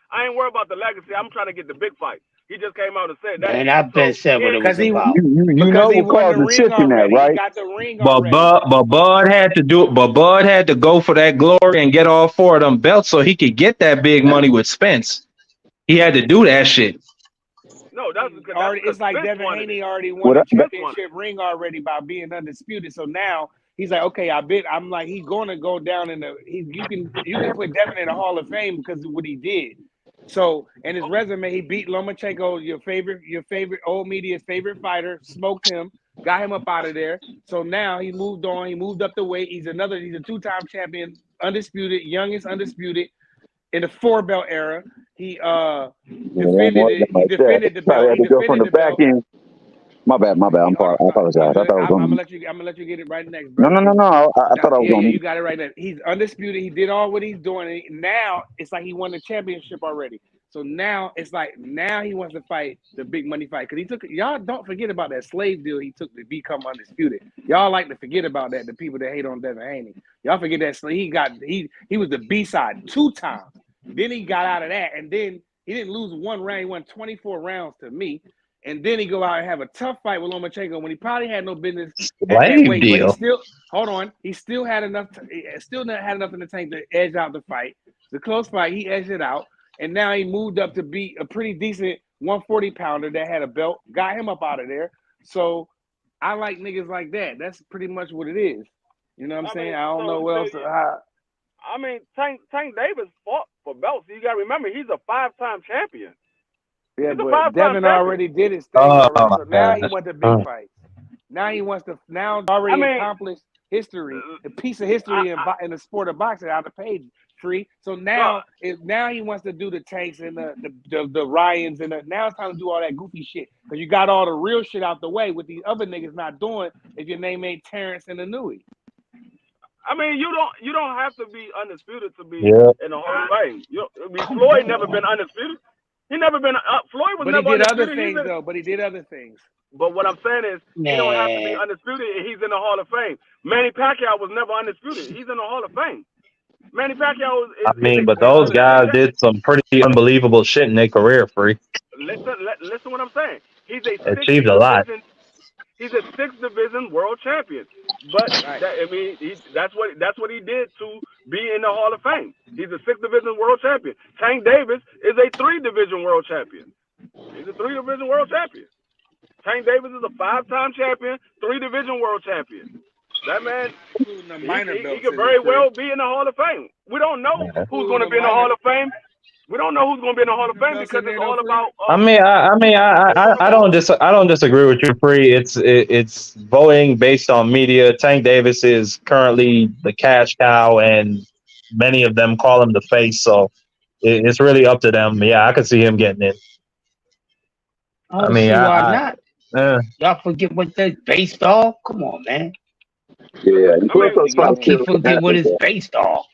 the legacy. I'm trying to get the big fight. He just came out and said that. And I've been said what it was about. You know what caused the shift in that, right? He got the ring But Bud had to do it. But Bud had to go for that glory and get all 4 of them belts so he could get that big money with Spence. He had to do that shit. No, that's it's like Devin Haney already won a championship ring already by being undisputed. So now he's like, okay, I'm like, he's going to go down in the. You can put Devin in the Hall of Fame because of what he did. So in his resume, he beat Lomachenko, your favorite old media's favorite fighter, smoked him, got him up out of there. So now he moved on. He moved up the weight. He's a 2-time champion, undisputed, youngest undisputed in the 4-belt era. He defended the belt. He defended the belt. My bad. I apologize. I thought I was I'm gonna let you get it right next, bro. No. I thought I was going. You got it right now. He's undisputed. He did all what he's doing. And now it's like he won the championship already. So now it's like he wants to fight the big money fight because he took. Y'all don't forget about that slave deal he took to become undisputed. Y'all like to forget about that. The people that hate on Devin Haney, y'all forget that he was the B-side 2 times. Then he got out of that, and then he didn't lose 1 round. He won 24 rounds to me. And then he go out and have a tough fight with Lomachenko when he probably had no business at that weight. But he still had enough. Still had enough in the tank to edge out the fight. The close fight, he edged it out, and now he moved up to be a pretty decent 140-pounder that had a belt. Got him up out of there. So I like niggas like that. That's pretty much what it is. You know what I'm saying? I don't know what else. I mean, Tank Davis fought for belts. You got to remember, he's a 5-time champion. Yeah, but Devin already did his thing already, so now he wants the big fight. Now he wants to accomplished history, a piece of history in the sport of boxing out of the page free. So now he wants to do the Tanks and the Ryans and now it's time to do all that goofy shit because you got all the real shit out the way with these other niggas not doing if your name ain't Terrence and Inouye. I mean, you don't have to be undisputed to be in the Hall of Fame. Floyd never been undisputed. He never been Floyd was never undisputed. But he did other things. But what I'm saying is, he don't have to be undisputed. He's in the Hall of Fame. Manny Pacquiao was never undisputed. He's in the Hall of Fame. Manny Pacquiao but those guys did some pretty unbelievable shit in their career, Free. Listen what I'm saying. He's achieved a lot. He's a 6th division world champion. But that's what he did to be in the Hall of Fame. He's a 6th division world champion. Tank Davis is a 3-division world champion. He's a 3-division world champion. Tank Davis is a 5-time champion, 3-division world champion. That man, he could very well be in the Hall of Fame. We don't know who's going to be in the Hall of Fame. We don't know who's going to be in the Hall of Fame because it's all about. I don't disagree with you, Free. It's voting based on media. Tank Davis is currently the cash cow, and many of them call him the face. So it's really up to them. Yeah, I could see him getting in. Why not? Y'all forget what that's based off? Come on, man. Yeah, y'all keep forget what it's based off.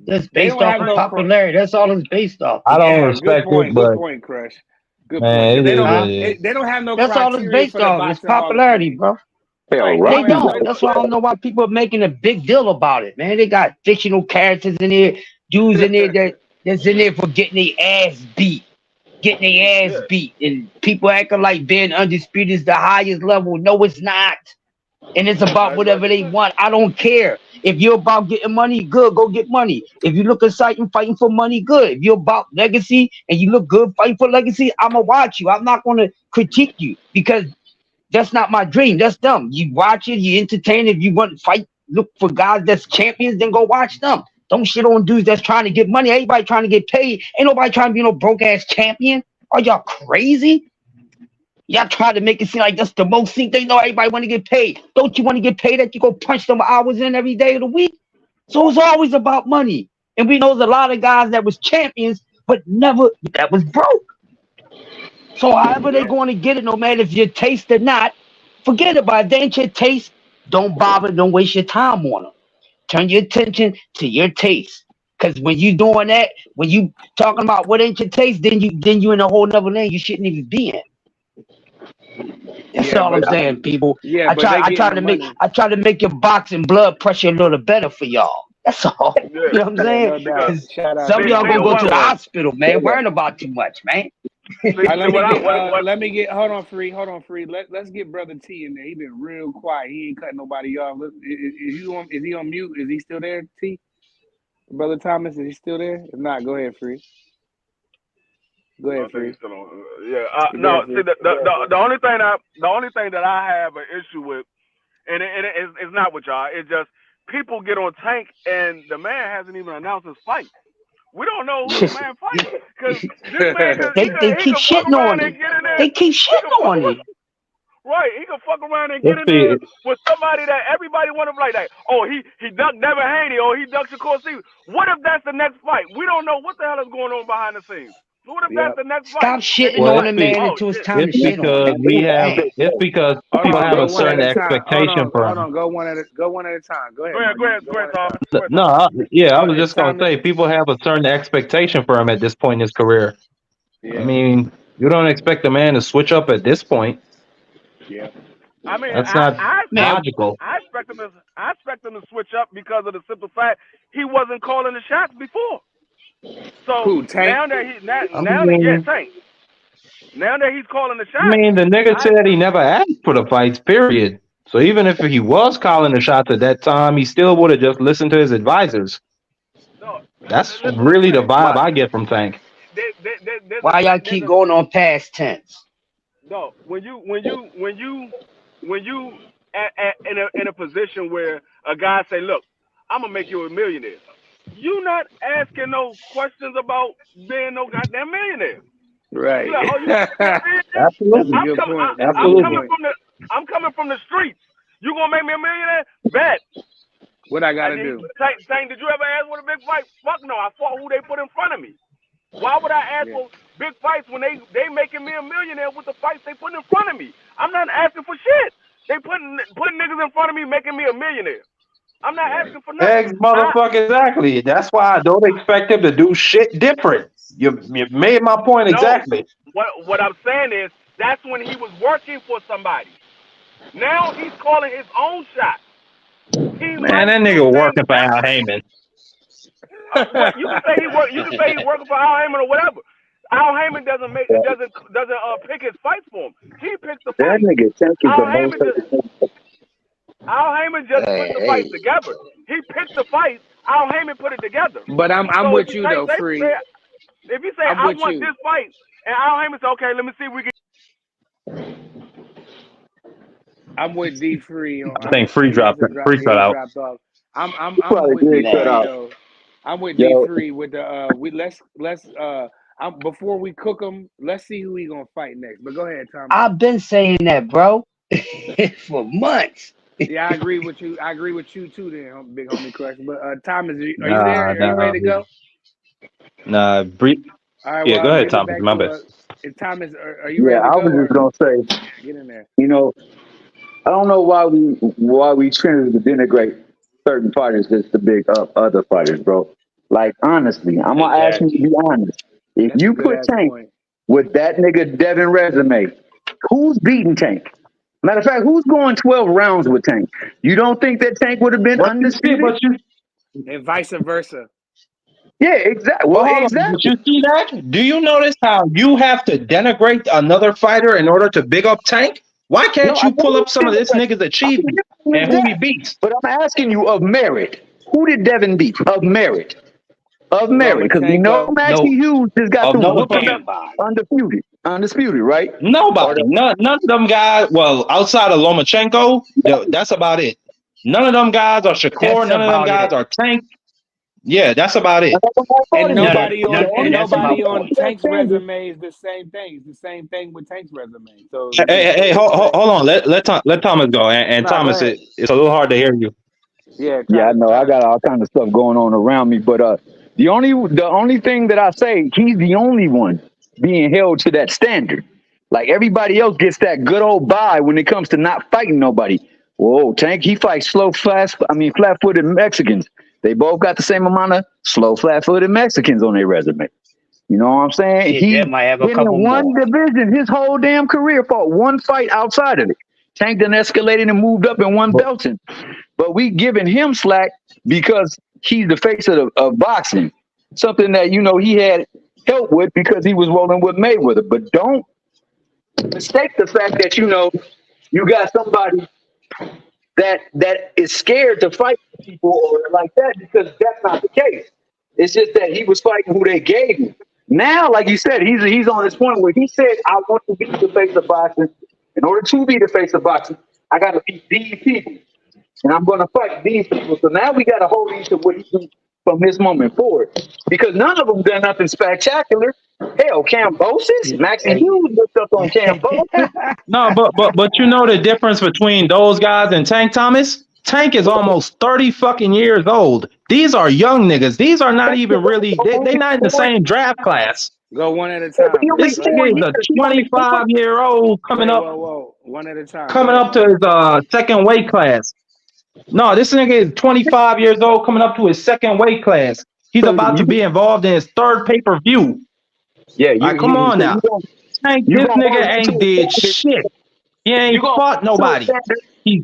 That's based off of popularity. That's all it's based off. I don't respect it, but good point, Crush. Good point. They don't have no. That's all it's based off. It's popularity, bro. They don't. That's why I don't know why people are making a big deal about it, man. They got fictional characters in there, dudes in there that's in there for getting their ass beat. And people acting like being undisputed is the highest level. No, it's not. And it's about whatever they want. I don't care. If you're about getting money, good, go get money. If you look exciting fighting for money, good. If you're about legacy and you look good fighting for legacy, I'm going to watch you. I'm not going to critique you because that's not my dream. That's dumb. You watch it, you entertain it. If you want to fight, look for guys that's champions, then go watch them. Don't shit on dudes that's trying to get money. Everybody trying to get paid. Ain't nobody trying to be no broke-ass champion. Are y'all crazy? Y'all try to make it seem like that's the most thing they know. Everybody want to get paid. Don't you want to get paid that you go punch them hours in every day of the week? So it's always about money. And we know there's a lot of guys that was champions, but never that was broke. So however they're going to get it, no matter if your taste or not, forget about it. If they ain't your taste, don't bother, don't waste your time on them. Turn your attention to your taste. Because when you doing that, when you talking about what ain't your taste, then you in a whole nother lane you shouldn't even be in. That's all I'm saying, people. Yeah, I try to make your boxing blood pressure a little better for y'all. That's all. You know what I'm saying? Some of y'all gonna go to the hospital, man, worrying about too much, man. Let me get. Hold on, Free. Let's get Brother T in there. He been real quiet. He ain't cutting nobody off. Is he on mute? Is he still there, T? Brother Thomas, is he still there? If not, go ahead, Free. Go ahead, Free. No. See, the only thing that I have an issue with, and it's not with y'all. It's just people get on Tank, and the man hasn't even announced his fight. We don't know who the man fights because this man they keep shitting on him. They keep shitting on him. Right, he can fuck around and get in there with somebody that everybody want him like that. Oh, he ducked Devin Haney, or he ducked Shakur Stevens. What if that's the next fight? We don't know what the hell is going on behind the scenes. What if that's the next fight? Stop shitting on the man until it's time to shit on him. It's because people have a certain expectation for him. Hold on, go one at a time. Go ahead. Go ahead, Tom. No, I was just gonna say people have a certain expectation for him at this point in his career. Yeah. I mean, you don't expect a man to switch up at this point. Yeah. I mean, that's not logical. I expect him to switch up because of the simple fact he wasn't calling the shots before. So now that Tank. Now that he's calling the shots. I mean, the nigga said he never asked for the fights, period. So even if he was calling the shots at that time, he still would have just listened to his advisors. No, that's really the vibe I get from Tank. Why y'all keep going on past tense? No, when you in a position where a guy say, "Look, I'm gonna make you a millionaire," you not asking no questions about being no goddamn millionaire. Right. Like, Absolutely. I'm coming from the streets. You gonna make me a millionaire? Bet. What I gotta do? Saying, did you ever ask for a big fight? Fuck no. I fought who they put in front of me. Why would I ask for big fights when they making me a millionaire with the fights they put in front of me? I'm not asking for shit. They putting niggas in front of me making me a millionaire. I'm not asking for nothing. Exactly. That's why I don't expect him to do shit different. You made my point exactly. What I'm saying is that's when he was working for somebody. Now he's calling his own shot. Man, that nigga working for Al Heyman. You can say he's working for Al Heyman or whatever. Al Heyman doesn't pick his fights for him. He picks the fight. Al Heyman just put the fights together. He picked the fights. Al Heyman put it together. But I'm with you though, Free. If you say I want this fight, and Al Heyman say, okay, let me see if we can. I'm with D Free. I think Free dropped out. I'm with D Free though. I'm with D3 with the before we cook them, let's see who he gonna fight next. But go ahead, Tom. I've been saying that, bro, for months. Yeah, I agree with you. I agree with you too, then, big homie crush. But Thomas, are you there? Are you ready to go? Nah, brief. All right, yeah, go ahead, Thomas. My bad. Thomas, are you ready to go? I was just gonna say, get in there. You know, I don't know why we tend to denigrate certain fighters just to big up other fighters, bro. Like, honestly, I'm gonna ask you to be honest. If you put Tank with that nigga Devin resume, who's beating Tank? Matter of fact, who's going 12 rounds with Tank? You don't think that Tank would have been undisputed? And vice versa. Yeah, exactly. Well, exactly. Did you see that? Do you notice how you have to denigrate another fighter in order to big up Tank? Why can't you pull up some of this nigga's achievements and who he beats? But I'm asking you of merit. Who did Devin beat? Of merit. Of merit. Because we know Maxie Hughes has got the whooping up undisputed, right? Nobody. None of them guys, well, outside of Lomachenko, that's about it. None of them guys are Shakur. None of them guys are Tank. Yeah, that's about it. And nobody on Tank's resume is the same thing. It's the same thing with Tank's resume. So hey, hold on. Let Thomas go. And Thomas, it's a little hard to hear you. Yeah, I know. I got all kinds of stuff going on around me, but the only thing that I say, he's the only one being held to that standard. Like everybody else gets that good old bye when it comes to not fighting nobody. Whoa, Tank, he fights flat-footed Mexicans. They both got the same amount of slow, flat-footed Mexicans on their resume. You know what I'm saying? He might have a in couple one division his whole damn career, fought one fight outside of it. Tank done escalated and moved up in one belting. But we giving him slack because he's the face of boxing. Something that, he had help with because he was rolling with Mayweather. But don't mistake the fact that you got somebody that is scared to fight people or like that, because that's not the case. It's just that he was fighting who they gave him. Now, like you said, he's on this point where he said, I want to be the face of boxing. In order to be the face of boxing, I got to beat these people. And I'm going to fight these people. So now we got to hold on to what he do from this moment forward. Because none of them done nothing spectacular. Hell, Cambosis, Max and Hughes looked up on Cambosis. No, but you know the difference between those guys and Tank Thomas? Tank is almost 30 fucking years old. These are young niggas. These are not even really, they not in the same draft class. Go one at a time. This nigga is a 25-year-old coming up. Whoa. One at a time. Coming up to his second weight class. No, this nigga is 25 years old coming up to his second weight class. He's about to be involved in his third pay-per-view. Yeah, come on now. Tank, this nigga ain't did shit. He ain't fought nobody. He's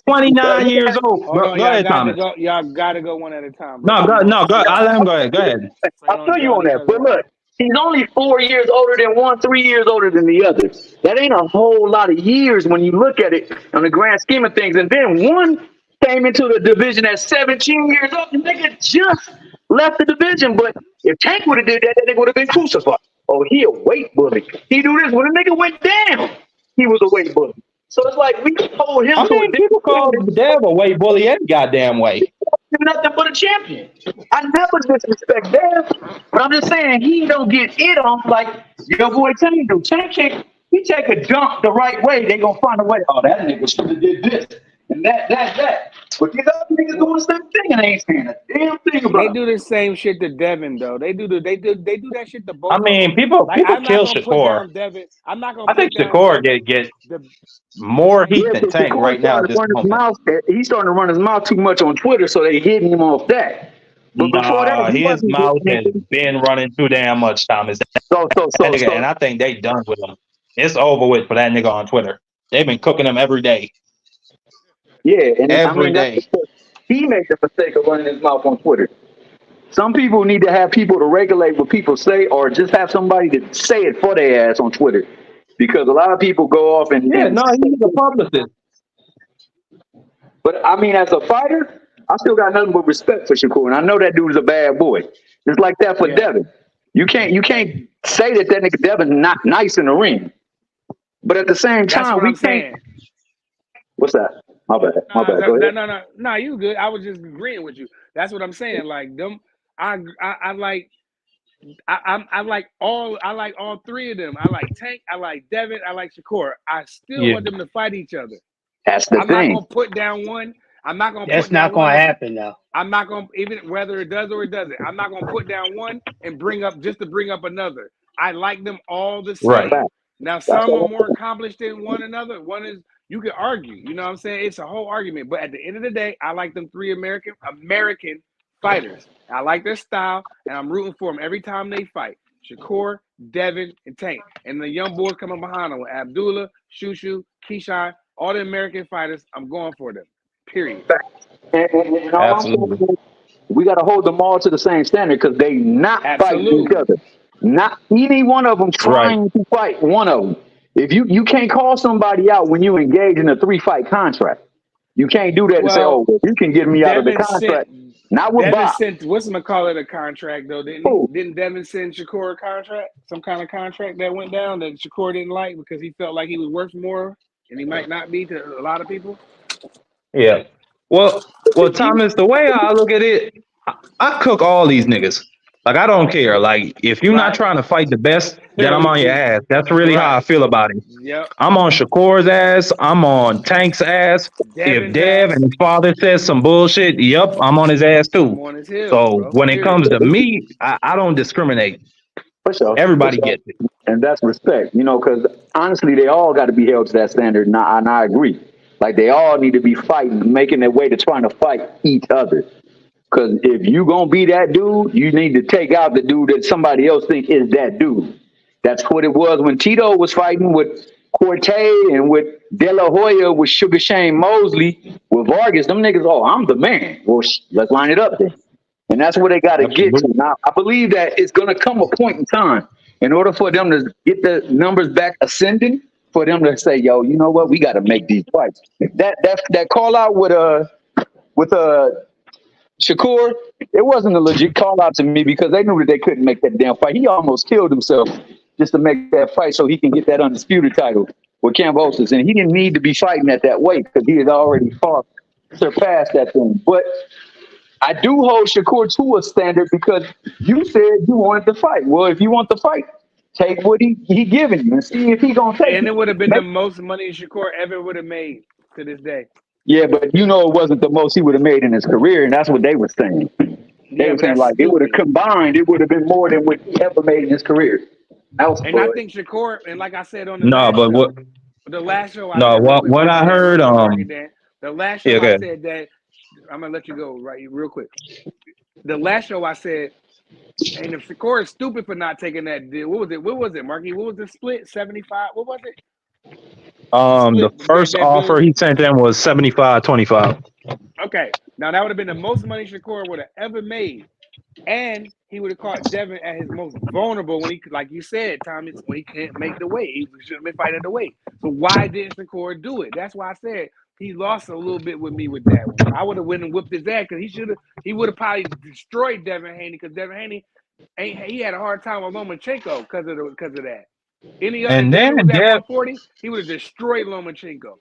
29 years old. Go ahead, Thomas. Y'all gotta go one at a time. Bro. No, go. I'll let him go ahead. Go ahead. I'll feel you on that. But look, he's only 4 years older than one, 3 years older than the other. That ain't a whole lot of years when you look at it on the grand scheme of things. And then one came into the division at 17 years old. The nigga just left the division. But if Tank would have did that, that nigga would have been crucified. Oh, he a weight bully. He do this. When the nigga went down, he was a weight bully. So it's like we hold him. I mean, people call Dev a weight bully any goddamn way. Nothing but a champion. I never disrespect Dev, but I'm just saying he don't get it on like your boy Tank do. Tank can't. He take a jump the right way, they gonna find a way. Oh, that nigga should have did this and that. But these other niggas doing the same thing and they ain't saying a damn thing about it. They do the same shit to Devin though. They do that shit to both. I mean, people kill Shakur. I'm not gonna. I think Shakur get more heat than Tank right now. At this moment. He's starting to run his mouth too much on Twitter, so they hitting him off that. But before that, his mouth has been running too damn much, Thomas. And I think they done with him. It's over with for that nigga on Twitter. They've been cooking him every day. Yeah, and every day. He makes the mistake of running his mouth on Twitter. Some people need to have people to regulate what people say, or just have somebody to say it for their ass on Twitter. Because a lot of people go off and he's a publicist. But I mean, as a fighter, I still got nothing but respect for Shakur, and I know that dude is a bad boy. Just like that for Devin. You can't say that nigga Devin's not nice in the ring. But at the same time, we can't. What's that? My bad. Go ahead. No, you good. I was just agreeing with you. That's what I'm saying. Like them, I like all three of them. I like Tank. I like Devin. I like Shakur. I still want them to fight each other. That's the thing. I'm not gonna put down one. I'm not gonna. That's not gonna happen now. I'm not gonna, even whether it does or it doesn't. I'm not gonna put down one and bring up another. I like them all the same. Right. Now some are more accomplished than one another. One is, you can argue. You know what I'm saying? It's a whole argument. But at the end of the day, I like them three American fighters. I like their style, and I'm rooting for them every time they fight. Shakur, Devin, and Tank. And the young boys coming behind them with Abdullah, Shushu, Keyshawn, all the American fighters. I'm going for them. Period. And absolutely. We got to hold them all to the same standard because they not fighting each other. Not any one of them trying to fight one of them. If you can't call somebody out when you engage in a 3-fight contract. You can't do that and say, "Oh, you can get me out of the contract." Not with Devin Bob. sent, what's him call it, a contract though? Didn't Devin send Shakur a contract? Some kind of contract that went down that Shakur didn't like because he felt like he was worth more and he might not be to a lot of people. Yeah. Well, Thomas, the way I look at it, I cook all these niggas. Like, I don't care. Like, if you're not trying to fight the best, then I'm on your ass. That's really how I feel about it. Yep. I'm on Shakur's ass. I'm on Tank's ass. If Dev and his father says some bullshit, I'm on his ass too. So when it comes to me, I don't discriminate. For sure. Everybody gets it. And that's respect, because honestly, they all got to be held to that standard. And I agree. Like, they all need to be fighting, making their way to trying to fight each other. Because if you going to be that dude, you need to take out the dude that somebody else think is that dude. That's what it was when Tito was fighting with Corte and with De La Hoya, with Sugar Shane Mosley, with Vargas. Them niggas, I'm the man. Well, let's line it up then. And that's where they got to get to. Now, I believe that it's going to come a point in time in order for them to get the numbers back ascending, for them to say, yo, you know what? We got to make these fights. That call out with Shakur, it wasn't a legit call out to me because they knew that they couldn't make that damn fight. He almost killed himself just to make that fight so he can get that undisputed title with Kambosos. And he didn't need to be fighting at that weight because he had already surpassed that thing. But I do hold Shakur to a standard because you said you wanted to fight. Well, if you want the fight, take what he giving you and see if he gonna take it. And it would have been the most money Shakur ever would have made to this day. Yeah, but you know it wasn't the most he would have made in his career, and that's what they were saying. They were saying like it would have combined, it would have been more than what he ever made in his career. I think Shakur, and like I said on the last show, what I heard, the last show I said that I'm gonna let you go real quick. The last show I said, and if Shakur is stupid for not taking that deal, what was it, Marky? What was the split? 75? What was it? The first offer he sent them was 75-25. Okay, now that would have been the most money Shakur would have ever made, and he would have caught Devin at his most vulnerable when he, like you said, Tommy, when he can't make the weight. He should have been fighting the weight. So why didn't Shakur do it? That's why I said he lost a little bit with me with that one. I would have went and whipped his ass because he would have probably destroyed Devin Haney because Devin Haney he had a hard time with Lomachenko because of that. Any other and then Dev, 140, he would have destroyed Lomachenko.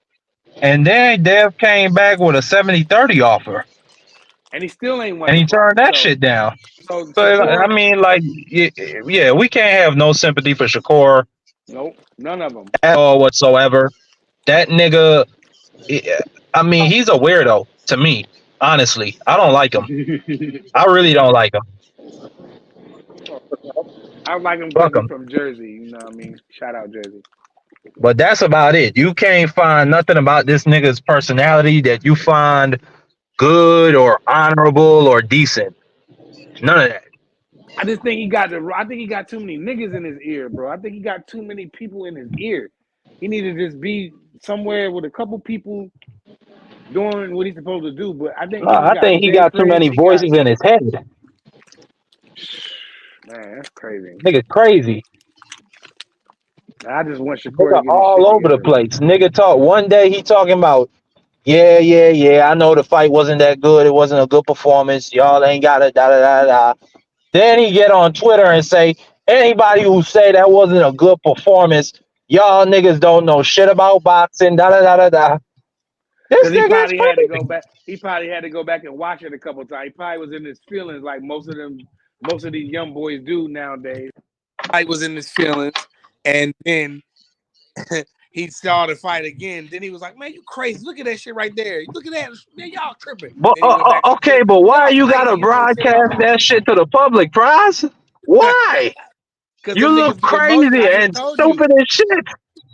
And then Dev came back with a 70-30 offer. And he still ain't won. And he turned that shit down. So I mean, like, yeah, we can't have no sympathy for Shakur. Nope, none of them. At all whatsoever. That nigga, I mean, he's a weirdo to me, honestly. I don't like him. I really don't like him. I like him because he's from Jersey, you know what I mean? Shout out Jersey. But that's about it. You can't find nothing about this nigga's personality that you find good or honorable or decent. None of that. I just think he got too many niggas in his ear, bro. I think he got too many people in his ear. He needed to just be somewhere with a couple people doing what he's supposed to do. But I think he got too many voices in his head. Man, that's crazy. Nigga crazy. I just want Shakur to all over the place. Nigga talk one day he talking about yeah. I know the fight wasn't that good. It wasn't a good performance. Y'all ain't got it. Then he get on Twitter and say anybody who say that wasn't a good performance, y'all niggas don't know shit about boxing. This nigga probably had to go back. He probably had to go back and watch it a couple times. He probably was in his feelings like most of these young boys do nowadays. I was in his feelings, and then he saw the fight again. Then he was like, "Man, you crazy! Look at that shit right there! Look at that! Man, y'all tripping." But okay, but why you gotta broadcast that shit to the public, Prize? Why? You look crazy and stupid as shit.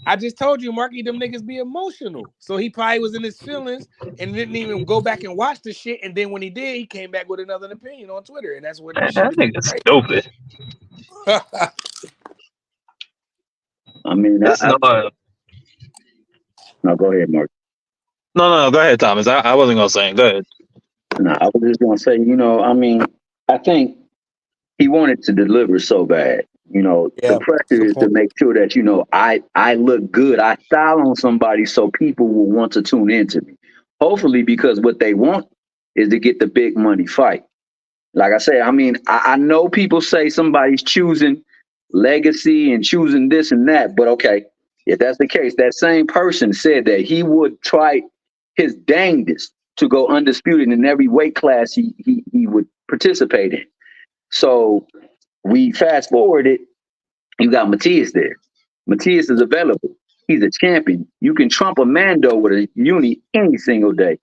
I just told you, Marky, them niggas be emotional. So he probably was in his feelings and didn't even go back and watch the shit. And then when he did, he came back with another opinion on Twitter. And that's what that nigga's stupid. I mean, no, go ahead, Mark. No, go ahead, Thomas. I wasn't gonna say it. Go ahead. No, I was just gonna say, I mean, I think he wanted to deliver so bad. The pressure is to make sure that, I look good. I style on somebody so people will want to tune into me. Hopefully, because what they want is to get the big money fight. Like I say, I mean, I know people say somebody's choosing legacy and choosing this and that. But okay, if that's the case, that same person said that he would try his dangest to go undisputed in every weight class he would participate in. So we fast forwarded, you got Matias there. Matias is available. He's a champion. You can trump a Mando with a uni any single day.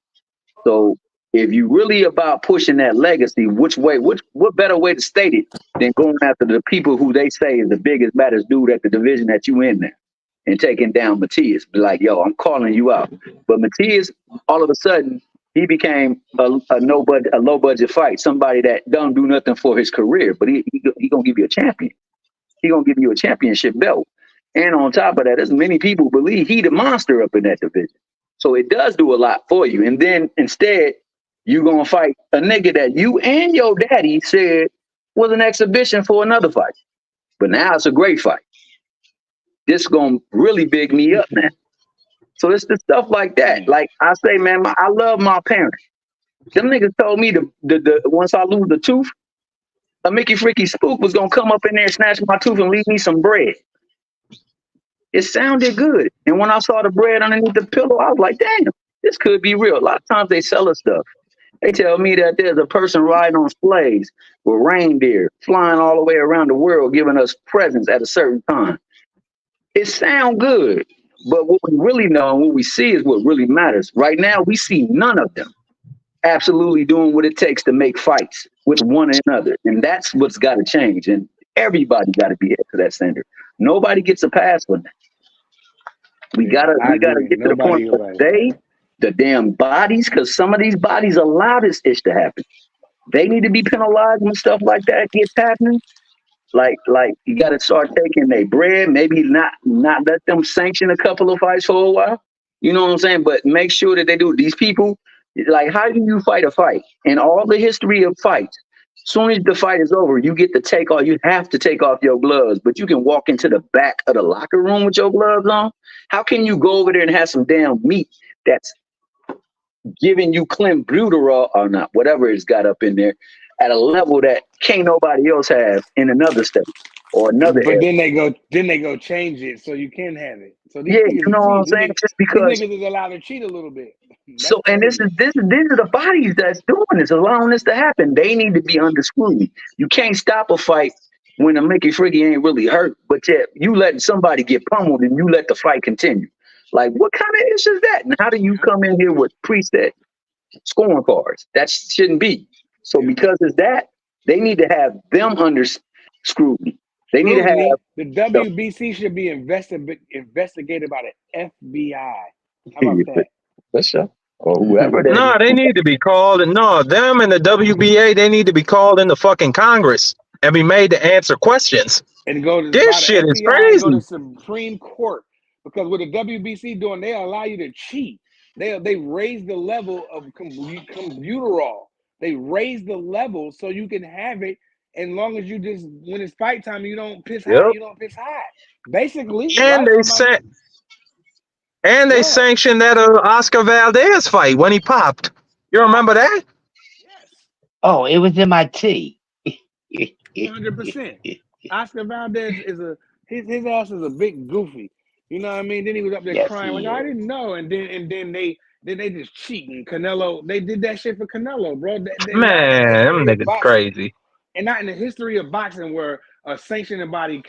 So if you really about pushing that legacy, what better way to state it than going after the people who they say is the biggest, baddest dude at the division that you in there and taking down Matias? Be like, yo, I'm calling you out. But Matias, all of a sudden, he became a low budget fight. Somebody that don't do nothing for his career, but he gonna give you a champion. He gonna give you a championship belt. And on top of that, as many people believe he the monster up in that division. So it does do a lot for you. And then instead, You gonna fight a nigga that you and your daddy said was an exhibition for another fight. But now it's a great fight. This gonna really big me up now. So it's the stuff like that. Like I say, man, I love my parents. Them niggas told me the once I lose the tooth, a Mickey Freaky Spook was gonna come up in there and snatch my tooth and leave me some bread. It sounded good. And when I saw the bread underneath the pillow, I was like, damn, this could be real. A lot of times they sell us stuff. They tell me that there's a person riding on sleighs with reindeer flying all the way around the world, giving us presents at a certain time. It sounds good, but what we really know and what we see is what really matters. Right now, we see none of them absolutely doing what it takes to make fights with one another. And that's what's got to change. And everybody got to be held to that standard. Nobody gets a pass for that. We gotta get to the point where the damn bodies, because some of these bodies allow this ish to happen. They need to be penalized when stuff like that gets happening. Like you gotta start taking their bread, maybe not let them sanction a couple of fights for a while. You know what I'm saying? But make sure that they do. These people, like, how do you fight a fight? In all the history of fights, soon as the fight is over, you have to take off your gloves, but you can walk into the back of the locker room with your gloves on. How can you go over there and have some damn meat that's giving you clenbuterol or not, whatever it's got up in there, at a level that can't nobody else have in another state or another But area. then they go change it so you can have it. So these Yeah, niggas, you know what I'm saying? Just because. these niggas is allowed to cheat a little bit. So, and these are the bodies that's doing this, allowing this to happen. They need to be under scrutiny. You can't stop a fight when a Mickey Freaky ain't really hurt, but yet you letting somebody get pummeled and you let the fight continue. Like, what kind of issue is that? And how do you come in here with preset scoring cards? That shouldn't be. So because it's that, they need to have them under scrutiny. They need to have the WBC should be investigated by the FBI. How about that? For sure. Or whoever. No, they need to be called. No, them and the WBA, they need to be called into fucking Congress and be made to answer questions. And go to this shit FBI, is crazy. Go to Supreme Court, because what the WBC doing, they allow you to cheat. They raise the level of clenbuterol. They raise the level so you can have it, and long as you just, when it's fight time, you don't piss high. You don't piss high. Basically, and right? They sanctioned that Oscar Valdez fight when he popped. You remember that? Yes. Oh, it was in my tea. 100%. Oscar Valdez is his ass is a big goofy. You know what I mean? Then he was up there crying like, I didn't know. And then they just cheating. Canelo, they did that shit for Canelo, bro. Man, them niggas crazy. And not in the history of boxing where a sanctioning body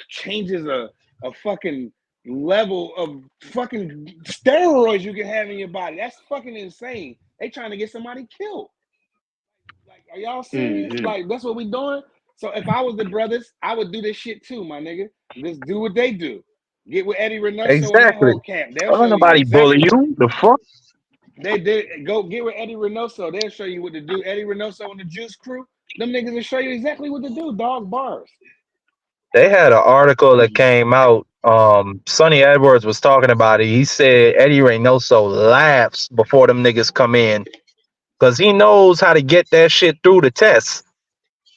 changes a fucking level of fucking steroids you can have in your body. That's fucking insane. They trying to get somebody killed. Like, are y'all serious? Mm-hmm. Like, that's what we doing? So if I was the brothers, I would do this shit too, my nigga. Just do what they do. Get with Eddie Reynoso and the whole camp. Don't nobody bully you. The fuck? They did. Go get with Eddie Reynoso. They'll show you what to do. Eddie Reynoso and the Juice Crew. Them niggas will show you exactly what to do. Dog bars. They had an article that came out. Sonny Edwards was talking about it. He said Eddie Reynoso laughs before them niggas come in because he knows how to get that shit through the test.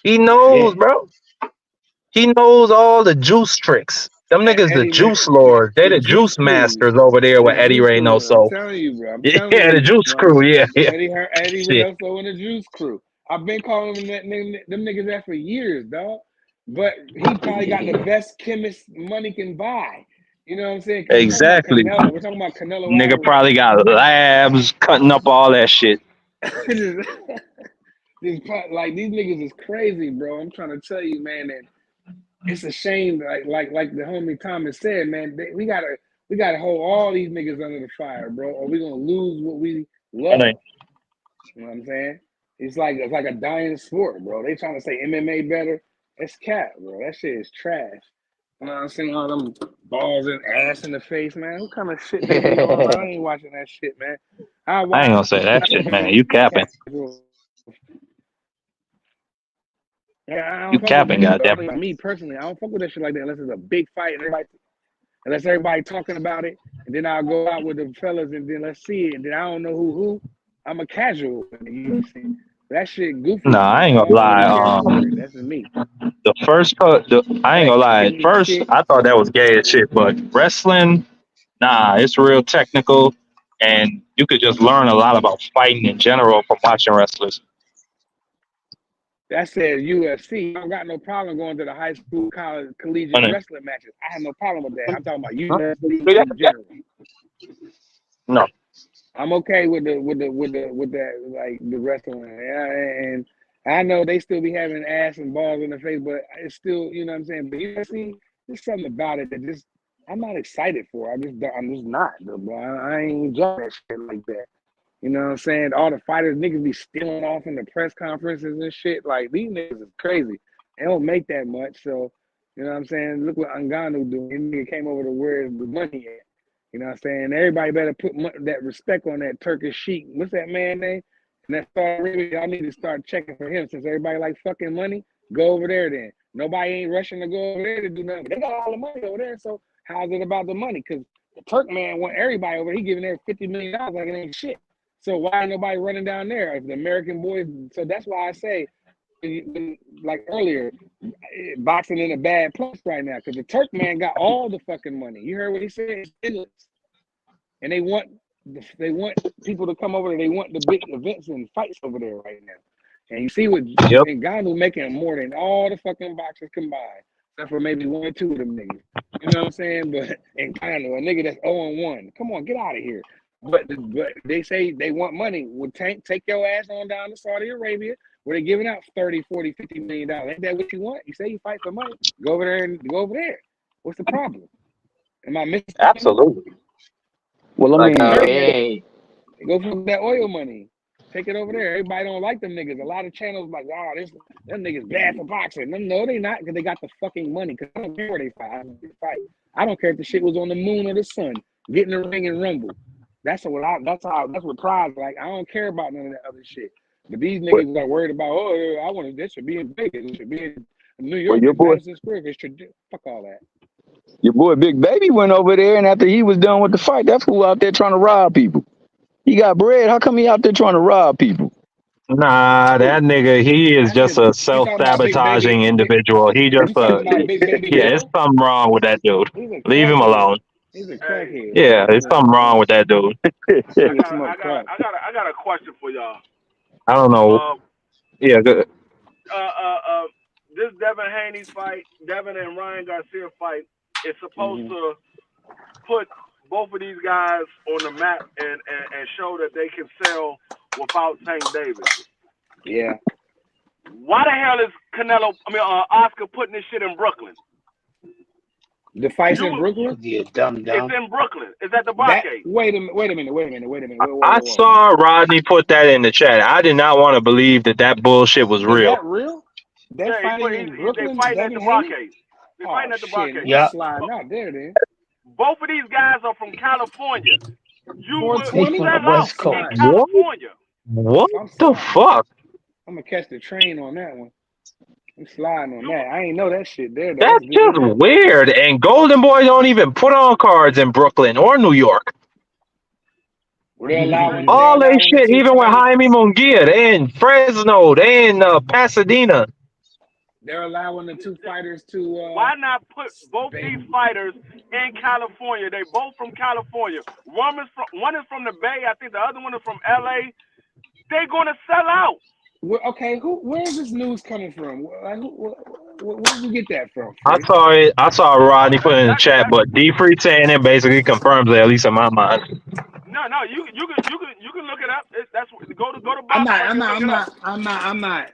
He knows, bro. He knows all the juice tricks. Them niggas, the juice lords. They're the juice masters over there with Eddie Reynoso. I'm telling you, bro. Yeah, the juice crew. Yeah. Eddie Reynoso and the Juice Crew. I've been calling them niggas that for years, dog. But he probably got the best chemist money can buy. You know what I'm saying? Exactly. We're talking about Canelo. Nigga probably got labs cutting up all that shit. Like, these niggas is crazy, bro. I'm trying to tell you, man, that it's a shame. Like the homie Thomas said, man, we gotta hold all these niggas under the fire, bro, or we gonna lose what we love. You know what I'm saying? It's like a dying sport, bro. They trying to say MMA better. It's cat, bro. That shit is trash. You know what I'm saying? All them balls and ass in the face, man. What kind of shit they be on? I ain't watching that shit, man. I ain't gonna say that shit, man. You capping. Yeah, you capping, goddamn. Me personally, I don't fuck with that shit like that unless it's a big fight and unless everybody talking about it, and then I'll go out with the fellas and then let's see it, and then I don't know who. I'm a casual in the UFC. That shit goofy. Nah, I ain't gonna lie. That's me. The first, I ain't gonna lie. At first, I thought that was gay as shit, but wrestling, nah, it's real technical, and you could just learn a lot about fighting in general from watching wrestlers. That said UFC. I don't got no problem going to the high school, college, collegiate wrestling matches. I have no problem with that. I'm talking about UFC in general. No, I'm okay with that, like the wrestling, and I know they still be having ass and balls in the face, but it's still, you know what I'm saying. But UFC, there's something about it that just I'm not excited for. I'm just not. Bro. I ain't enjoying that shit like that. You know what I'm saying? All the fighters, niggas be stealing off in the press conferences and shit. Like, these niggas is crazy. They don't make that much. So, you know what I'm saying? Look what Ngannou doing. This nigga came over to where the money at. You know what I'm saying? Everybody better put that respect on that Turkish sheik. What's that man name? And that Saudi Arabia, y'all need to start checking for him. Since everybody like fucking money, go over there then. Nobody ain't rushing to go over there to do nothing. They got all the money over there. So how's it about the money? Because the Turk man want everybody over there. He giving there $50 million like it ain't shit. So why ain't nobody running down there? If the American boys, so that's why I say, like earlier, boxing in a bad place right now because the Turk man got all the fucking money. You heard what he said? It's endless. And they want people to come over there. They want the big events and fights over there right now. And you see what Ngannou making more than all the fucking boxers combined, except for maybe 1 or 2 of them niggas. You know what I'm saying? But Ngannou, a nigga that's 0-1, come on, get out of here. But they say they want money. Well, take your ass on down to Saudi Arabia where they're giving out $30, $40, $50 million. Ain't that what you want? You say you fight for money. Go over there. What's the problem? Am I missing? Absolutely. Well, I mean, go for that oil money. Take it over there. Everybody don't like them niggas. A lot of channels like, oh, them niggas bad for boxing. No, they not because they got the fucking money. Because I don't care where they fight. I don't care if the shit was on the moon or the sun. Get in the ring and rumble. That's what Pride's like. I don't care about none of that other shit. But these niggas are worried about, this should be in Vegas. It should be in New York. Madison Square. Fuck all that. Your boy Big Baby went over there, and after he was done with the fight, that fool out there trying to rob people. He got bread. How come he out there trying to rob people? Nah, that nigga, he is just a self-sabotaging individual. He just it's something wrong with that dude. Leave him alone. He's a crackhead. Yeah, there's something wrong with that dude. I got a question for y'all. I don't know. Yeah, good. This Devin Haney fight, Devin and Ryan Garcia fight, is supposed to put both of these guys on the map and show that they can sell without Tank Davis. Yeah. Why the hell is Oscar putting this shit in Brooklyn? The fight's in Brooklyn? Yeah, dumb. It's in Brooklyn. It's at the Barcade. Wait a minute. I saw Rodney put that in the chat. I did not want to believe that bullshit was real. Is that real? They're fighting in Brooklyn? They're fighting at the Barcade. They're fighting at the Barcade. Yeah. Sliding out there, then. Both of these guys are from California. You would sell out West Coast. in California. What the fuck? I'm going to catch the train on that one. I'm sliding on that. I ain't know that shit there. That's just weird. And Golden Boy don't even put on cards in Brooklyn or New York. All they shit, even with Jaime Munguia, they in Fresno, they in Pasadena. They're allowing the 2 fighters to. Why not put both these fighters in California? They both from California. One is from the Bay. I think the other one is from LA. They're gonna sell out. Okay, where is this news coming from? Where did you get that from? I saw Rodney put it in the chat, but D-Free saying it basically confirms it, at least in my mind. No, you can look it up. That's go to. I'm not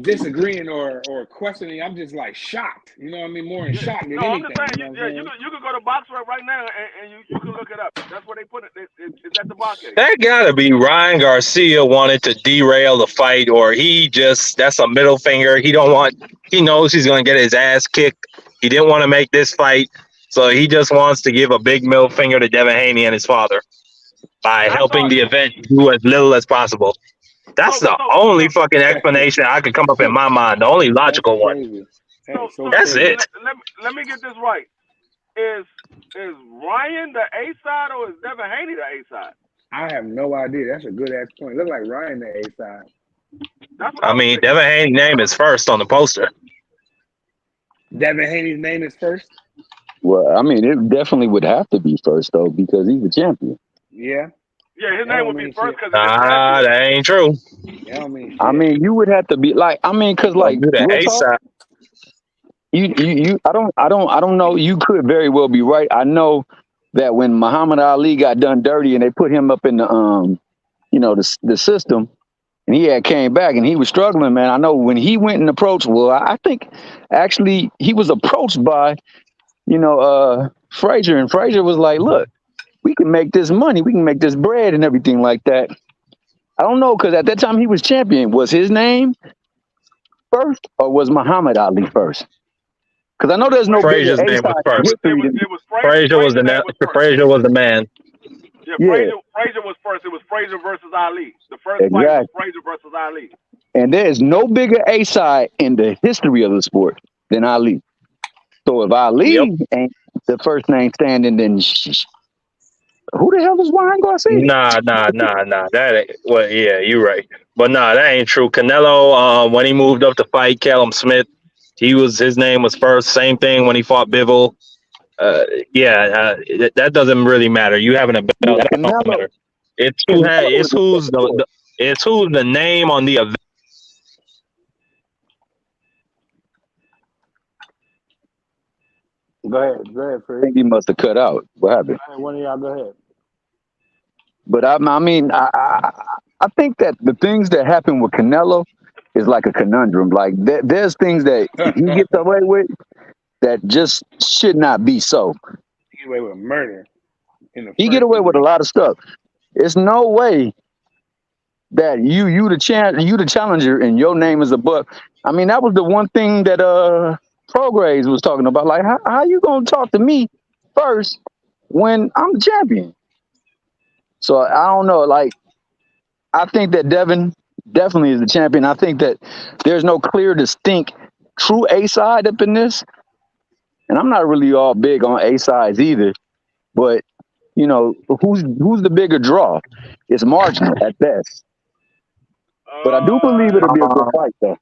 disagreeing or questioning. I'm just like shocked. You know what I mean? More in shock than anything. I'm just saying, you can go to BoxRec right now and you can look it up. That's where they put it. It's at the Barcade. That gotta be Ryan Garcia wanted to derail the fight, or that's a middle finger. He knows he's gonna get his ass kicked. He didn't want to make this fight, so he just wants to give a big middle finger to Devin Haney and his father by helping the event do as little as possible. That's the only fucking explanation I could come up in my mind. The only logical one. That's it. Let me get this right. Is Ryan the A side or is Devin Haney the A side? I have no idea. That's a good ass point. Look like Ryan the A side. I mean, Devin Haney's name is first on the poster. Devin Haney's name is first? Well, I mean, it definitely would have to be first, though, because he's the champion. Yeah. Yeah, his name would be first because that ain't true. I mean, you would have to be like, I mean, because like the A side. I don't know. You could very well be right. I know that when Muhammad Ali got done dirty and they put him up in the the system, and he had came back and he was struggling, man. I know when he went and approached. Well, I think actually he was approached by, Frazier, and Frazier was like, "Look, we can make this money, we can make this bread and everything like that." I don't know, because at that time he was champion. Was his name first or was Muhammad Ali first? Because I know there's no Frazier's name was first. Frazier was the man. Yeah, Frazier was first. It was Frazier versus Ali. The first fight was Frazier versus Ali. And there is no bigger A side in the history of the sport than Ali. So if Ali ain't the first name standing, then who the hell is Ryan Garcia? Nah. That ain't, well, yeah, you're right. But nah, that ain't true. Canelo, when he moved up to fight Callum Smith, his name was first. Same thing when he fought Bivol. That doesn't really matter. You having a belt, that don't matter. It's who's the name on the event. Go ahead, Fred. I think he must have cut out. What happened? One of y'all, go ahead. But I think that the things that happen with Canelo is like a conundrum. Like there's things that he gets away with that just should not be so. He get away with murder. He get away with a lot of stuff. It's no way that you the challenger and your name is above. I mean, that was the one thing that Prograis was talking about. Like, how you gonna talk to me first when I'm the champion? So I don't know. Like, I think that Devin definitely is the champion. I think that there's no clear, distinct, true A side up in this. And I'm not really all big on A sides either. But who's the bigger draw? It's marginal at best. But I do believe it'll be a good fight, though.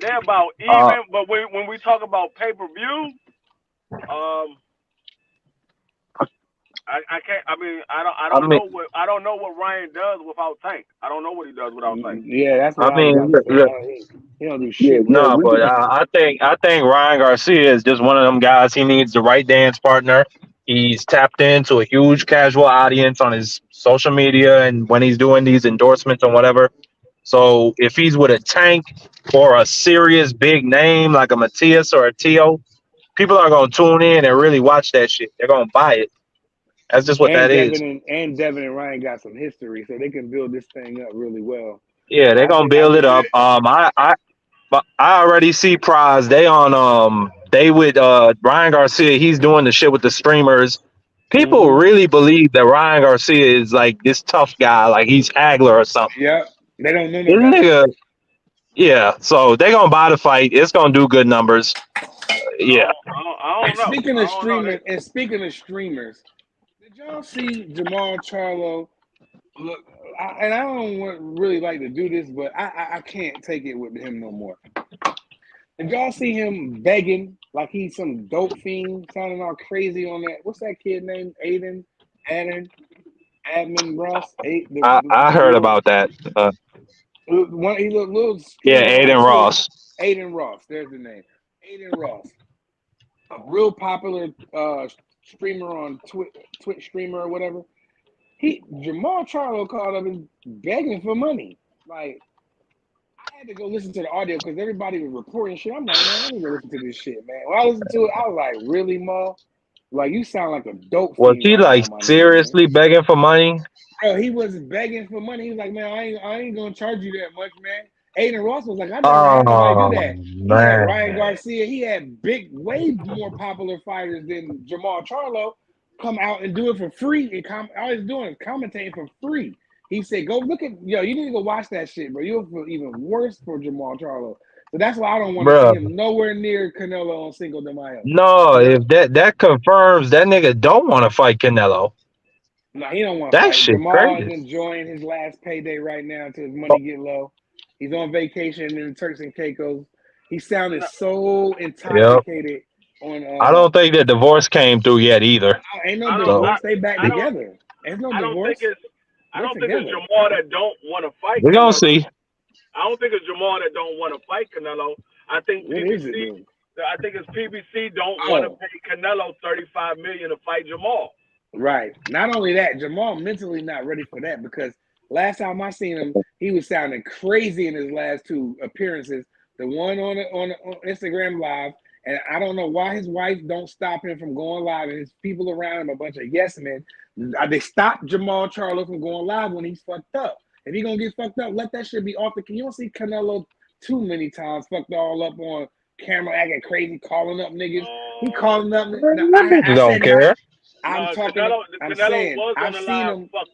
They're about even, but when we talk about pay-per-view, I can't. I mean, I don't know what Ryan does without Tank. I don't know what he does without Tank. Yeah, that's what he don't do shit. No, but I think Ryan Garcia is just one of them guys. He needs the right dance partner. He's tapped into a huge casual audience on his social media and when he's doing these endorsements and whatever. So if he's with a Tank or a serious big name like a Matias or a Tio, people are going to tune in and really watch that shit. They're going to buy it. That's just what is. And Devin and Ryan got some history, so they can build this thing up really well. Yeah, they're going to build it up. I already see Prize. They with Ryan Garcia. He's doing the shit with the streamers. People really believe that Ryan Garcia is like this tough guy, like he's Hagler or something. Yeah, they don't know this nigga. Yeah, so they're gonna buy the fight. It's gonna do good numbers. Yeah. I don't know. Speaking of streamers, did y'all see Jamal Charlo? Look, I don't really like to do this, but I can't take it with him no more. Did y'all see him begging like he's some dope fiend, sounding all crazy on that? What's that kid named? Admin Ross? I heard about that. He looked little. Aiden Ross. Aiden Ross. There's the name. Aiden Ross. A real popular streamer on Twitch streamer or whatever. Jamal Charlo called up and begging for money. Like, I had to go listen to the audio because everybody was reporting shit. I'm like, man, let me go listen to this shit, man. When I listened to it, I was like, really, Mo? Like, you sound like a dope. Was he like seriously begging for money? Bro, he was begging for money. He was like, man, I ain't gonna charge you that much, man. Aiden Ross was like, I never had anybody do that. Man. Ryan Garcia, he had way more popular fighters than Jamal Charlo come out and do it for free. All he's doing is commentating for free. He said, go look at, you need to go watch that shit, bro. You'll feel even worse for Jamal Charlo. So that's why I don't want to see him nowhere near Canelo on Cinco de Mayo. No, if that confirms that nigga don't want to fight Canelo. No, he don't want to That fight. shit Jamal is crazy. enjoying his last payday right now until his money get low. He's on vacation in the Turks and Caicos. He sounded so intoxicated on. I don't think the divorce came through yet either. Ain't no divorce. They back together. There's no divorce. I don't think it's Jamal that don't want to fight. We're gonna see. I don't think it's Jamal that don't want to fight Canelo. I think PBC. I think it's PBC don't want to pay Canelo $35 million to fight Jamal. Right. Not only that, Jamal mentally not ready for that because last time I seen him, he was sounding crazy in his last two appearances. The one on Instagram Live, and I don't know why his wife don't stop him from going live, and his people around him, a bunch of yes men. They stopped Jamal Charlo from going live when he's fucked up. If he gonna get fucked up, let that shit be off the. You don't see Canelo too many times fucked all up on camera, acting crazy, calling up niggas. He calling up. I don't care. I'm talking. I'm saying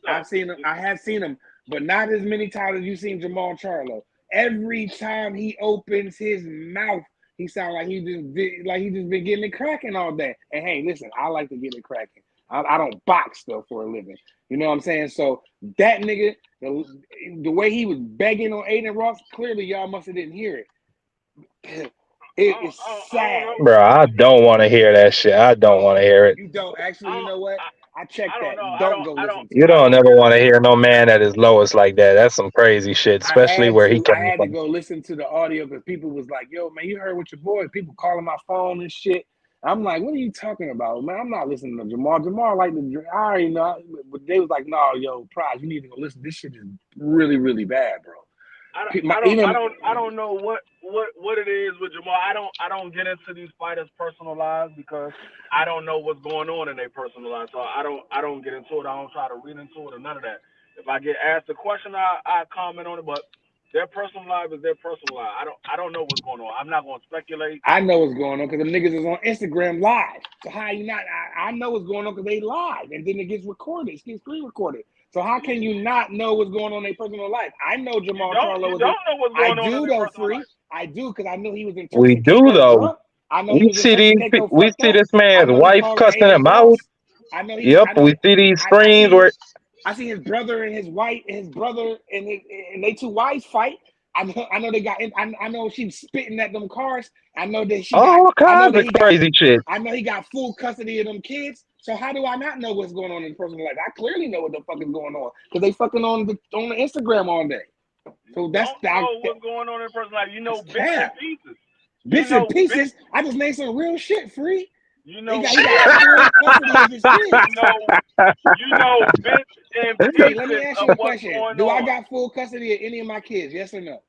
I've seen him. I have seen him, but not as many times as you've seen Jamal Charlo. Every time he opens his mouth, he sounds like he just been getting it cracking all day. And hey, listen, I like to get it cracking. I don't box stuff for a living. You know what I'm saying? So that nigga, the way he was begging on Aiden Ross, clearly y'all must have didn't hear it. It is sad. Bro, I don't want to hear that shit. I don't want to hear it. You don't actually. You know what? I checked that. Don't go listen to it. You don't ever want to hear no man at his lowest like that. That's some crazy shit, especially where he came from. I had to go listen to the audio because people was like, "Yo, man, you heard what your boy?" People calling my phone and shit. I'm like, "What are you talking about, man? I'm not listening to Jamal. Jamal like the I already know." But they was like, "No, yo, Prize, you need to go listen. This shit is really, really bad, bro." I don't know what it is with Jamal. I don't get into these fighters' personal lives because I don't know what's going on in their personal lives. So I don't get into it. I don't try to read into it or none of that. If I get asked a question, I comment on it. But their personal life is their personal life. I don't know what's going on. I'm not going to speculate. I know what's going on because the niggas is on Instagram live. So how you not? I know what's going on because they live and then it gets recorded. It gets screen recorded. So how can you not know what's going on in their personal life? I know Jamal Charlo. You don't know what's going on in their personal life. I do because I knew he was in. We do though. I know we see this man's wife cussing him out. I know. We see these screens where I see his brother and his wife, and they two wives fight. I know they got. I know she's spitting at them cars. I know that she. All kinds of crazy shit. I know he got full custody of them kids. So how do I not know what's going on in his personal life? I clearly know what the fuck is going on because they fucking on the Instagram all day. So that's what's going on in his personal life. You know bits and pieces. Bits and pieces. I just made some real shit, free. You know, he got full custody of his kids. You know bits and pieces. Hey, let me ask you a question. Do I got full custody of any of my kids? Yes or no?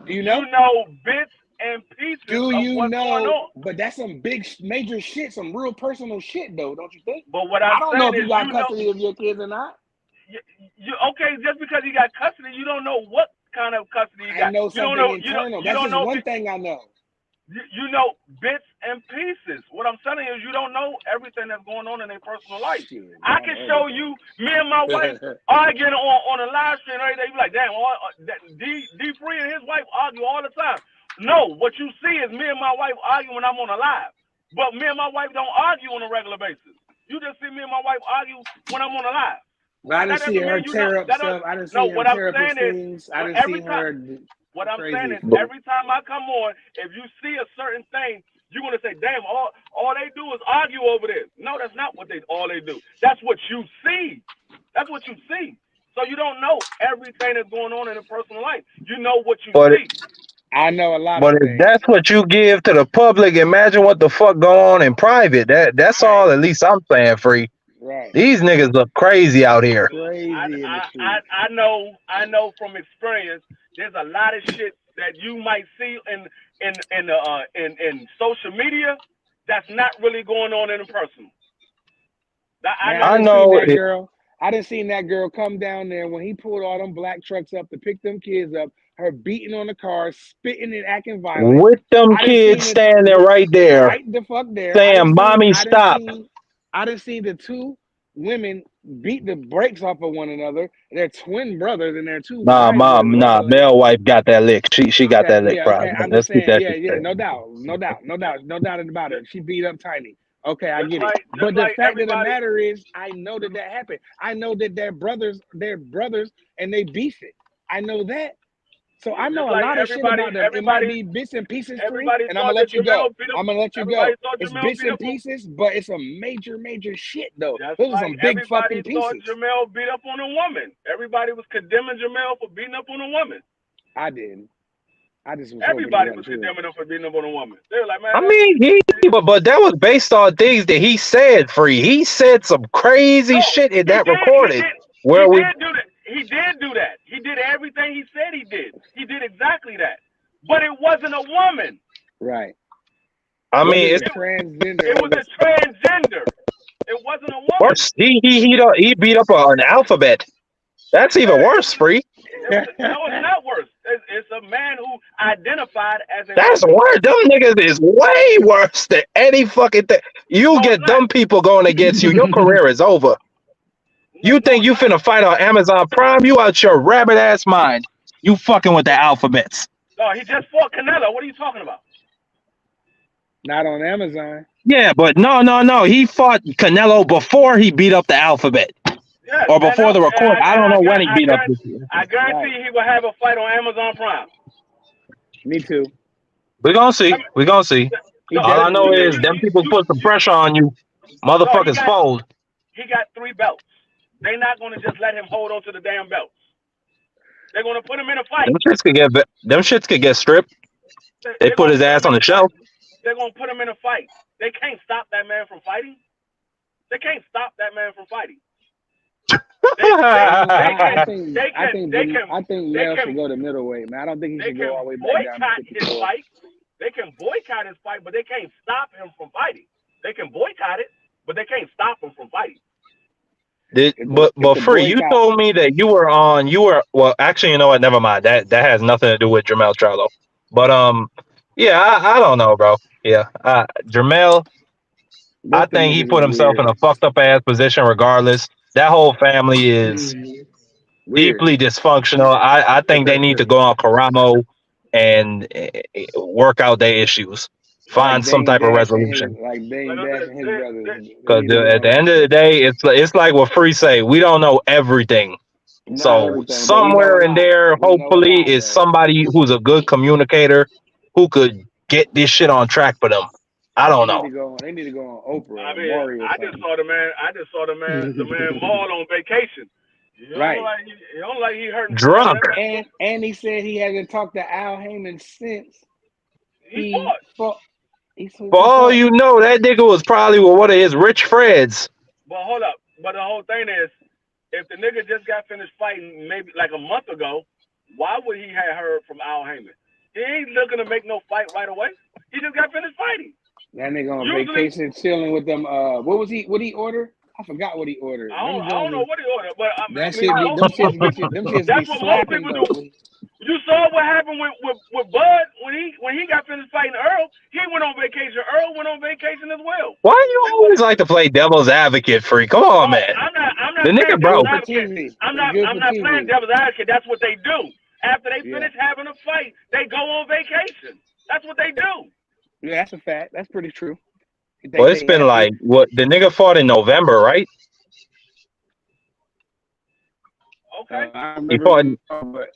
Do you know? You know bits and pieces. Do you know? But that's some big, major shit, some real personal shit, though, don't you think? But what I don't know if you got custody of your kids or not. Okay, just because you got custody, you don't know what kind of custody you got. I know something internal. That's just one thing I know. You know bits and pieces. What I'm telling you is you don't know everything that's going on in their personal life. I can show you me and my wife arguing on a live stream every day. You be like, damn, D Free and his wife argue all the time. No, what you see is me and my wife argue when I'm on a live. But me and my wife don't argue on a regular basis. You just see me and my wife argue when I'm on a live. But I didn't see her tear up stuff. I didn't see her tear up his things. I didn't see her. What I'm saying is every time I come on, if you see a certain thing, you're going to say, damn, all they do is argue over this. No, that's not what all they do. That's what you see. That's what you see. So you don't know everything that's going on in a personal life. You know what you see. I know a lot but of if that's what you give to the public, imagine what the fuck go on in private. That's all at least I'm saying, Free. Right. These niggas look crazy out here. Crazy I know from experience, there's a lot of shit that you might see in social media that's not really going on in the personal. I know that girl. I done seen that girl come down there when he pulled all them black trucks up to pick them kids up, her beating on the car, spitting and acting violent. With them kids standing right there. Right the fuck there. Saying, mommy, stop. I done seen the two women beat the brakes off of one another. They're twin brothers and they're two. Mel wife got that lick. She got that lick, bro. I'm just saying, no doubt about it. She beat up Tiny. Okay, I get it. But the fact of the matter is, I know that happened. I know that they're brothers, and they beef it. I know that. So I know a lot of shit about them. It might be bits and pieces, free, and I'm gonna let you go. It's bits and pieces, but it's some major shit though. Those are some big fucking pieces. Everybody thought Jamel beat up on a woman. Everybody was condemning Jamel for beating up on a woman. I didn't. I just was everybody was condemning him for beating up on a woman. They were like, man. I mean, but that was based on things that he said. Free. He said some crazy shit in that recording. He did do that. He did everything he said he did. He did exactly that. But it wasn't a woman. Right. I mean, it's transgender. It was a transgender. It wasn't a woman. Worse. He beat up an alphabet. That's even worse, Free. No, it's not worse. It's a man who identified as a. That's worse. Them niggas is way worse than any fucking thing. You get dumb people going against you. Your career is over. You think you finna fight on Amazon Prime? You out your rabbit ass mind. You fucking with the alphabets. No, he just fought Canelo. What are you talking about? Not on Amazon. Yeah, but no. He fought Canelo before he beat up the alphabet. Yes, or before the record. I don't know when he beat up this year. I guarantee he will have a fight on Amazon Prime. Me too. We're gonna see. All I know is them people put some pressure on you. Motherfuckers fold. He got 3 belts. They're not going to just let him hold on to the damn belts. They're going to put him in a fight. Them shits could get stripped. They put his ass on the shelf. They're going to put him in a fight. They can't stop that man from fighting. They can't stop that man from fighting. I think Mel should go to middleweight, man. I don't think he should go all the way back down to 54. His fight. They can boycott his fight, but they can't stop him from fighting. They can boycott it, but they can't stop him from fighting. But Free, you told me that you were well, actually, you know what? Never mind. That has nothing to do with Jermell Charlo. But yeah, I don't know, bro. Yeah, Jermell, I think he put himself in a fucked up ass position. Regardless, that whole family is deeply dysfunctional. I think they need to go on Karamo and work out their issues. Find some type of resolution. Because at the end of the day, it's like what Free say. We don't know everything. So somewhere in there, hopefully, is somebody who's a good communicator who could get this shit on track for them. I don't know. They need to go on Oprah. I mean, I just saw the man Maul on vacation. Right. He don't like he hurt drunk. And he said he hasn't talked to Al Heyman since he fought. For all you know, that nigga was probably with one of his rich friends. But hold up. But the whole thing is, if the nigga just got finished fighting maybe like a month ago, why would he have heard from Al Heyman? He ain't looking to make no fight right away. He just got finished fighting. That nigga on vacation chilling with them. What he order? I forgot what he ordered. I don't know what he ordered, but them shits that's what most people do. You saw what happened with Bud when he got finished fighting Earl. He went on vacation. Earl went on vacation as well. Why do you always like to play devil's advocate, Free? Come on, man. I'm not the nigga broke. I'm not playing devil's advocate. That's what they do. After they finish having a fight, they go on vacation. That's what they do. Yeah, that's a fact. That's pretty true. Well, it's been like what the nigga fought in November, right? Okay. He fought. But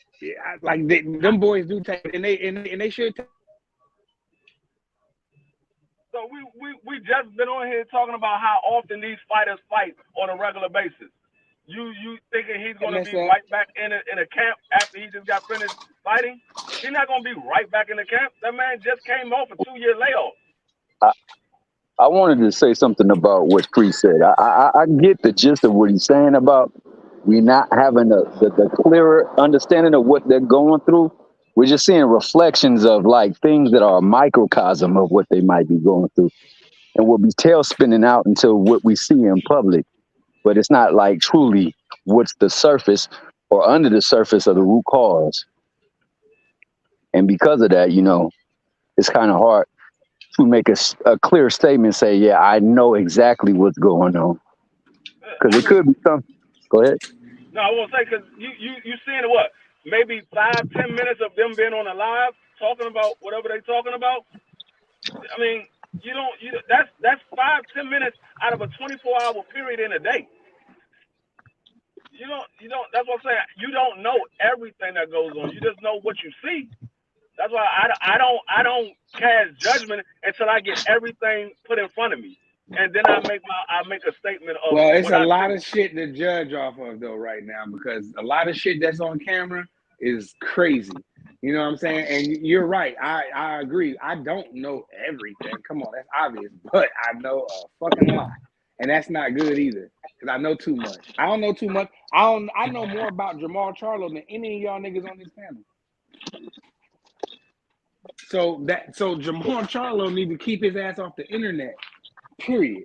like them boys do take, and they should. So we just been on here talking about how often these fighters fight on a regular basis. You thinking he's gonna be right back in a camp after he just got finished fighting? He's not gonna be right back in the camp. That man just came off a 2-year layoff. I wanted to say something about what Free said. I get the gist of what he's saying about we not having the clearer understanding of what they're going through. We're just seeing reflections of like things that are a microcosm of what they might be going through. And we'll be tail spinning out until what we see in public. But it's not like truly what's the surface or under the surface of the root cause. And because of that, it's kind of hard to make a clear statement, say, yeah, I know exactly what's going on. Because it could be something. Go ahead. No, I won't say, because you seeing what? Maybe 5-10 minutes of them being on a live talking about whatever they talking about. I mean, That's 5-10 minutes out of a 24-hour period in a day. You don't. That's what I'm saying. You don't know everything that goes on. You just know what you see. That's why I don't cast judgment until I get everything put in front of me, and then I make a statement of. Well, it's a lot of shit to judge off of though right now, because a lot of shit that's on camera is crazy. You know what I'm saying? And you're right. I agree. I don't know everything. Come on, that's obvious. But I know a fucking lot. And that's not good either. Because I know too much. I don't know too much. I know more about Jamal Charlo than any of y'all niggas on this panel. So Jamal Charlo need to keep his ass off the internet. Period.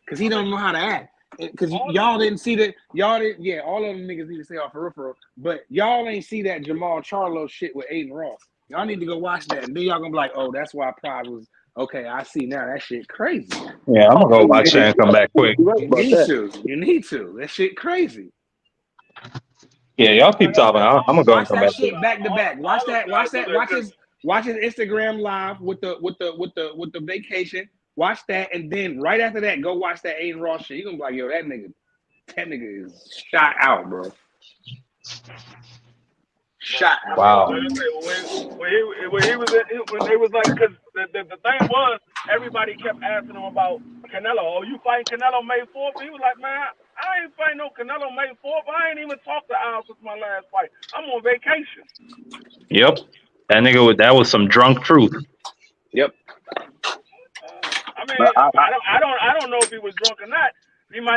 Because he don't know how to act. Because y'all didn't see that. Y'all didn't. Yeah, all of them niggas need to stay off peripheral. But y'all ain't see that Jamal Charlo shit with Aiden Ross. Y'all need to go watch that. And then y'all gonna be like, oh, that's why Pride was okay. I see now. That shit crazy. Yeah, I'm gonna go watch that and come back quick. You need to. That shit crazy. Yeah, y'all keep talking. I'm gonna go and come back. Watch that shit back to back. Watch that. Watch his Instagram live with the vacation. Watch that, and then right after that, go watch that Aiden Ross shit. You're gonna be like, yo, that nigga is shot out, bro. Shot out. Wow. When they was like, because the thing was, everybody kept asking him about Canelo. Oh, you fighting Canelo May 4th? He was like, man, I ain't fighting no Canelo May 4th. I ain't even talked to Al since my last fight. I'm on vacation. Yep. That was some drunk truth. Yep. I mean, I don't know if he was drunk or not.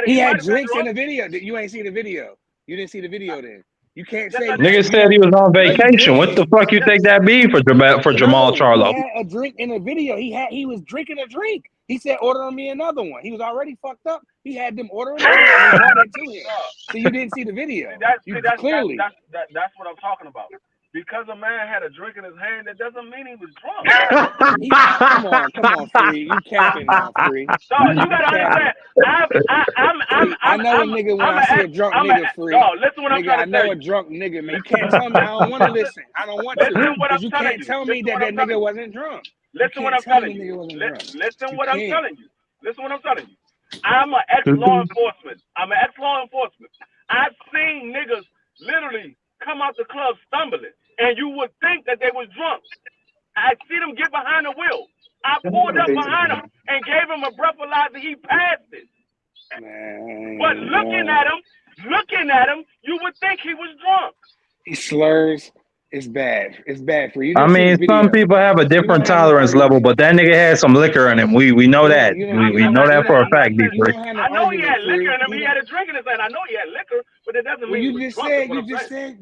He had drinks in the video. You ain't seen the video. You didn't see the video then. You can't say nigga said he was on vacation. What the fuck you think that be for Jamal Charlo? He had a drink in the video. He was drinking a drink. He said, order me another one. He was already fucked up. He had them order another one and brought it to him. So you didn't see the video. Clearly. That's what I'm talking about. Because a man had a drink in his hand, that doesn't mean he was drunk. Come on, Free. You capping now, Free. No, you gotta understand. I know a nigga when I see a drunk nigga, Free. No, listen what I'm trying to tell you. I know a drunk nigga, man. You can't tell me. I don't want to listen. I don't want to. Because you can't tell me that nigga wasn't drunk. Listen what I'm telling you. Listen what I'm telling you. Listen what I'm telling you. I'm an ex-law enforcement. I've seen niggas literally come out the club stumbling, and you would think that they was drunk. I see them get behind the wheel. I pulled up behind him and gave him a breathalyzer. He passed it. But looking at him, you would think he was drunk. He slurs. It's bad. It's bad for you. I mean, some people have a different tolerance level, but that nigga had some liquor in him. We know that. We know that for a fact, D3. I know he had liquor in him. He had a drink in his hand. I know he had liquor, but it doesn't mean he was drunk.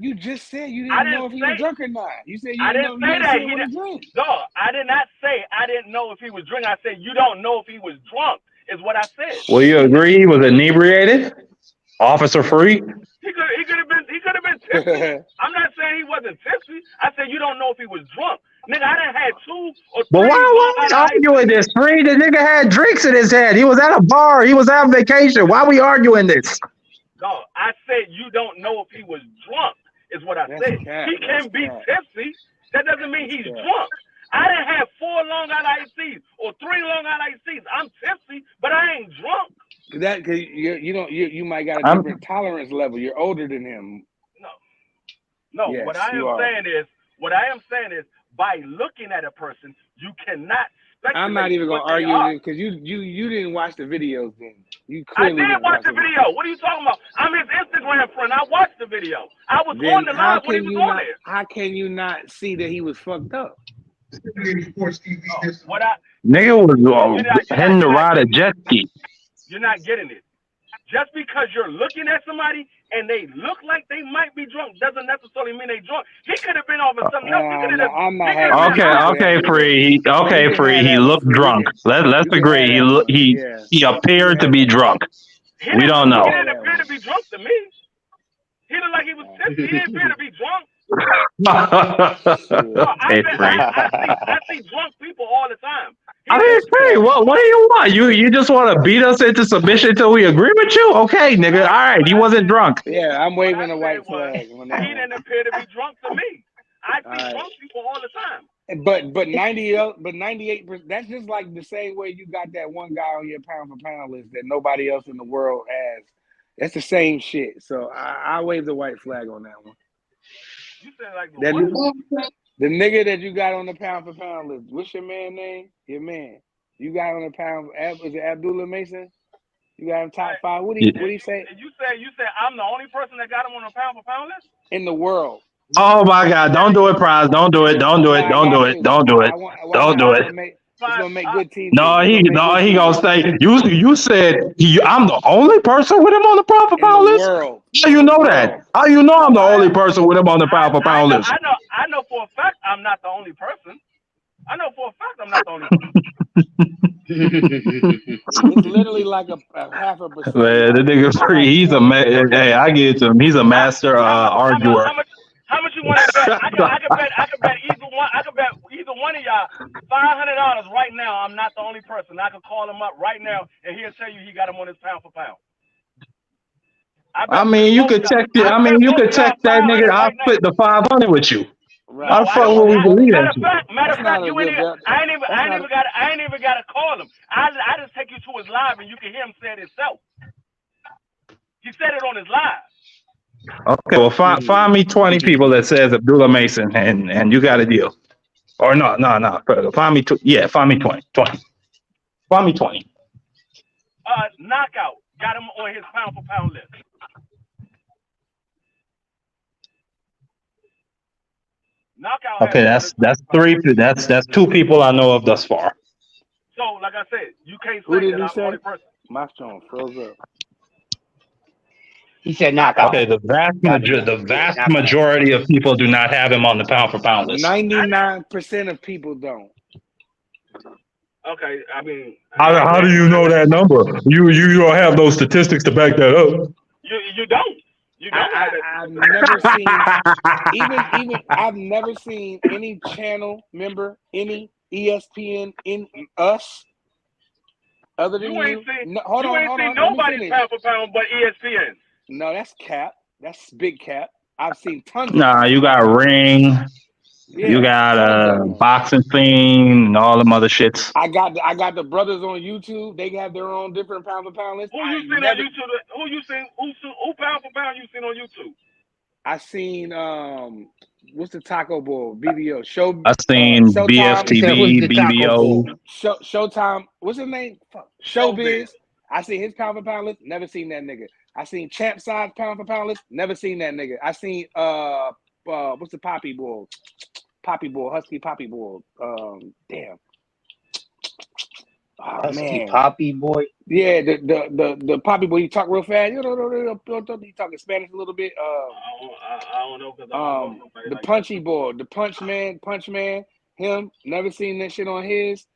You just said you didn't know if he was drunk or not. You said you didn't know if he was drunk. No, I did not say I didn't know if he was drunk. I said you don't know if he was drunk, is what I said. Well, you agree he was inebriated? Officer Free? He could have been tipsy. I'm not saying he wasn't tipsy. I said you don't know if he was drunk. Nigga, I done had 2 or 3. But why we arguing this, Free? The nigga had drinks in his head. He was at a bar. He was on vacation. Why we arguing this? No, I said you don't know if he was drunk, is what I said. He can be tipsy. That doesn't mean he's drunk. I done had 4 Long Island ICs or 3 Long Island ICs. I'm tipsy, but I ain't drunk. That cause you might got a different tolerance level. You're older than him. No. Yes, what I am saying is by looking at a person, you cannot speculate. I'm not even gonna argue with it because you didn't watch the videos then. You clearly I did watch the video. What are you talking about? I'm his Instagram friend. I watched the video. I was on the line when he was on there. How can you not see that he was fucked up? Nigga was heading to ride a jet ski. You're not getting it. Just because you're looking at somebody and they look like they might be drunk doesn't necessarily mean they drunk. He could have been off of something else. Okay, Free. He looked drunk. Let's agree. He appeared to be drunk. We don't know. He didn't appear to be drunk to me. He looked like he was tipsy. He didn't appear to be drunk. I see drunk people all the time. I mean, Free, what do you want? You just want to beat us into submission until we agree with you? Okay, nigga. All right, he wasn't drunk. Yeah, I'm waving a white flag. He didn't appear to be drunk to me. I see drunk people all the time. But 98%. That's just like the same way you got that one guy on your pound for pound list that nobody else in the world has. That's the same shit. So I wave the white flag on that one. You said like the nigga that you got on the pound for pound list. What's your man name? Your man. You got on the pound. Is it Abdullah Mason? You got him top 5. What he say? You said I'm the only person that got him on a pound for pound list in the world. Oh my God! Don't do it, Prize. Don't do it. Don't do it. Don't do it. Don't do it. Don't do it. It's gonna make good teams. No, he gonna say you said I'm the only person with him on the pound for pound list. World. How you know that? How you know I'm the only person with him on the pound for pound list? I know for a fact I'm not the only person. I know for a fact I'm not the only person. It's literally like a 0.5%. Man, the nigga free. He's a hey, I give it to him. He's a master arguer. How much you want to bet? I could bet either one. I could bet either one of y'all $500 right now. I'm not the only person. I could call him up right now and he'll tell you he got him on his pound for pound. I mean, you could check it. I mean, you could check that nigga. I'll split the 500 with you. Right. How the fuck will we believe that? Matter of fact, you ain't even. I ain't even got to call him. I just take you to his live and you can hear him say it himself. He said it on his live. Okay, well, find me 20 people that says Abdullah Mason, and you got a deal. Or no. Find me 20. Find me 20. Find me 20. Knockout got him on his pound for pound list. Knockout. Okay, that's 3. That's 2 people I know of thus far. So, like I said, you can't say that I'm the only person. My phone froze up. He said knockout. Okay, the vast majority of people do not have him on the pound for pound list. 99% of people don't. Okay, I mean, how do you know that number? You don't have those statistics to back that up. You don't. You don't. I've never seen even I've never seen any channel member, any ESPN in us. Other than you ain't seen nobody pound for pound but ESPN. No, that's cap. That's big cap. I've seen tons. Nah, you got Ring. Yeah, you got Boxing Scene and all them other shits. I got the brothers on YouTube. They have their own different pound for pound list. Who you seen on YouTube? Who pound for pound you seen on YouTube? I seen what's the Taco Bowl? BVO show. I seen BFTV, BVO. Showtime. What's his name? Showbiz. I seen his pound for pound list. Never seen that nigga. I seen Champ Size pound for pound list. Never seen that nigga. I seen what's the Poppy Bowl? Husky Poppy Bowl. Damn. Oh, Husky man. Poppy Boy. Yeah, the Poppy Boy. He talk real fast. He talking Spanish a little bit. I don't know because the Punchy Boy, the Punch Man. Him. Never seen that shit on his.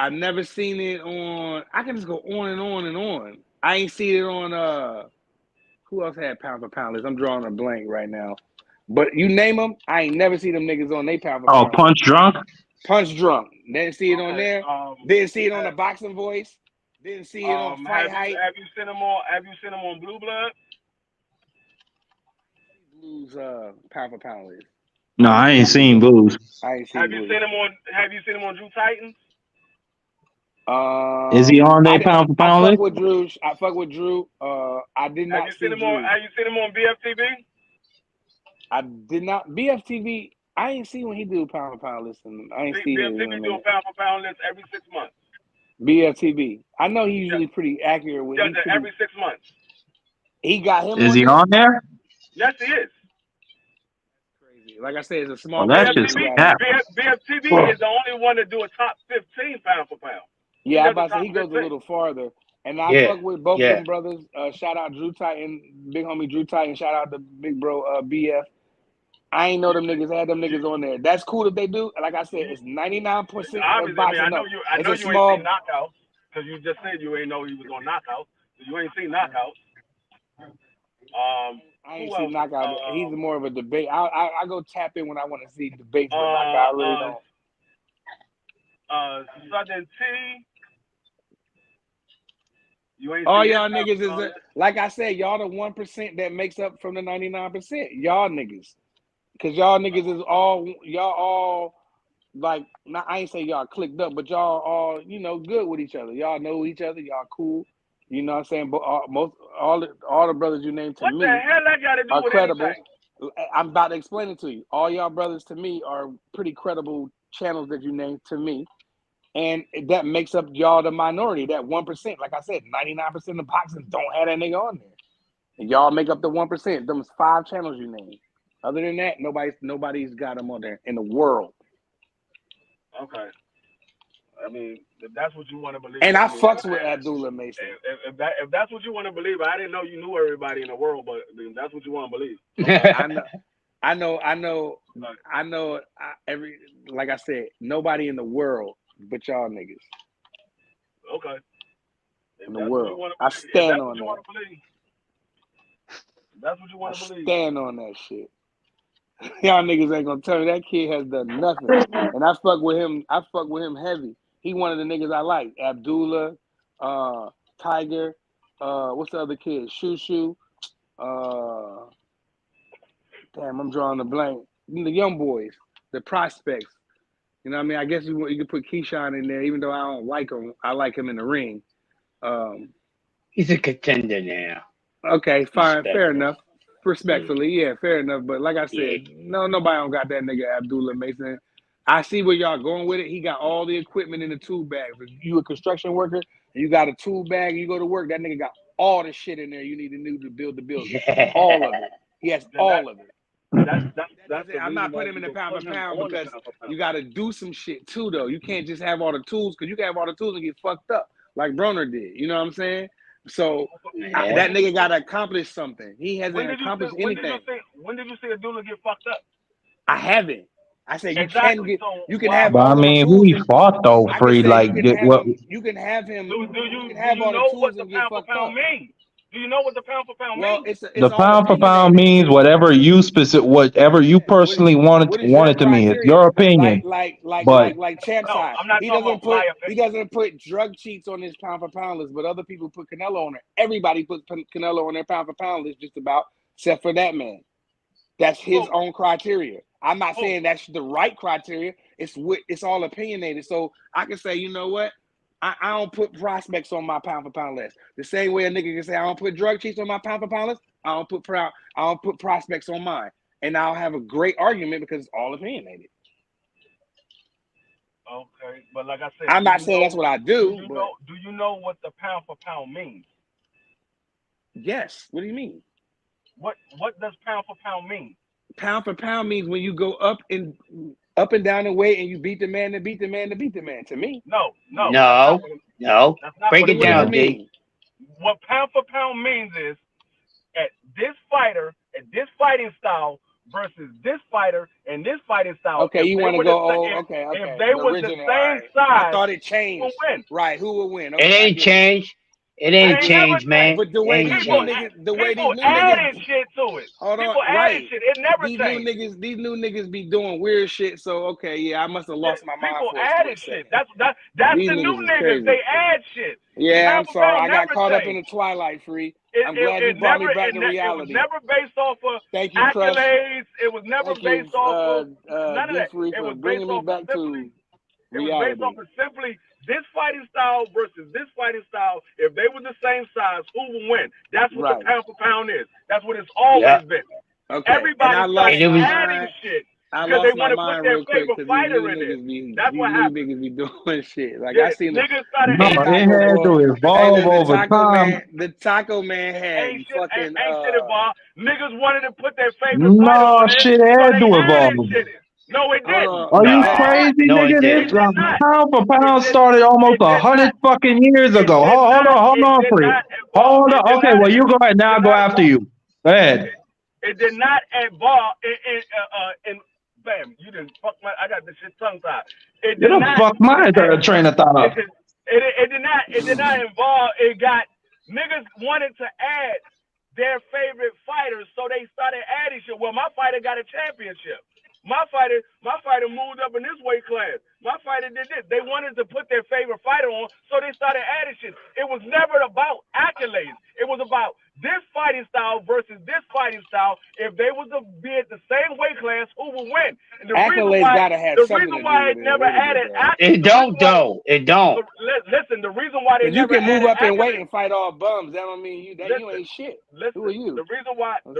I've never seen it on. I can just go on and on and on. I ain't seen it on. Who else had pound for pound list? I'm drawing a blank right now. But you name them, I ain't never seen them niggas on they pound for pound. Oh, Punch Drunk. Punch Drunk. Didn't see it on there. Didn't see it on the Boxing Voice. Didn't see it on Fight Hype. Have you seen them on Blue Blood? Blues pound for pound list. No, I ain't seen Blues. Have you seen him on Drew Titans? Is he on their pound for pound list? I fuck with Drew. I did not see Drew. Have you seen him on BFTV? I did not. BFTV, I ain't see when he do pound for pound list. I ain't see BFTV do a pound for pound list every 6 months. BFTV. I know he's usually pretty accurate with every 6 months. He got him. Is he on there? Yes, he is. Crazy. Like I said, it's a small. BFTV is the only one to do a top 15 pound for pound. Yeah, I'm about to say he goes a little farther. And I fuck with both them brothers. Shout out Drew Titan, big homie Drew Titan. Shout out to big bro BF. I ain't know them niggas had them niggas on there. That's cool if they do. Like I said, it's 99% of boxing. I know you ain't seen knockouts because you just said you ain't know he was on knockouts. So you ain't seen knockouts. I ain't seen knockout. He's more of a debate. I go tap in when I want to see debates, but knockout I really don't. Southern T. All y'all niggas is like I said, y'all the 1% that makes up from the 99%. Y'all niggas. Cause y'all niggas is all like, I ain't say y'all clicked up, but y'all all, good with each other. Y'all know each other. Y'all cool. You know what I'm saying? But all the brothers you named to me what the hell that got to do are with credible. anything? I'm about to explain it to you. All y'all brothers to me are pretty credible channels that you named to me. And that makes up y'all the minority, that 1%. Like I said, 99% of boxing don't have that nigga on there. And y'all make up the 1%. Them 5 channels you named. Other than that, nobody's got them on there in the world. Okay. I mean, if that's what you want to believe. And I fucks with Abdullah Mason. If that's what you want to believe, I didn't know you knew everybody in the world, but that's what you want to believe. Okay. I know. Like I said, nobody in the world but y'all niggas. Okay. In the world, I stand on that. That's what you want to believe. Stand on that shit. Y'all niggas ain't gonna tell me that kid has done nothing. And I fuck with him. I fuck with him heavy. He one of the niggas I like. Abdullah, Tiger, what's the other kid? Shushu. Damn, I'm drawing a blank. The young boys, the prospects. You know what I mean? I guess you could put Keyshawn in there, even though I don't like him. I like him in the ring. He's a contender now. Okay, fine, fair enough. Respectfully, yeah, fair enough. But like I said, nobody don't got that nigga Abdullah Mason. I see where y'all going with it. He got all the equipment in the tool bag. If you a construction worker and you got a tool bag and you go to work, that nigga got all the shit in there you need to build the building. Yeah. All of it. He has all of it. That's I'm not putting him in the pound for pound because you got to do some shit too, though. You can't just have all the tools because you can have all the tools and get fucked up like Broner did. You know what I'm saying? So that nigga got to accomplish something. He hasn't accomplished anything. When did you see Abdullah get fucked up? I haven't. I said you exactly. you can have but all I mean, the who tools. he fought though, Free? Like, you can have him. Do you can have all the tools and get fucked up. Means? Do you know what the pound for pound well, means? The pound for pound means whatever you whatever you personally wanted to mean. It's your opinion. Like Champ side. He doesn't put drug cheats on his pound for pound list, but other people put Canelo on there. Everybody puts Canelo on their pound for pound list, just about, except for that man. That's his own criteria. I'm not saying that's the right criteria. It's all opinionated. So I can say, you know what? I don't put prospects on my pound for pound list. The same way a nigga can say I don't put drug cheats on my pound for pound list. I don't put prospects on mine, and I'll have a great argument because it's all opinionated. Okay, but like I said, I'm not saying that's what I do. Do you know what the pound for pound means? Yes. What do you mean? What does pound for pound mean? Pound for pound means when you go up and down the weight and you beat the man to beat the man to beat the man. To me, no. Break it down, D. What pound for pound means is at this fighter, at this fighting style versus this fighter and this fighting style. Okay, you want to go? Okay. If they were the same size, I thought it changed. Who would win? Right? Who would win? Okay, it ain't changed. It ain't changed, man. But the way these new niggas added shit to it. People added shit. It never changed. These new niggas be doing weird shit. So okay, yeah, I must have lost my mind. People added shit. That's the new niggas. They add shit. Yeah, I'm sorry. I got caught up in the twilight, Free. I'm glad you brought me back to reality. It was never based off of accolades. It was never based off of none of that. It was bringing me back to reality. It was based off of simply this fighting style versus this fighting style. If they were the same size, who will win? That's what the pound for pound is. That's what it's always been. Okay. Everybody started adding shit because they want to put their favorite fighter in it. That's what happened. These niggas be doing shit. Like I seen niggas started it had to evolve over time. The Taco Man had ain't fucking shit evolved. Niggas wanted to put their favorite fighter on it. No, shit had to evolve. No, it didn't. Are you crazy, nigga? This pound for pound started almost 100 fucking years ago. Hold on, Free. Hold on. Okay, well, you go ahead. Now I'll go after you. Go ahead. It did not evolve in bam. You didn't fuck my. I got this shit tongue tied. It did not fuck my train of thought. It did not involve. It got niggas wanted to add their favorite fighters, so they started adding shit. Well, my fighter got a championship. My fighter moved up in this weight class. My fighter did this. They wanted to put their favorite fighter on, so they started adding shit. It was never about accolades. It was about this fighting style versus this fighting style. If they was to be at the same weight class, who would win? And the accolades gotta have something to do with it never added accolades. It don't though. It don't. Listen, the reason why they never you can move up in weight and fight all bums. That don't mean you ain't shit. Listen, who are you? The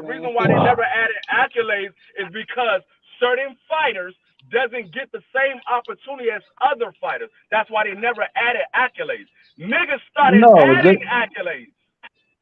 reason why they never added accolades is because certain fighters doesn't get the same opportunity as other fighters. That's why they never added accolades. Niggas started adding accolades.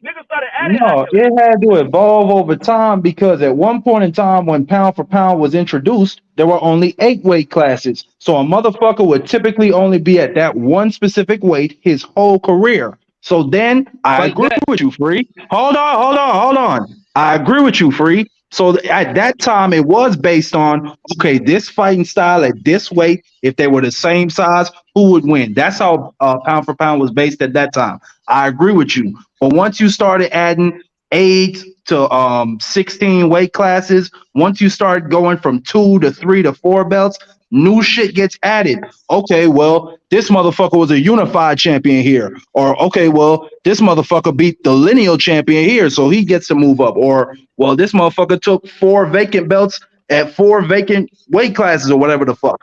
It had to evolve over time because at one point in time when pound for pound was introduced, there were only 8 weight classes. So a motherfucker would typically only be at that one specific weight his whole career. So then I agree with you, Free. Hold on. I agree with you, Free. So at that time, it was based on, okay, this fighting style at this weight, if they were the same size, who would win? That's how pound for pound was based at that time. I agree with you. But once you started adding 8 to 16 weight classes, once you start going from 2 to 3 to 4 belts, new shit gets added. Okay, well, this motherfucker was a unified champion here. Or, okay, well, this motherfucker beat the lineal champion here, so he gets to move up. Or, well, this motherfucker took 4 vacant belts at 4 vacant weight classes or whatever the fuck.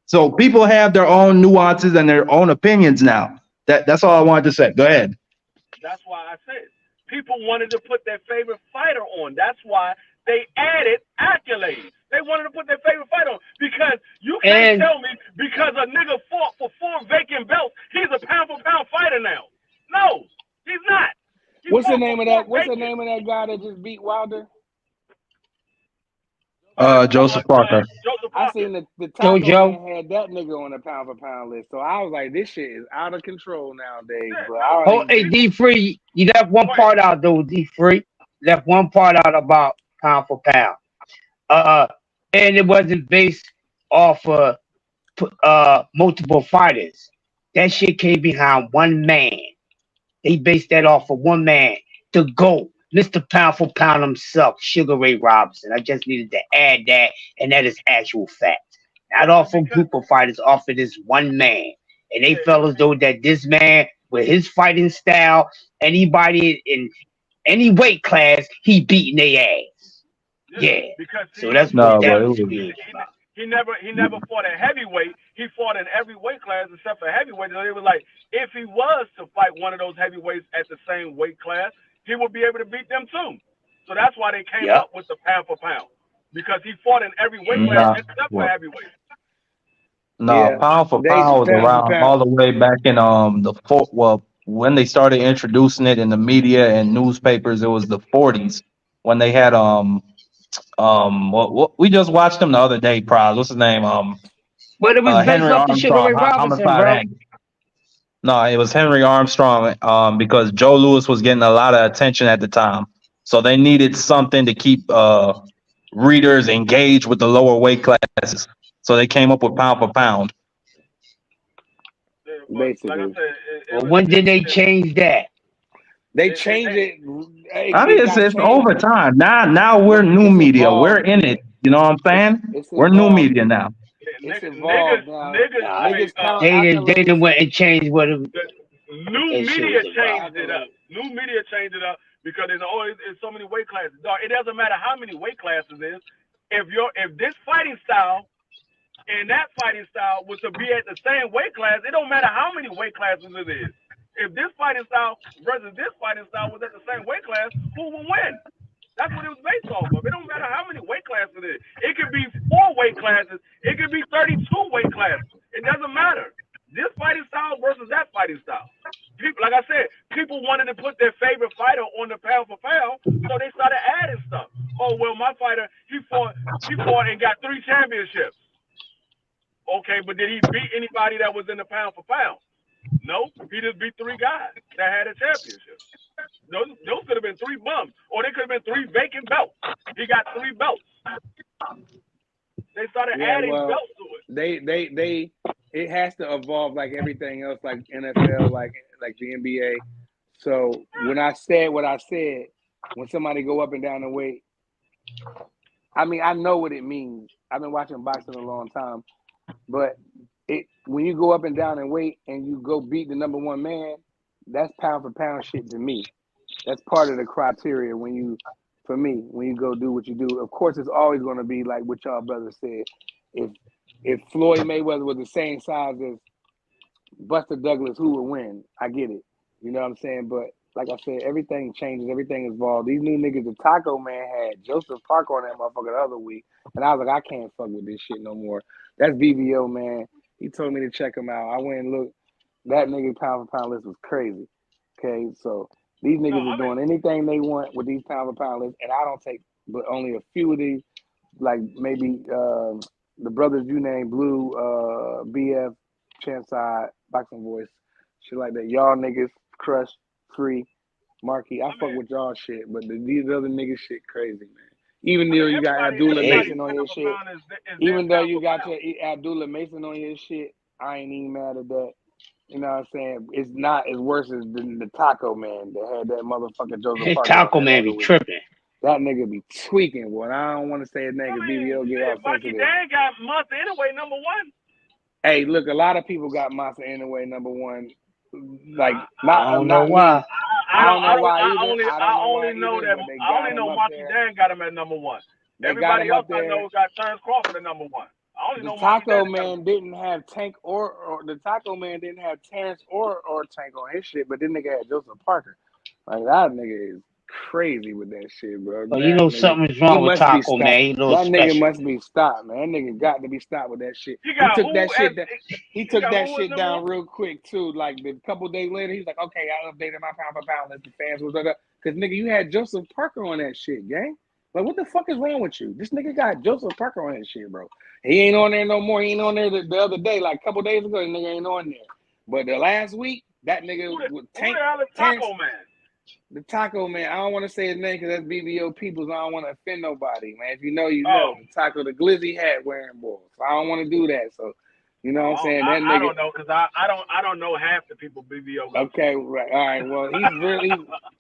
So people have their own nuances and their own opinions now. That's all I wanted to say. Go ahead. That's why I said people wanted to put their favorite fighter on. That's why they added accolades. They wanted to put their favorite fighter on because you can't tell me because a nigga fought for 4 vacant belts, he's a pound for pound fighter now. No, he's not. What's the name of that guy that just beat Wilder? Joseph Parker. I seen the top man had that nigga on the pound for pound list, so I was like, this shit is out of control nowadays, bro. Hey, D Free, you left one part out though. D Free left one part out about pound for pound. And it wasn't based off of multiple fighters. That shit came behind one man. They based that off of one man, the GOAT, Mr. Pound for Pound himself, Sugar Ray Robinson. I just needed to add that, and that is actual fact. Not off a group of fighters, off of this one man. And they felt as though that this man, with his fighting style, anybody in any weight class, he beating their ass. Yeah. Because so that's what that was. He never fought at heavyweight. He fought in every weight class except for heavyweight. So it was like, if he was to fight one of those heavyweights at the same weight class, he would be able to beat them too. So that's why they came up with the pound for pound. Because he fought in every weight class except for heavyweight. Pound for pound was around all the way back in when they started introducing it in the media and newspapers, it was the 40s when they had we just watched him the other day, Prize. What's his name? But it was Henry Armstrong, bro. No, it was Henry Armstrong because Joe Louis was getting a lot of attention at the time. So they needed something to keep readers engaged with the lower weight classes. So they came up with pound for pound. Basically. Like I said, when did they change that? They changed it. I mean, it's over time. Now we're new media. Evolved. We're in it. You know what I'm saying? We're new media now. It's involved now. They didn't went and changed what it, new media changed it up. New media changed it up because there's so many weight classes. Dog, it doesn't matter how many weight classes is. If this fighting style and that fighting style was to be at the same weight class, it don't matter how many weight classes it is. If this fighting style versus this fighting style was at the same weight class, who will win? That's what it was based off of. It don't matter how many weight classes it is. It could be 4 weight classes. It could be 32 weight classes. It doesn't matter. This fighting style versus that fighting style. People, like I said, people wanted to put their favorite fighter on the pound for pound, so they started adding stuff. Oh, well, my fighter, he fought and got 3 championships. Okay, but did he beat anybody that was in the pound for pound? No, he just beat 3 guys that had a championship. Those could have been 3 bums, or they could have been 3 vacant belts. He got 3 belts. They started adding belts to it. It has to evolve like everything else, like NFL, like the NBA. So when I said what I said, when somebody go up and down the weight, I mean, I know what it means. I've been watching boxing a long time, but when you go up and down in weight and you go beat the number one man, that's pound for pound shit to me. That's part of the criteria when you go do what you do. Of course, it's always going to be like what y'all brothers said. If Floyd Mayweather was the same size as Buster Douglas, who would win? I get it. You know what I'm saying? But like I said, everything changes. Everything is evolved. These new niggas, the Taco Man had Joseph Parker on that motherfucker the other week. And I was like, I can't fuck with this shit no more. That's BVO, man. He told me to check him out. I went and looked. That nigga pound for pound list was crazy. Okay, so these niggas are doing anything they want with these pound for pound lists. And I don't take but only a few of these, like maybe the brothers you named, Blue, BF, Champside, Boxing Voice, shit like that. Y'all niggas, Crush, Free, Marquee. I fuck with y'all shit, but these other niggas shit crazy, man. Even though you got Abdullah Mason on your shit, even though you got your Abdullah Mason on your shit, I ain't even mad at that. You know what I'm saying? It's not as worse as the Taco Man that had that motherfucker Joseph Parker. Taco Man be tripping. That nigga be tweaking, boy. I don't want to say his name because BVO get all sensitive. Dan got Monster anyway, number one. Hey, look, a lot of people got Monster anyway, number one. Like, I don't know why. I don't know why either. I only know Monty Dan got him at number one. Everybody else I know got Terrence Crawford at number one. The Taco Man didn't have Tank or the Taco Man didn't have Terrence or Tank on his shit, but then nigga had Joseph Parker. Like that nigga is crazy with that shit, bro. Well, you know something's wrong with Taco Man. That nigga must be stopped, man. That nigga got to be stopped with that shit. He took that shit down real quick too. Like a couple days later, he's like, okay, I updated my pound for pound list. The fans was like, because nigga, you had Joseph Parker on that shit, gang. Like, what the fuck is wrong with you? This nigga got Joseph Parker on that shit, bro. He ain't on there no more. He ain't on there the other day, like a couple days ago. The nigga ain't on there. But the last week, that nigga with Tank. Taco Man. The Taco Man. I don't want to say his name because that's BVO Peoples. I don't want to offend nobody, man. If you know, you know. The Taco, the glizzy hat wearing boy. So I don't want to do that. So, you know what I'm saying? That nigga. I don't know because I don't know half the people BVO. Okay, right. All right. Well,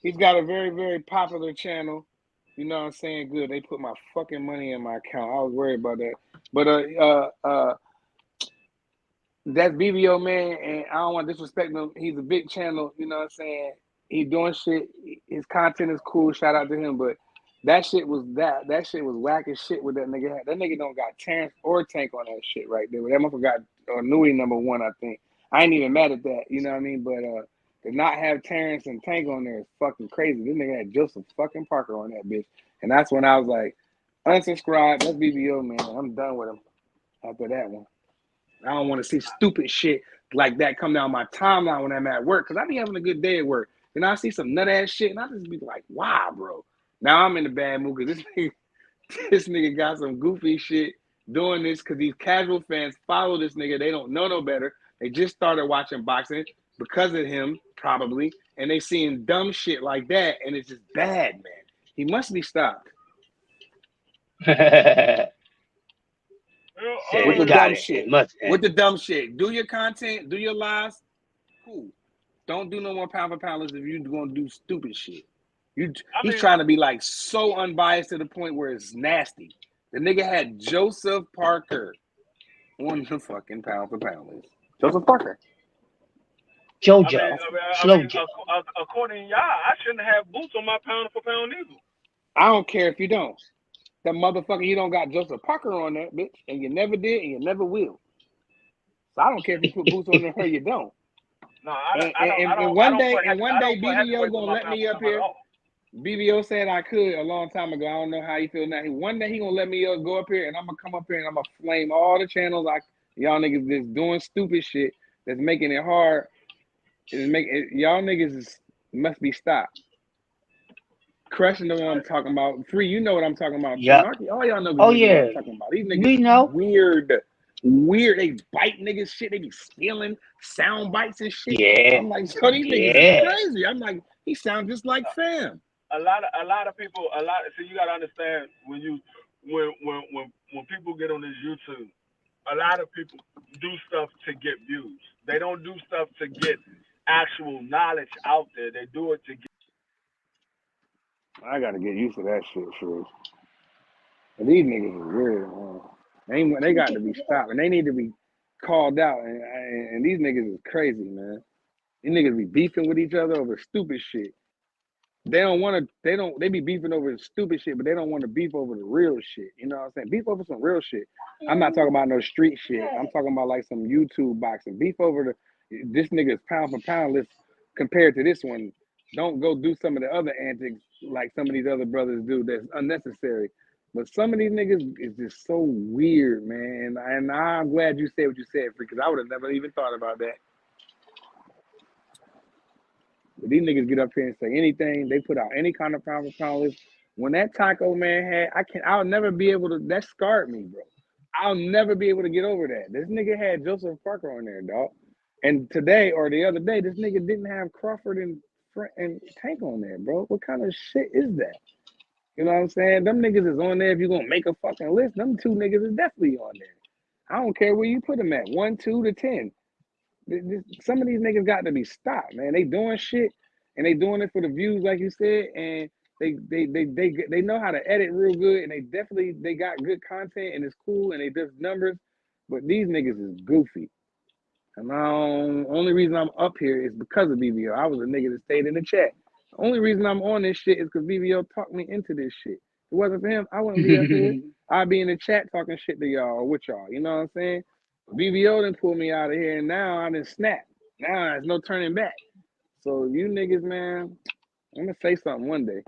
he's got a very, very popular channel. You know what I'm saying? Good. They put my fucking money in my account. I was worried about that. But that's BVO, man, and I don't want to disrespect him. He's a big channel, you know what I'm saying? He doing shit. His content is cool. Shout out to him. But that shit was whack as shit with that nigga. That nigga don't got Terrence or Tank on that shit right there. But that motherfucker got Nui number one, I think. I ain't even mad at that, you know what I mean? But to not have Terrence and Tank on there is fucking crazy. This nigga had Joseph fucking Parker on that bitch. And that's when I was like, unsubscribe. That's BVO, man. I'm done with him after that one. I don't want to see stupid shit like that come down my timeline when I'm at work. Because I be having a good day at work. And I see some nut-ass shit, and I just be like, wow, bro. Now I'm in a bad mood because this nigga got some goofy shit doing this because these casual fans follow this nigga. They don't know no better. They just started watching boxing because of him, probably. And they seeing dumb shit like that, and it's just bad, man. He must be stopped. With the dumb shit. With the dumb shit. Do your content, do your lives. Cool. Don't do no more pound for pounders if you're gonna do stupid shit. He's trying to be like so unbiased to the point where it's nasty. The nigga had Joseph Parker on the fucking pound for pound list. Joseph Parker. JoJo. According to y'all, I shouldn't have boots on my pound for pound either. I don't care if you don't. That motherfucker, you don't got Joseph Parker on that bitch, and you never did, and you never will. So I don't care if you put boots on there or you don't. No, and one day, BVO gonna let me up here. BVO said I could a long time ago. I don't know how you feel now. One day he gonna let me go up here, and I'm gonna come up here and I'm gonna flame all the channels y'all niggas just doing stupid shit that's making it hard. Y'all niggas must be stopped. Crushing the one I'm talking about. Free, you know what I'm talking about. Yeah. All y'all know what I'm talking about. These niggas we know. Weird. They bite niggas shit. They be stealing sound bites and shit. Yeah. I'm like, so these niggas is crazy. I'm like, he sounds just like Fam. A lot of people. So you gotta understand when people get on this YouTube, a lot of people do stuff to get views. They don't do stuff to get actual knowledge out there. They do it to get. I gotta get used to that shit, sure. But these niggas are weird, man. They got to be stopped, and they need to be called out. And these niggas is crazy, man. These niggas be beefing with each other over stupid shit. They be beefing over stupid shit, but they don't want to beef over the real shit. You know what I'm saying? Beef over some real shit. I'm not talking about no street shit. I'm talking about like some YouTube boxing. Beef over this nigga's pound for pound list compared to this one. Don't go do some of the other antics like some of these other brothers do that's unnecessary. But some of these niggas is just so weird, man. And I'm glad you said what you said, Free, because I would have never even thought about that. But these niggas get up here and say anything. They put out any kind of pound for pound list. When that Taco man had, I'll never be able to. That scarred me, bro. I'll never be able to get over that. This nigga had Joseph Parker on there, dog. And today or the other day, this nigga didn't have Crawford and Tank on there, bro. What kind of shit is that? You know what I'm saying? Them niggas is on there. If you're gonna make a fucking list, them two niggas is definitely on there. I don't care where you put them at, 1, 2 to 10. Some of these niggas got to be stopped, man. They doing shit and they doing it for the views, like you said, and they know how to edit real good, and they got good content and it's cool and they just numbers. But these niggas is goofy. And only reason I'm up here is because of BVO. I was a nigga that stayed in the chat. The only reason I'm on this shit is because BVO talked me into this shit. If it wasn't for him, I wouldn't be up here. I'd be in the chat talking shit to y'all or with y'all. You know what I'm saying? BVO done pull me out of here, and now I done snap. Now there's no turning back. So you niggas, man, I'm gonna say something one day.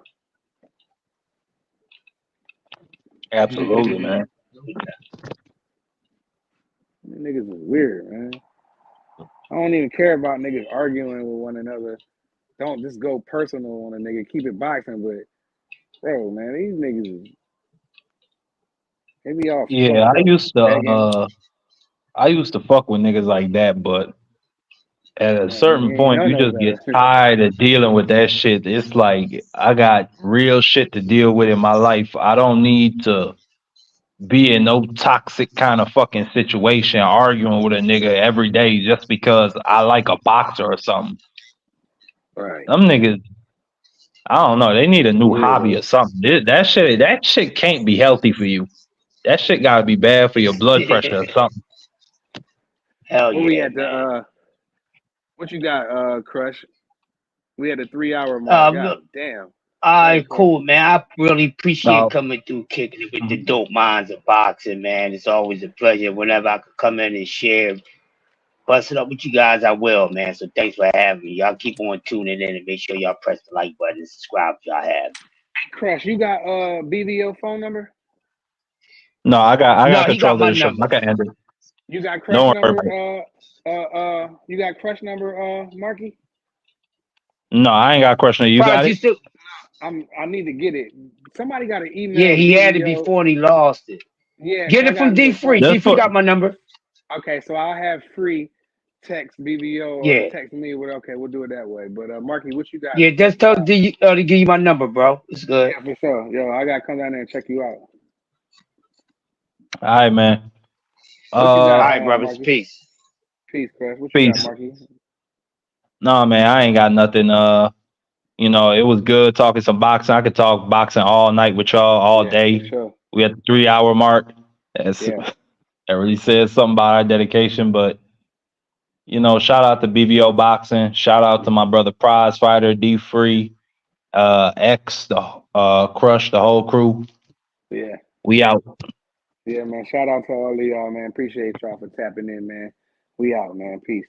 Absolutely, man. You niggas is weird, man. I don't even care about niggas arguing with one another. Don't just go personal on a nigga. Keep it boxing, but bro, man, these niggas, they be all Yeah, I used to fuck with niggas like that, but at a man, certain point, you know just get better. tired of dealing with that shit. It's like I got real shit to deal with in my life. I don't need to be in no toxic kind of fucking situation arguing with a nigga every day just because I like a boxer or something. Right. Them niggas, I don't know. They need a new hobby or something. That shit can't be healthy for you. That shit gotta be bad for your blood pressure or something. Hell Where yeah, we at man. What you got, Crush? We had a 3-hour mark. God damn. All right, cool, man. I really appreciate coming through, kicking it with the dope minds of boxing, man. It's always a pleasure. Whenever I could come in and share, bust it up with you guys, I will, man. So thanks for having me. Y'all keep on tuning in and make sure y'all press the like button and subscribe if y'all have. Hey, Crush, you got BVO phone number? No, I got he control got my of the show. number. I can end it. You got Crush number? You got Crush number, Marky? No, I ain't got a question. You got it? I need to get it. Somebody got an email. Yeah, he had it before and he lost it. Yeah, get it from D Free. D Free got my number. Okay, so I'll have Free text BVO or text me. Okay, we'll do it that way. But Marky, what you got? Yeah, just tell D to give you my number, bro. It's good. Yeah, for sure. Yo, I gotta come down there and check you out. All right, man. All right, brothers. Marky? Peace. Peace, Chris. What you got, Marky? No, man, I ain't got nothing. You know, it was good talking some boxing. I could talk boxing all night with y'all all day. Sure. We at the 3-hour mark. That really says something about our dedication. But you know, shout out to BVO Boxing. Shout out to my brother Prize Fighter, D Free, X, the Crush, the whole crew. Yeah. We out. Yeah, man. Shout out to all of y'all, man. Appreciate y'all for tapping in, man. We out, man. Peace.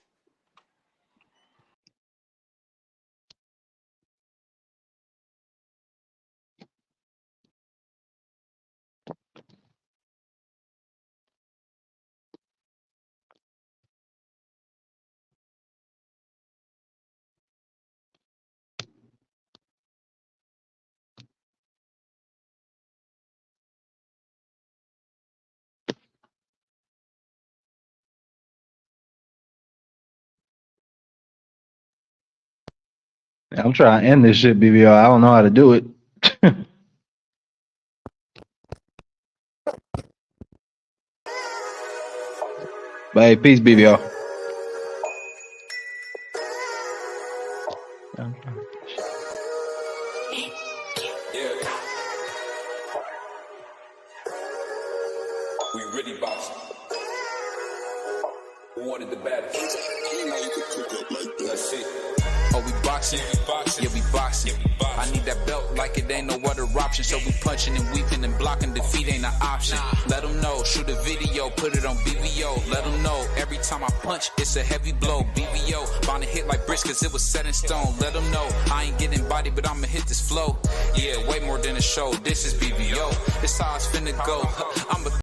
I'm trying to end this shit, BBO. I don't know how to do it. But hey, peace, BBO. We really Who wanted the baddest? Let's see. Oh, we boxing? Yeah, we boxing. I need that belt like it ain't no other option. So we punching and weaving and blocking. Defeat ain't an option. Let them know. Shoot a video. Put it on BVO. Let them know. Every time I punch, it's a heavy blow. BVO. Bound to hit like bricks cause it was set in stone. Let them know. I ain't getting body, but I'ma hit this flow. Yeah, way more than a show. This is BVO. This how it's finna go. I'm a